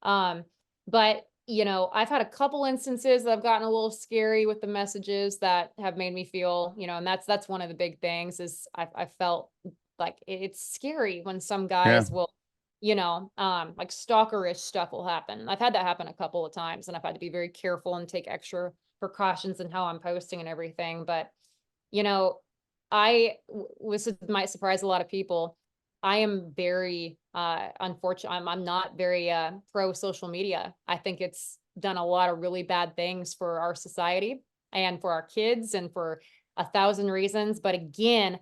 But I've had a couple instances that have gotten a little scary with the messages that have made me feel, and that's one of the big things is I felt like it's scary when some guys will, like stalkerish stuff will happen. I've had that happen a couple of times, and I've had to be very careful and take extra precautions in how I'm posting and everything. But, this might surprise a lot of people. I am very, unfortunate. I'm not very, pro social media. I think it's done a lot of really bad things for our society and for our kids and for 1,000 reasons. But again,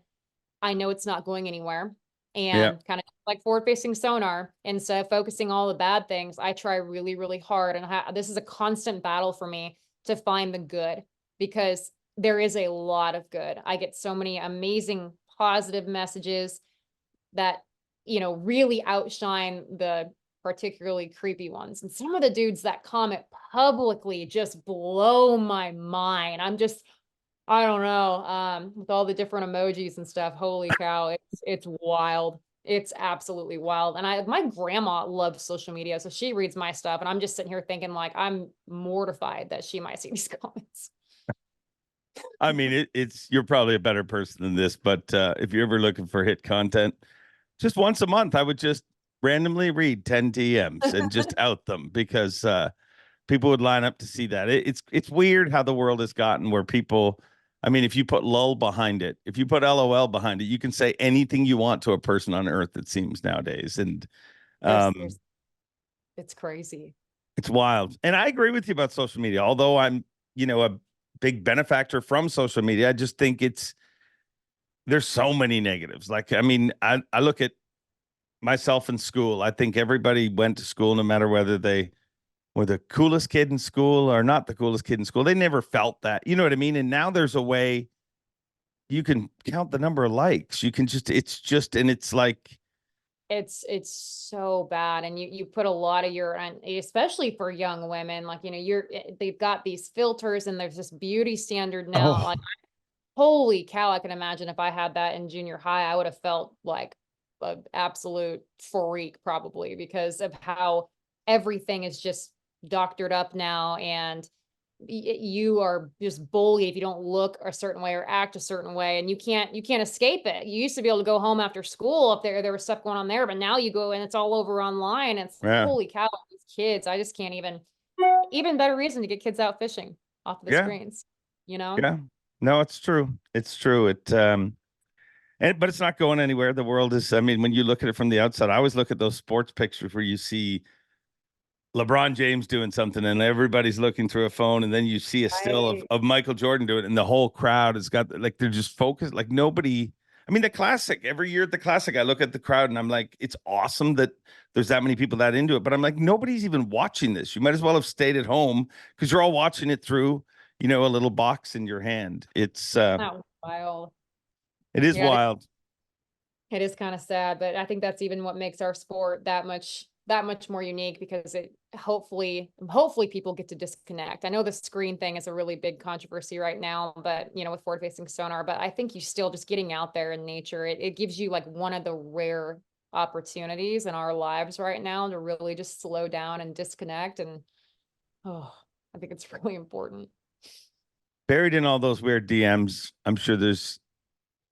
I know it's not going anywhere. And kind of like forward-facing sonar, instead of focusing all the bad things, I try really, really hard. And this is a constant battle for me to find the good, because there is a lot of good. I get so many amazing positive messages that, really outshine the particularly creepy ones. And some of the dudes that comment publicly just blow my mind. I don't know, with all the different emojis and stuff. Holy cow. It's wild. It's absolutely wild. And my grandma loves social media, so she reads my stuff, and I'm just sitting here thinking like I'm mortified that she might see these comments. I mean, it's you're probably a better person than this, but if you're ever looking for hit content, just once a month, I would just randomly read 10 DMs and just out them because people would line up to see that. It's weird how the world has gotten where people, I mean, if you put lull behind it, if you put LOL behind it, you can say anything you want to a person on earth, it seems nowadays. And It's crazy. it's wild. And I agree with you about social media. Although I'm, a big benefactor from social media, I just think there's so many negatives. Like, I mean, I look at myself in school. I think everybody went to school, no matter whether they were the coolest kid in school or not the coolest kid in school. They never felt that. You know what I mean? And now there's a way you can count the number of likes. You can and it's like, it's so bad. And you put a lot of especially for young women, like, they've got these filters and there's this beauty standard now. Like, holy cow, I can imagine if I had that in junior high, I would have felt like an absolute freak probably because of how everything is just doctored up now. And you are just bullied if you don't look a certain way or act a certain way, and you can't escape it. You used to be able to go home after school if there was stuff going on there, but now you go and it's all over online. It's holy cow, these kids. I just can't even better reason to get kids out fishing off of the screens, Yeah. No, it's true. It's true. But it's not going anywhere. The world is, I mean, when you look at it from the outside, I always look at those sports pictures where you see LeBron James doing something and everybody's looking through a phone, and then you see a still of Michael Jordan doing it, and the whole crowd has got, like, they're just focused. Like, nobody, I mean, the Classic, every year at the Classic, I look at the crowd and I'm like, it's awesome that there's that many people that into it, but I'm like, nobody's even watching this. You might as well have stayed at home because you're all watching it through, a little box in your hand. It's wild. It is wild. It is kind of sad, but I think that's even what makes our sport that much more unique, because it hopefully people get to disconnect. I know the screen thing is a really big controversy right now, but with forward facing sonar, but I think you still just getting out there in nature, it gives you like one of the rare opportunities in our lives right now to really just slow down and disconnect. And I think it's really important. Buried in all those weird DMs, I'm sure there's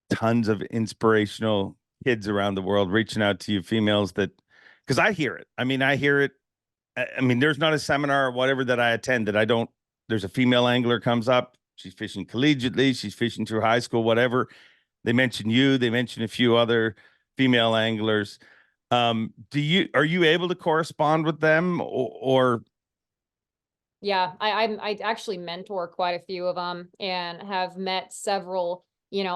tons of inspirational kids around the world reaching out to you, females, because I hear it. I mean, there's not a seminar or whatever that I attend that there's a female angler comes up. She's fishing collegiately. She's fishing through high school, whatever. They mention you. They mention a few other female anglers. Are you able to correspond with them or? Yeah, I actually mentor quite a few of them and have met several,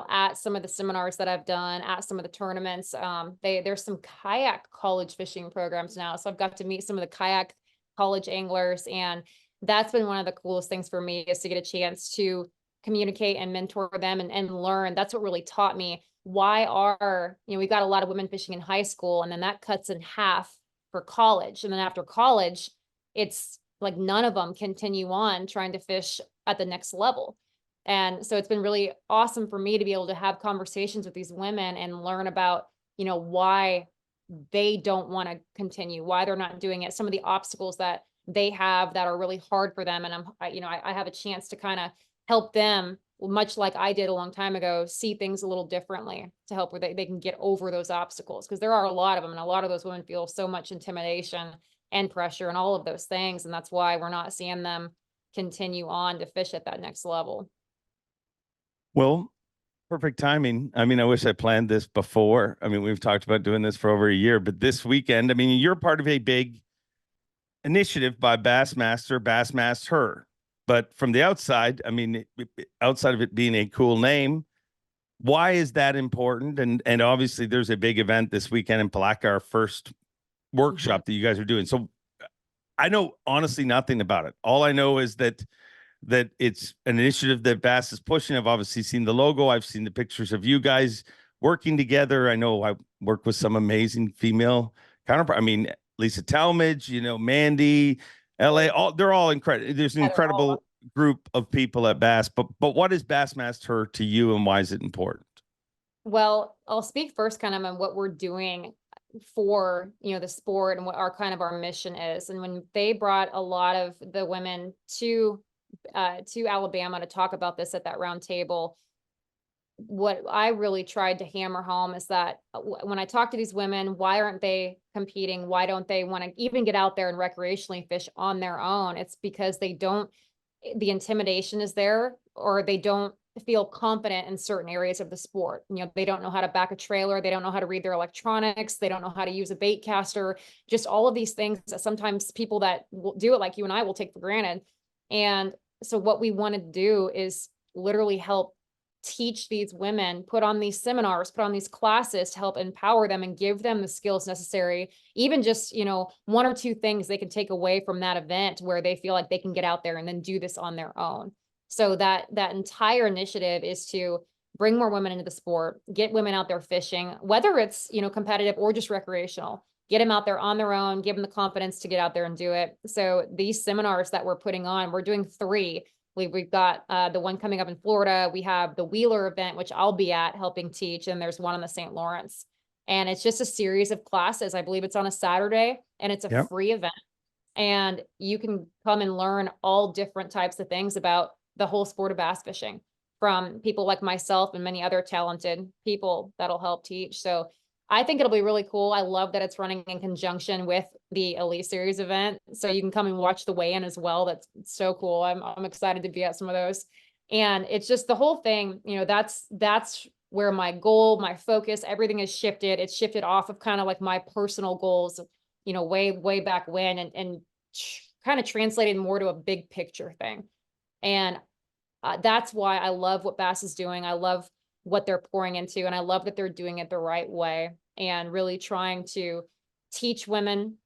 at some of the seminars that I've done, at some of the tournaments. There's some kayak college fishing programs now. So I've got to meet some of the kayak college anglers, and that's been one of the coolest things for me, is to get a chance to communicate and mentor them and learn. That's what really taught me we've got a lot of women fishing in high school, and then that cuts in half for college. And then after college, it's like none of them continue on trying to fish at the next level. And so it's been really awesome for me to be able to have conversations with these women and learn about, why they don't want to continue, why they're not doing it, some of the obstacles that they have that are really hard for them. And I have a chance to kind of help them, much like I did a long time ago, see things a little differently to help where they can get over those obstacles. Because there are a lot of them, and a lot of those women feel so much intimidation and pressure and all of those things. And that's why we're not seeing them continue on to fish at that next level. Well, perfect timing. I mean, I wish I planned this before. I mean, we've talked about doing this for over a year, but this weekend, I mean, you're part of a big initiative by BassmastHER. But from the outside, I mean, outside of it being a cool name, why is that important? And obviously there's a big event this weekend in Palatka, our first workshop that you guys are doing. So I know honestly nothing about it. All I know is that it's an initiative that Bass is pushing. I've obviously seen the logo. I've seen the pictures of you guys working together. I know I work with some amazing female counterpart. I mean, Lisa Talmadge, Mandy, LA, they're all incredible. There's an incredible group of people at Bass, but what is BassmastHER to you, and why is it important? Well, I'll speak first kind of on what we're doing for, the sport and what our mission is. And when they brought a lot of the women to Alabama to talk about this at that round table, what I really tried to hammer home is that when I talk to these women, why aren't they competing? Why don't they want to even get out there and recreationally fish on their own? It's because the intimidation is there, or they don't feel confident in certain areas of the sport. They don't know how to back a trailer. They don't know how to read their electronics. They don't know how to use a bait caster, just all of these things that sometimes people that will do it like you and I will take for granted. And so what we want to do is literally help teach these women, put on these seminars, put on these classes to help empower them and give them the skills necessary, even just, one or two things they can take away from that event where they feel like they can get out there and then do this on their own. So that entire initiative is to bring more women into the sport, get women out there fishing, whether it's, competitive or just recreational, get them out there on their own, give them the confidence to get out there and do it. So these seminars that we're putting on, we're doing 3. We've got the one coming up in Florida. We have the Wheeler event, which I'll be at helping teach. And there's one in the St. Lawrence. And it's just a series of classes. I believe it's on a Saturday and it's a free event. And you can come and learn all different types of things about the whole sport of bass fishing from people like myself and many other talented people that'll help teach. So I think it'll be really cool. I love that it's running in conjunction with the Elite Series event. So you can come and watch the weigh-in as well. That's so cool. I'm excited to be at some of those. And it's just the whole thing, that's where my goal, my focus, everything is shifted. It's shifted off of kind of like my personal goals, way back when, and kind of translated more to a big picture thing. And that's why I love what Bass is doing. I love what they're pouring into, and I love that they're doing it the right way and really trying to teach women,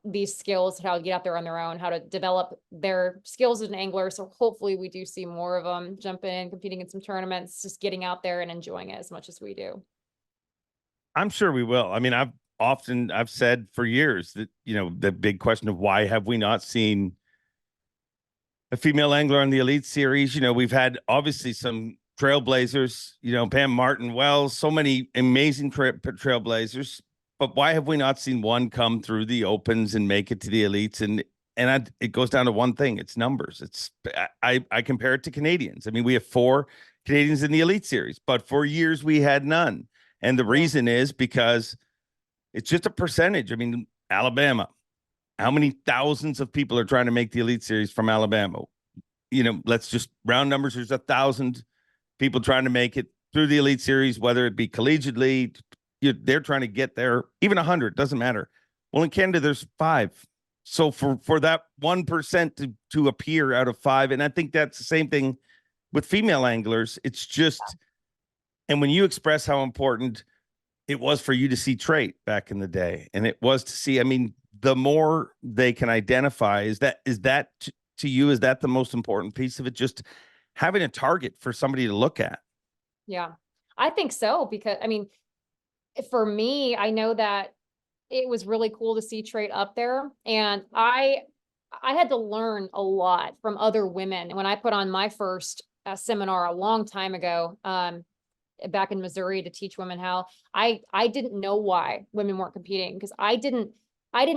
these skills, how to get out there on their own, how to develop their skills as an angler. So hopefully we do see more of them jumping in, competing in some tournaments, just getting out there and enjoying it as much as we do. I'm sure we will. I mean, I've said for years that, the big question of why have we not seen a female angler in the Elite Series? We've had obviously some trailblazers, Pam Martin Wells, so many amazing trailblazers, but why have we not seen one come through the Opens and make it to the Elites? And it goes down to one thing: it's numbers. I compare it to Canadians. I mean, we have 4 Canadians in the Elite Series, but for years we had none. And the reason is because it's just a percentage. I mean, Alabama, how many thousands of people are trying to make the Elite Series from Alabama? Let's just round numbers. There's 1,000 people trying to make it through the Elite Series, whether it be collegiately, they're trying to get there. Even 100, doesn't matter. Well, in Canada, there's 5. So for that 1% to appear out of 5, and I think that's the same thing with female anglers. It's just, and when you express how important it was for you to see trait back in the day, and it was to see, I mean, the more they can identify, is that to you, is that the most important piece of it? Just having a target for somebody to look at. Yeah, I think so, because I mean, for me, I know that it was really cool to see trait up there, and I had to learn a lot from other women. When I put on my first seminar a long time ago, back in Missouri, to teach women how, I didn't know why women weren't competing, because I didn't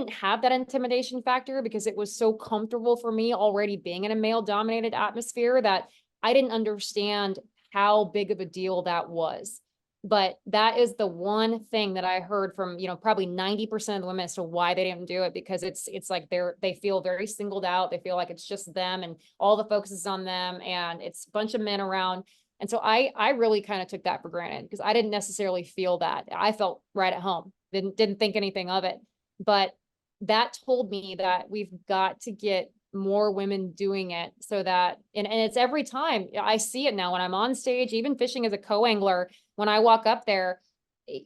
have that intimidation factor, because it was so comfortable for me already being in a male dominated atmosphere that I didn't understand how big of a deal that was. But that is the one thing that I heard from, probably 90% of the women as to why they didn't do it, because it's like they feel very singled out. They feel like it's just them and all the focus is on them, and it's a bunch of men around. And so I really kind of took that for granted, because I didn't necessarily feel that. I felt right at home, didn't think anything of it. But that told me that we've got to get more women doing it, so that, and it's every time I see it now when I'm on stage, even fishing as a co-angler, when I walk up there,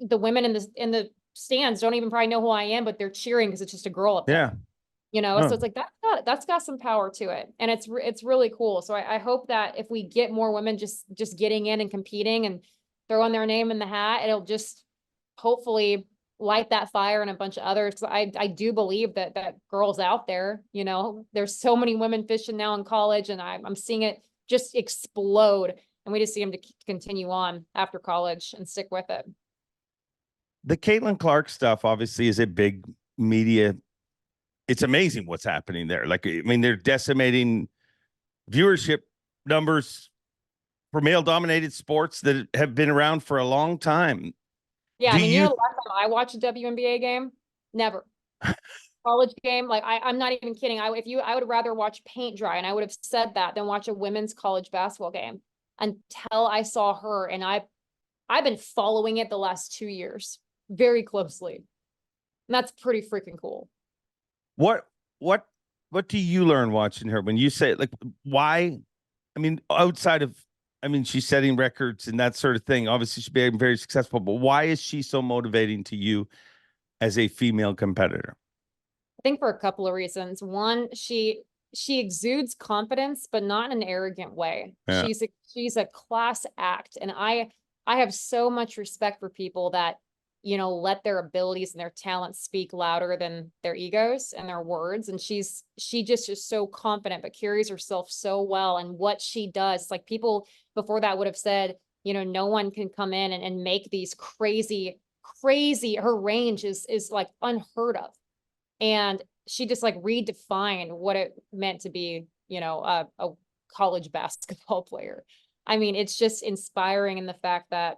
the women in the stands don't even probably know who I am, but they're cheering because it's just a girl up there. Yeah. So it's like, that's got some power to it. And it's really cool. So I hope that if we get more women just getting in and competing and throwing their name in the hat, it'll just hopefully light that fire and a bunch of others. I do believe that girls out there, there's so many women fishing now in college, and I'm seeing it just explode. And we just see him to continue on after college and stick with it. The Caitlin Clark stuff obviously is a big media. It's amazing what's happening there. Like, I mean, they're decimating viewership numbers for male-dominated sports that have been around for a long time. Yeah, Do I mean, you the last time I watched a WNBA game? Never. College game, like I'm not even kidding. I would rather watch paint dry, and I would have said that than watch a women's college basketball game until I saw her, and I've been following it the last 2 years very closely. And that's pretty freaking cool. what do you learn watching her when you say, like, why? I mean, outside of, I mean, she's setting records and that sort of thing. Obviously, she's being very successful, but why is she so motivating to you as a female competitor? I think for a couple of reasons. One, she exudes confidence, but not in an arrogant way. Yeah. She's a class act. And I have so much respect for people that, you know, let their abilities and their talents speak louder than their egos and their words. And she just is so confident, but carries herself so well. And what she does, like, people before that would have said, you know, no one can come in and make these crazy, her range is like unheard of. And she just like redefined what it meant to be, you know, a college basketball player. I mean, it's just inspiring in the fact that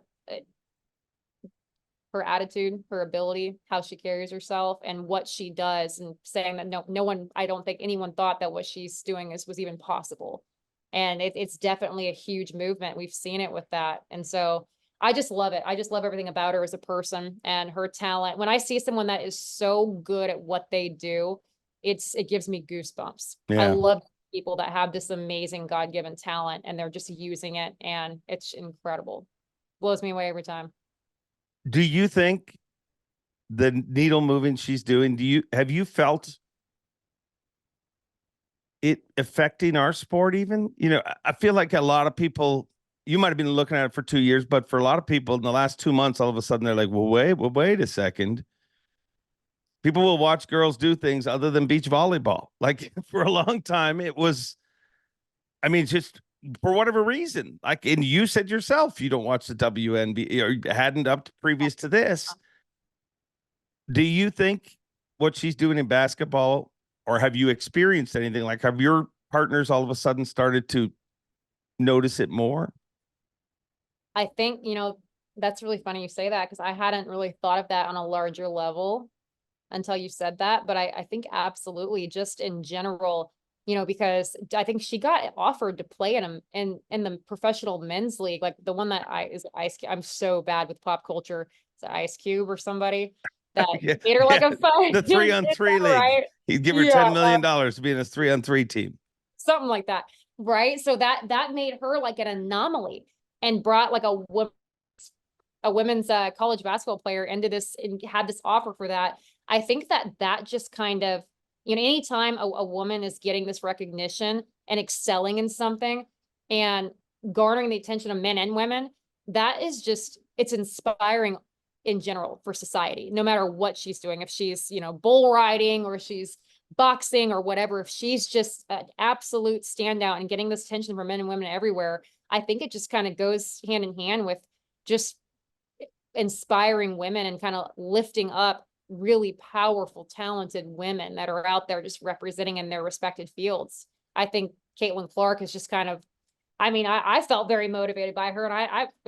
her attitude, her ability, how she carries herself, and what she does, and saying that no one, I don't think anyone thought that what she's doing was even possible. And it's definitely a huge movement. We've seen it with that. And so I just love it. I just love everything about her as a person and her talent. When I see someone that is so good at what they do, it gives me goosebumps. Yeah. I love people that have this amazing God-given talent and they're just using it, and it's incredible. Blows me away every time. Do you think the needle moving she's doing, have you felt it affecting our sport even? You know, I feel like a lot of people, you might have been looking at it for 2 years, but for a lot of people in the last 2 months, all of a sudden they're like, well, wait a second. People will watch girls do things other than beach volleyball. Like, for a long time, it was, I mean, just for whatever reason, like, and you said yourself, you don't watch the WNBA, or you hadn't up to previous to this. Do you think what she's doing in basketball, or have you experienced anything, like, have your partners all of a sudden started to notice it more? I think, you know, that's really funny you say that, because I hadn't really thought of that on a larger level until you said that. But I think absolutely, just in general, you know, because I think she got offered to play in the professional men's league, like the one that is Ice Cube. I'm so bad with pop culture. It's Ice Cube or somebody that Yeah, made her like a fun. the 3-on-3 league. Right? He'd give her $10 million to be in his 3-on-3 team. Something like that. Right. So that made her like an anomaly, and brought like a women's college basketball player into this, and had this offer for that. I think that just kind of, you know, anytime a woman is getting this recognition and excelling in something and garnering the attention of men and women, that is just, it's inspiring in general for society, no matter what she's doing. If she's, you know, bull riding, or she's boxing or whatever, if she's just an absolute standout and getting this attention from men and women everywhere, I think it just kind of goes hand in hand with just inspiring women and kind of lifting up really powerful, talented women that are out there just representing in their respected fields. I think Caitlin Clark is just kind of, I mean, I felt very motivated by her, and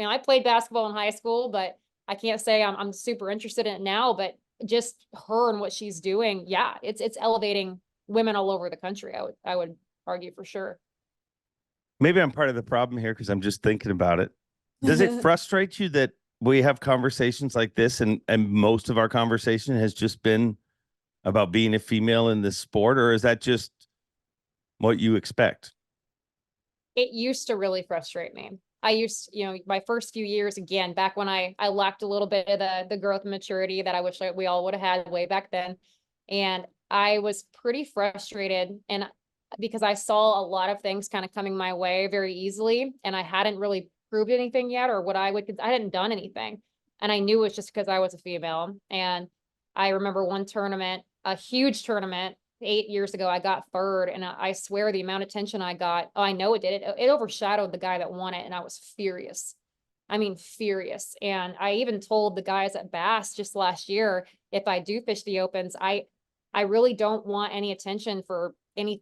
I played basketball in high school, but I can't say I'm super interested in it now. But just her and what she's doing, yeah, it's elevating women all over the country. I would argue for sure. Maybe I'm part of the problem here because I'm just thinking about it. Does it frustrate you that we have conversations like this, and most of our conversation has just been about being a female in this sport, or is that just what you expect? It used to really frustrate me. I used, you know, my first few years, again, back when I lacked a little bit of the growth and maturity that I wish we all would have had way back then. And I was pretty frustrated, and because I saw a lot of things kind of coming my way very easily, and I hadn't really proved anything yet, or I hadn't done anything. And I knew it was just because I was a female. And I remember one tournament, a huge tournament. 8 years ago, I got third, and I swear the amount of attention I got, oh, I know it did. It overshadowed the guy that won it, and I was furious. I mean, furious. And I even told the guys at Bass just last year, if I do fish the Opens, I really don't want any attention for any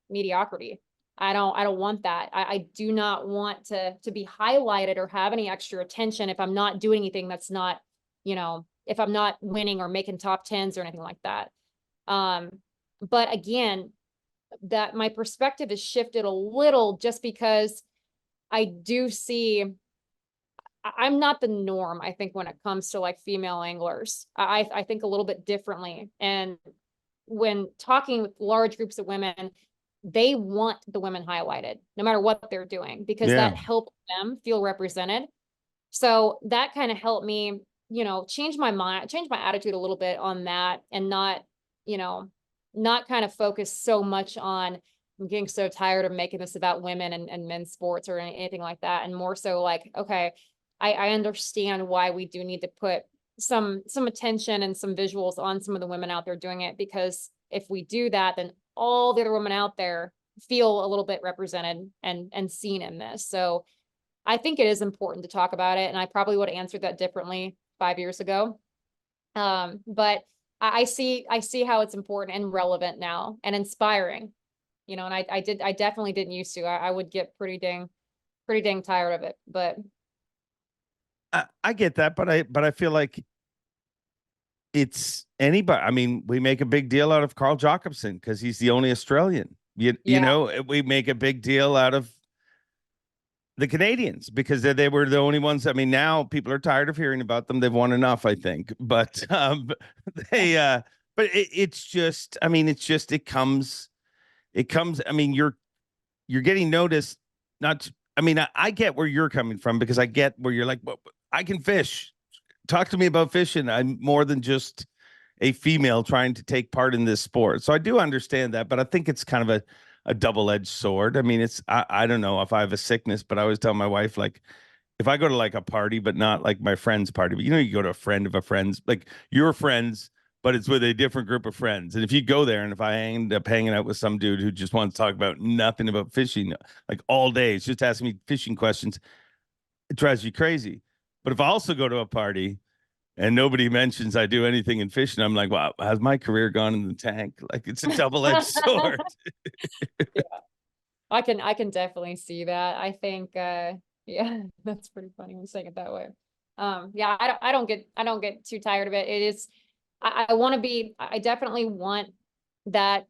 mediocrity. I don't want that. I do not want to be highlighted or have any extra attention if I'm not doing anything that's not, if I'm not winning or making top 10s or anything like that. But again, that my perspective has shifted a little just because I do see I'm not the norm, I think, when it comes to like female anglers. I think a little bit differently. And when talking with large groups of women, they want the women highlighted no matter what they're doing, because that helps them feel represented. So that kind of helped me, change my mind, change my attitude a little bit on that, and not kind of focus so much on, I'm getting so tired of making this about women and men's sports or anything like that. And more so like, okay, I understand why we do need to put some attention and some visuals on some of the women out there doing it, because if we do that, then all the other women out there feel a little bit represented and seen in this. So I think it is important to talk about it. And I probably would have answered that differently 5 years ago. But I see how it's important and relevant now and inspiring, and I definitely didn't used to. I would get pretty dang tired of it, but I get that, but I feel like it's anybody. I mean, we make a big deal out of Carl Jacobson because he's the only Australian. You know, we make a big deal out of the Canadians because they were the only ones. I mean, now people are tired of hearing about them. They've won enough, I think. But it's just, I mean, it comes. I mean, you're getting noticed. I get where you're coming from, because I get where you're like, well, I can fish. Talk to me about fishing. I'm more than just a female trying to take part in this sport. So I do understand that, but I think it's kind of a double-edged sword. I mean, I don't know if I have a sickness, but I always tell my wife, like, if I go to like a party, but not like my friend's party, but you go to a friend of a friend's, like your friends, but it's with a different group of friends. And if you go there, and if I end up hanging out with some dude who just wants to talk about nothing about fishing, like all day, it's just asking me fishing questions, it drives you crazy. But if I also go to a party and nobody mentions I do anything in fishing, I'm like, wow, has my career gone in the tank? Like, it's a double-edged sword. Yeah, I can definitely see that. I think, yeah, that's pretty funny when saying it that way. Yeah, I don't get too tired of it. It is, I want to be, I definitely want that.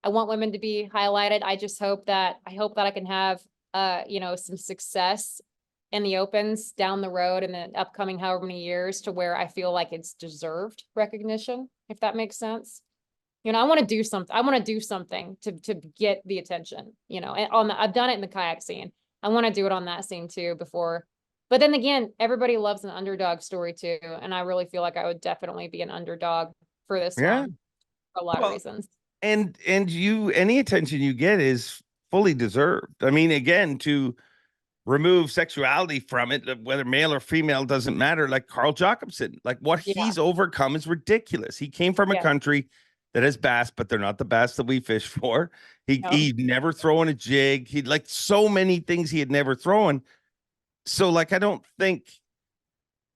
I want women to be highlighted. I hope that I can have, some success in the Opens down the road in the upcoming however many years, to where I feel like it's deserved recognition, if that makes sense. I want to do something. I want to do something to get the attention, and I've done it in the kayak scene. I want to do it on that scene too before. But then again, everybody loves an underdog story too. And I really feel like I would definitely be an underdog for this one for a lot of reasons. And any attention you get is fully deserved. I mean, again, to remove sexuality from it, whether male or female, doesn't matter. Like Carl Jacobson, like what he's overcome is ridiculous. He came from a country that has bass, but they're not the bass that we fish for. He'd never thrown a jig. He'd like so many things he had never thrown. So like, I don't think,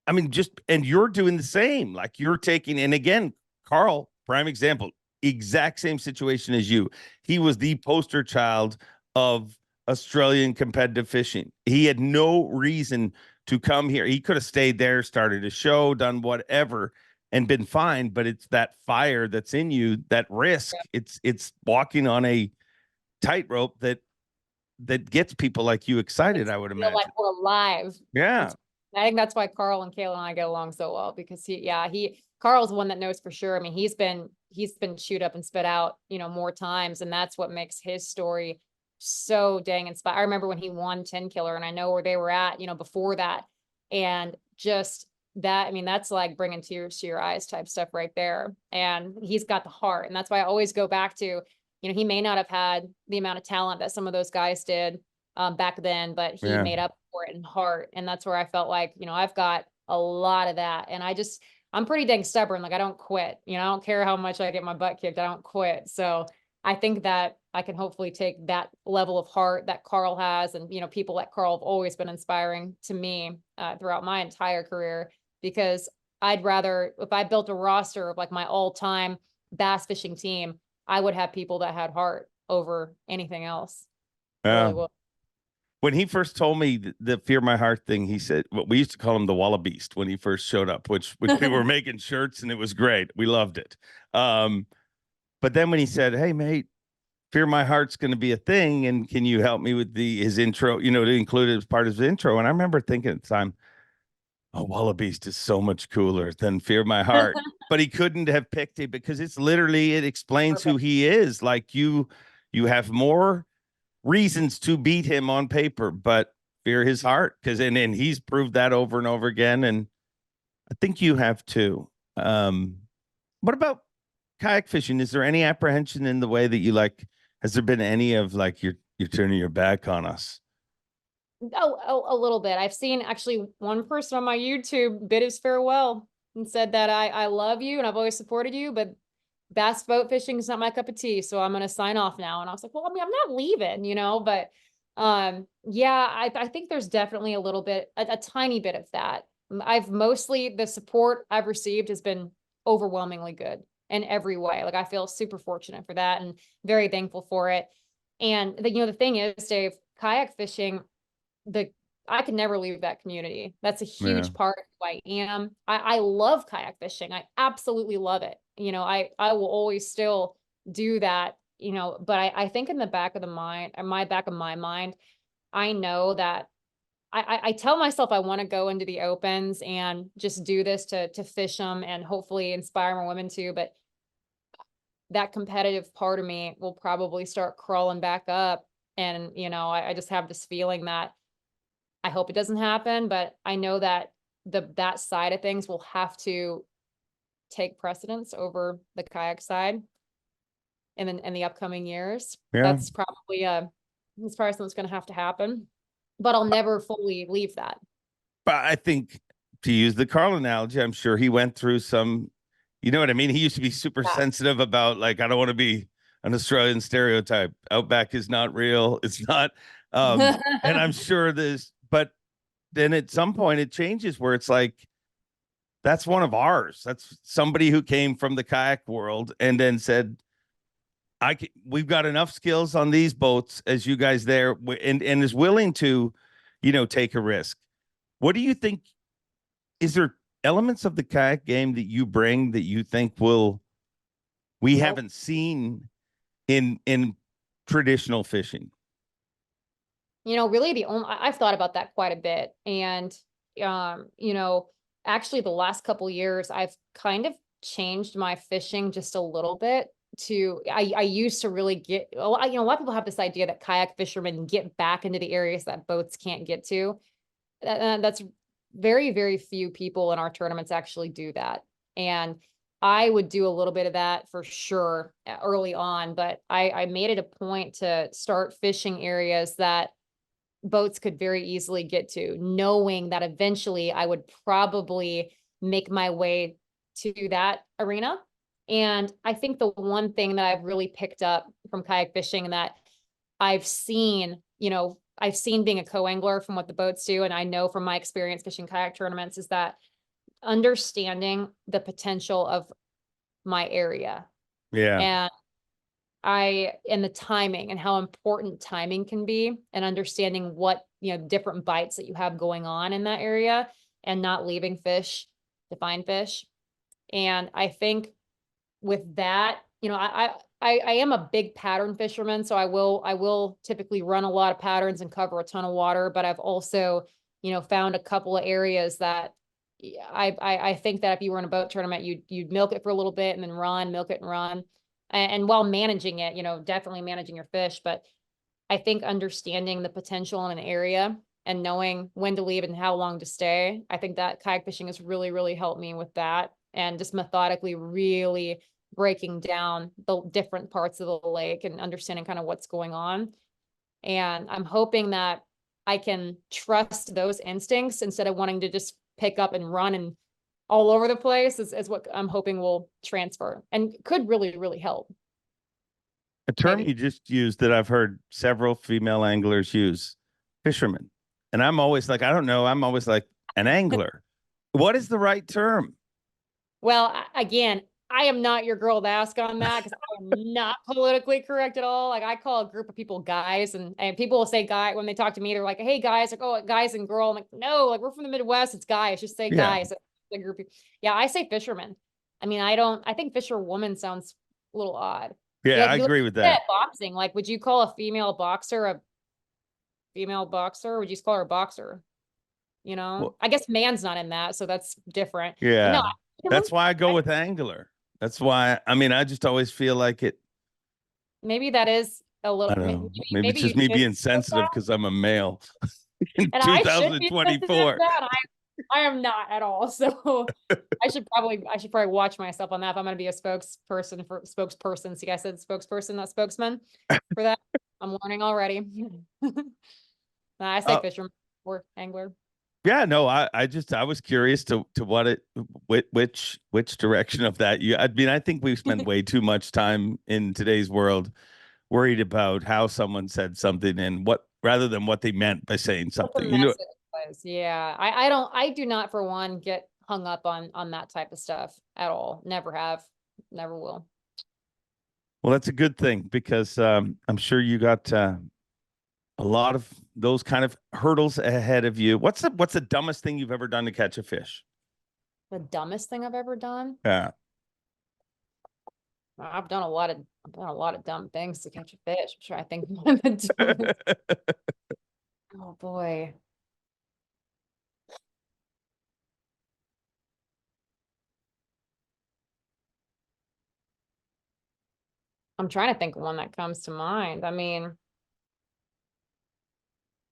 I mean, and you're doing the same, like you're taking, and again, Carl, prime example, exact same situation as you. He was the poster child of Australian competitive fishing. He had no reason to come here. He could have stayed there, started a show, done whatever, and been fine. But it's that fire that's in you, that risk. It's walking on a tightrope that gets people like you excited. I would imagine. Like we're alive. Yeah. I think that's why Carl and Kayla and I get along so well, because Carl's one that knows for sure. I mean, he's been chewed up and spit out, more times. And that's what makes his story so dang inspiring. I remember when he won 10 killer, and I know where they were at, before that. And just that, I mean, that's like bringing tears to your eyes type stuff right there. And he's got the heart. And that's why I always go back to, he may not have had the amount of talent that some of those guys did back then, but he made up for it in heart. And that's where I felt like, I've got a lot of that. And I'm pretty dang stubborn. Like I don't quit, I don't care how much I get my butt kicked. I don't quit. So I think that I can hopefully take that level of heart that Carl has, and, people like Carl have always been inspiring to me throughout my entire career, because I'd rather, if I built a roster of like my all-time bass fishing team, I would have people that had heart over anything else. I really would. When he first told me the Fear My Heart thing, he said, well, we used to call him the Wallabeast when he first showed up, which we were making shirts and it was great. We loved it. But then when he said, hey, mate, Fear My Heart's going to be a thing, and can you help me with his intro, to include it as part of his intro? And I remember thinking at the time, oh, Wallabeast is so much cooler than Fear My Heart. But he couldn't have picked it because it explains who he is. Like you have more reasons to beat him on paper, but fear his heart, because and he's proved that over and over again, and I think you have too. What about kayak fishing? Is there any apprehension in the way that you like? Has there been any of like you're turning your back on us? Oh, a little bit. I've seen actually one person on my YouTube bid his farewell and said that I love you and I've always supported you, but bass boat fishing is not my cup of tea, so I'm going to sign off now. And I was like, well, I mean, I'm not leaving, but yeah, I think there's definitely a little bit, a tiny bit of that. The support I've received has been overwhelmingly good in every way. Like I feel super fortunate for that and very thankful for it. And the thing is, Dave, kayak fishing, I could never leave that community. That's a huge part of who I am. I love kayak fishing. I absolutely love it. I will always still do that, but I think in the back of my mind, I know that I tell myself I want to go into the opens and just do this to fish them and hopefully inspire more women too. But that competitive part of me will probably start crawling back up. And, I just have this feeling that I hope it doesn't happen, but I know that that side of things will have to take precedence over the kayak side in the upcoming years. Yeah. That's probably something that's going to have to happen, but I'll never fully leave that. But I think, to use the Carl analogy, I'm sure he went through some, you know what I mean? He used to be super sensitive about like, I don't want to be an Australian stereotype. Outback is not real. It's not. And I'm sure but then at some point it changes where it's like, that's one of ours. That's somebody who came from the kayak world and then said, we've got enough skills on these boats as you guys there, and is willing to, take a risk. What do you think? Is there elements of the kayak game that you bring that you think we haven't seen in traditional fishing? Really I've thought about that quite a bit. And, actually the last couple years, I've kind of changed my fishing just a little bit I used to really get, a lot of people have this idea that kayak fishermen get back into the areas that boats can't get to. That's very, very few people in our tournaments actually do that. And I would do a little bit of that for sure early on, but I made it a point to start fishing areas that boats could very easily get to, knowing that eventually I would probably make my way to that arena. And I think the one thing that I've really picked up from kayak fishing that I've seen being a co-angler from what the boats do, and I know from my experience fishing kayak tournaments, is that understanding the potential of my area. Yeah. And the timing and how important timing can be, and understanding what, different bites that you have going on in that area and not leaving fish to find fish. And I think with that, I am a big pattern fisherman, so I will typically run a lot of patterns and cover a ton of water, but I've also, found a couple of areas that I think that if you were in a boat tournament, you'd milk it for a little bit and then milk it and run. And while managing it, definitely managing your fish. But I think understanding the potential in an area and knowing when to leave and how long to stay, I think that kayak fishing has really, really helped me with that. And just methodically really breaking down the different parts of the lake and understanding kind of what's going on. And I'm hoping that I can trust those instincts instead of wanting to just pick up and run and all over the place is what I'm hoping will transfer and could really, really help. A term Maybe. you just used that I've heard several female anglers use, fisherman. And I'm always like, I don't know. I'm always like an angler. What is the right term? Well, again, I am not your girl to ask on that because I am not politically correct at all. Like I call a group of people guys, and people will say guy when they talk to me. They're like, "Hey guys," like, "Oh, guys and girl." I'm like, "No, like we're from the Midwest. It's guys. Just say Yeah. guys." The group. Yeah, I say fisherman. I mean, I think fisherwoman sounds a little odd. Yeah, I You look agree with at that. boxing. Like, would you call a female boxer a female boxer? Or would you just call her a boxer? You know, Well, I guess man's not in that, so that's different. But yeah. no, That's why I go with angler. That's why, I mean, I just always feel like it. maybe that is a I little, don't know. Maybe it's maybe you just me should being say that, sensitive because I'm a male in and I should be sensitive to 2024. that. I am not at all. So I should probably watch myself on that if I'm going to be a spokesperson. See, I said spokesperson, not spokesman for that. I'm learning already. I say Oh, fisherman or angler. yeah, no, I was curious to what it which direction of that you. I mean, I think we've spent way too much time in today's world worried about how someone said something and what rather than what they meant by saying What the something. You know, message was. Yeah. I do not for one get hung up on that type of stuff at all. Never have, never will. well, that's a good thing because I'm sure you got a lot of those kind of hurdles ahead of you. What's the dumbest thing you've ever done to catch a fish? The dumbest thing I've ever done. Yeah. I've done a lot of dumb things to catch a fish. I'm sure I think one of the dumbest. Oh boy. I'm trying to think of one that comes to mind. I mean,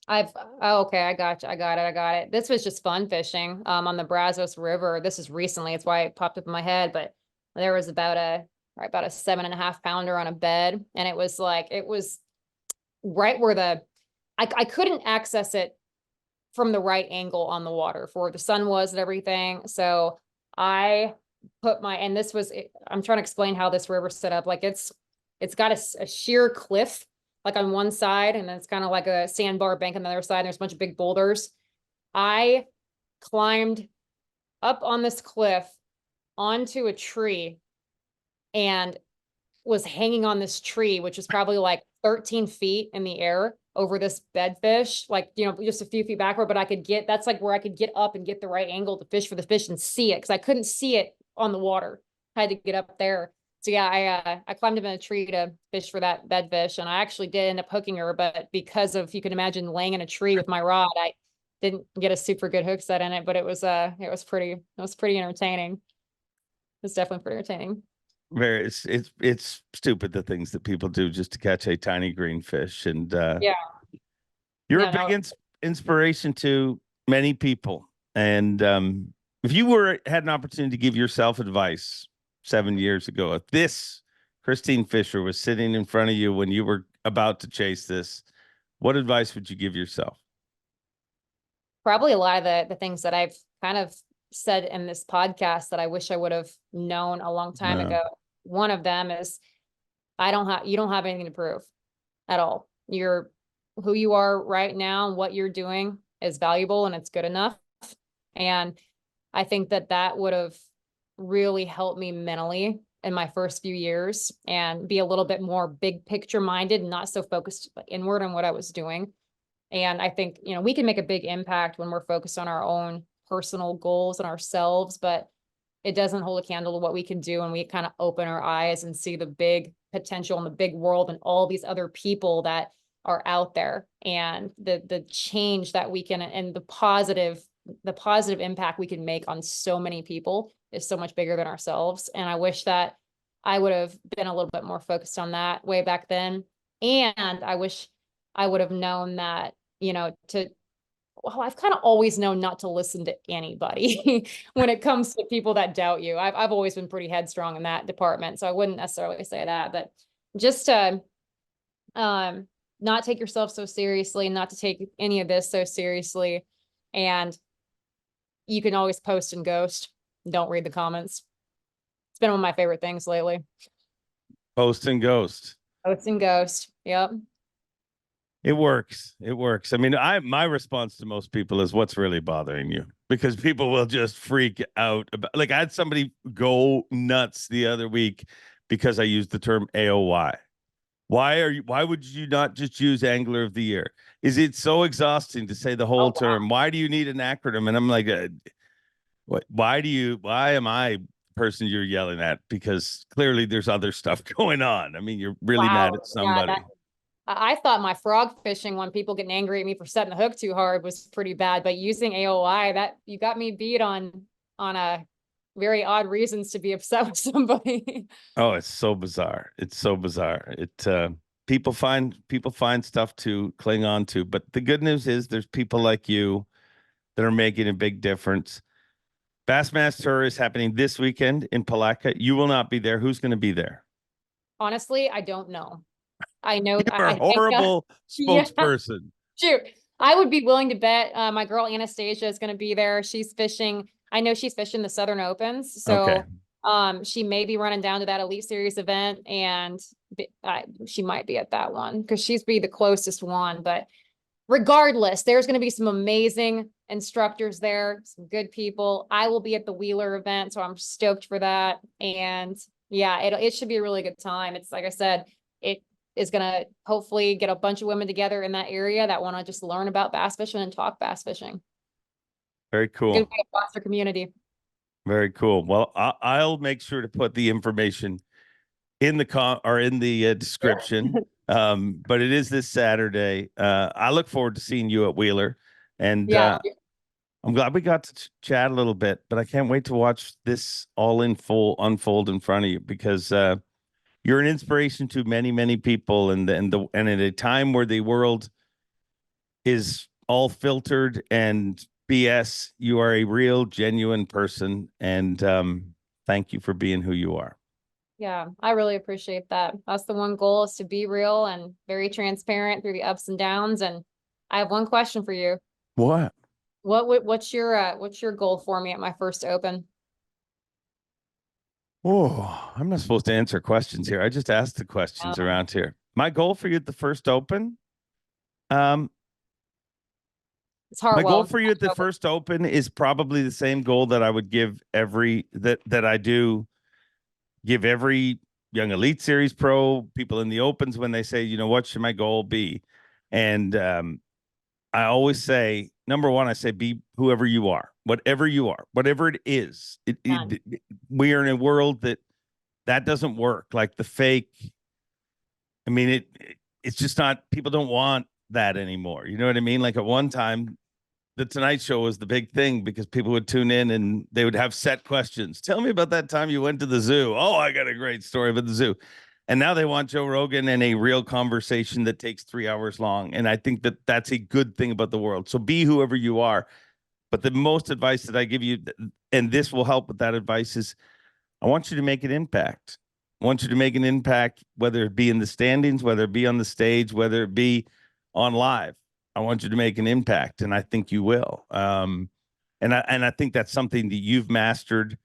okay, I got you. I got it. This was just fun fishing on the Brazos River. This is recently, it's why it popped up in my head, but there was about a 7.5 pounder on a bed. And it was right where I couldn't access it from the right angle on the water for where the sun was and everything. So I put I'm trying to explain how this river's set up. Like it's got a sheer cliff like on one side, and then it's kind of like a sandbar bank on the other side. There's a bunch of big boulders. I climbed up on this cliff onto a tree and was hanging on this tree, which was probably like 13 feet in the air over this bedfish, like, just a few feet backward, but that's like where I could get up and get the right angle to fish for the fish and see it. Cause I couldn't see it on the water. I had to get up there. So yeah, I climbed up in a tree to fish for that bedfish, and I actually did end up hooking her, but because of, you can imagine, laying in a tree with my rod, I didn't get a super good hook set in it, but it was pretty entertaining. It was definitely pretty entertaining. It's stupid the things that people do just to catch a tiny green fish, and Yeah. you're Yeah, a big inspiration to many people. And if you had an opportunity to give yourself advice 7 years ago, if this Kristine Fischer was sitting in front of you when you were about to chase this, what advice would you give yourself? Probably a lot of the things that I've kind of said in this podcast that I wish I would have known a long time ago. One of them is you don't have anything to prove at all. You're who you are right now, and what you're doing is valuable and it's good enough. And I think that would have really helped me mentally in my first few years and be a little bit more big picture minded and not so focused inward on what I was doing. And I think, we can make a big impact when we're focused on our own personal goals and ourselves, but it doesn't hold a candle to what we can do when we kind of open our eyes and see the big potential in the big world and all these other people that are out there, and the change that we can, and the positive impact we can make on so many people is so much bigger than ourselves. And I wish that I would have been a little bit more focused on that way back then. And I wish I would have known that, I've kind of always known not to listen to anybody when it comes to people that doubt you. I've always been pretty headstrong in that department. So I wouldn't necessarily say that, but just to not take yourself so seriously, not to take any of this so seriously. And you can always post and ghost. don't read the comments. It's been one of my favorite things lately. Post and ghost. Post and ghost. Yep. It works. It works. I mean, my response to most people is, what's really bothering you? Because people will just freak out about, like, I had somebody go nuts the other week because I used the term AOY. Why would you not just use Angler of the Year? Is it so exhausting to say the whole term? Why do you need an acronym? And I'm like, why am I the person you're yelling at? Because clearly there's other stuff going on. I mean, you're really mad at somebody. Yeah, I thought my frog fishing, when people getting angry at me for setting the hook too hard, was pretty bad. But using AOI, that you got me beat on a very odd reasons to be upset with somebody. Oh, it's so bizarre. It's so bizarre. People find stuff to cling on to. But the good news is there's people like you that are making a big difference. BassmastHER is happening this weekend in Palatka. You will not be there. Who's going to be there? Honestly, I don't know. I know You're a horrible spokesperson. Shoot. I would be willing to bet my girl Anastasia is going to be there. She's fishing. I know she's fishing the Southern Opens. So she may be running down to that Elite Series event, and she might be at that one because she's be the closest one. But regardless, there's going to be some amazing instructors there, some good people. I will be at the Wheeler event, so I'm stoked for that. And yeah, it should be a really good time. It's like I said, it is going to hopefully get a bunch of women together in that area that want to just learn about bass fishing and talk bass fishing. Very cool. Good way to foster community. Very cool. Well, I'll make sure to put the information in the description. But it is this Saturday. I look forward to seeing you at Wheeler, and I'm glad we got to chat a little bit. But I can't wait to watch this all unfold in front of you, because you're an inspiration to many, many people, and at a time where the world is all filtered and BS, you are a real, genuine person, and thank you for being who you are. Yeah, I really appreciate that. That's the one goal, is to be real and very transparent through the ups and downs. And I have one question for you. What? What's your goal for me at my first Open? Oh, I'm not supposed to answer questions here. I just asked the questions around here. My goal for you at the first Open, it's hard. My goal for you at the first Open is probably the same goal that I would give every young Elite Series pro, people in the Opens, when they say, you know, what should my goal be? And I always say, number one, I say, be whoever you are, whatever it is. We are in a world that doesn't work. Like the fake. I mean, it's just not, people don't want that anymore. You know what I mean? Like at one time, the Tonight Show was the big thing because people would tune in and they would have set questions. Tell me about that time you went to the zoo. Oh, I got a great story about the zoo. And now they want Joe Rogan and a real conversation that takes 3 hours long. And I think that that's a good thing about the world. So be whoever you are. But the most advice that I give you, and this will help with that advice, is I want you to make an impact. I want you to make an impact, whether it be in the standings, whether it be on the stage, whether it be on live. I want you to make an impact, and I think you will. And I think that's something that you've mastered.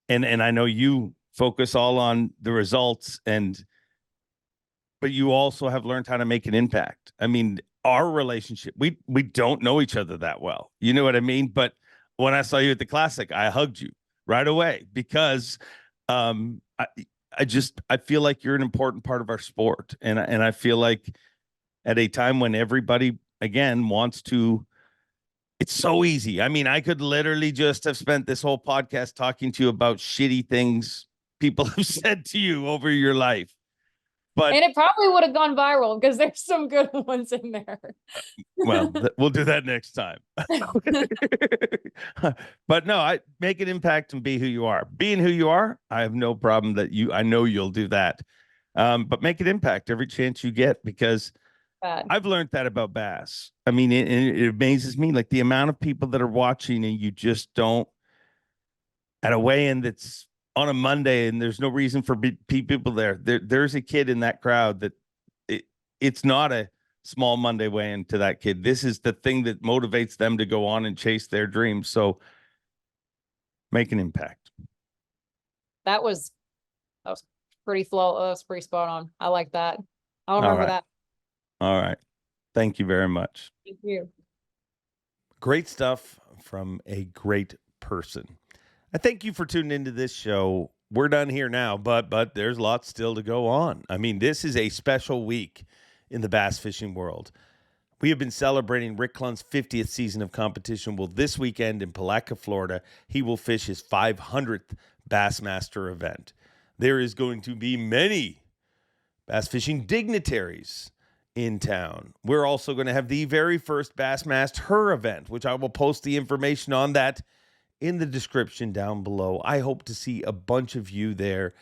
And I know you focus all on the results, but you also have learned how to make an impact. I mean, our relationship, we don't know each other that well. You know what I mean? But when I saw you at the Classic, I hugged you right away because I feel like you're an important part of our sport. And I feel like at a time when everybody, again, wants to, it's so easy. I mean, I could literally just have spent this whole podcast talking to you about shitty things people have said to you over your life. And it probably would have gone viral because there's some good ones in there. Well, we'll do that next time. But no, I make an impact and be who you are. Being who you are, I have no problem I know you'll do that. But make an impact every chance you get, because I've learned that about bass. I mean, it amazes me, like the amount of people that are watching and you just don't, at a weigh-in that's on a Monday and there's no reason for people there. There's a kid in that crowd that it's not a small Monday weigh-in to that kid. This is the thing that motivates them to go on and chase their dreams. So make an impact. That was pretty flow. That was pretty spot on. I like that. I'll All remember right. that. All right. Thank you very much. Thank you. Great stuff from a great person. I thank you for tuning into this show. We're done here now, but there's lots still to go on. I mean, this is a special week in the bass fishing world. We have been celebrating Rick Clunn's 50th season of competition. Well, this weekend in Palatka, Florida, he will fish his 500th Bassmaster event. There is going to be many bass fishing dignitaries in town. We're also going to have the very first BassmastHER event, which I will post the information on that in the description down below. I hope to see a bunch of you there.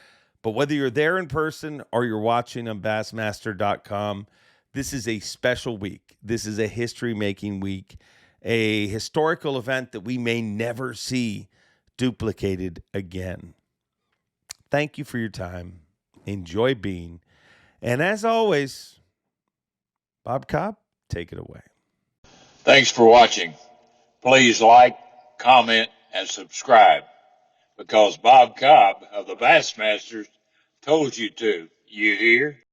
But whether you're there in person or you're watching on Bassmaster.com, this is a special week. This is a history-making week, a historical event that we may never see duplicated again. Thank you for your time. Enjoy being. And as always, Bob Cobb, take it away. Thanks for watching. Please like, comment, and subscribe, because Bob Cobb of the Bassmasters told you to. You hear?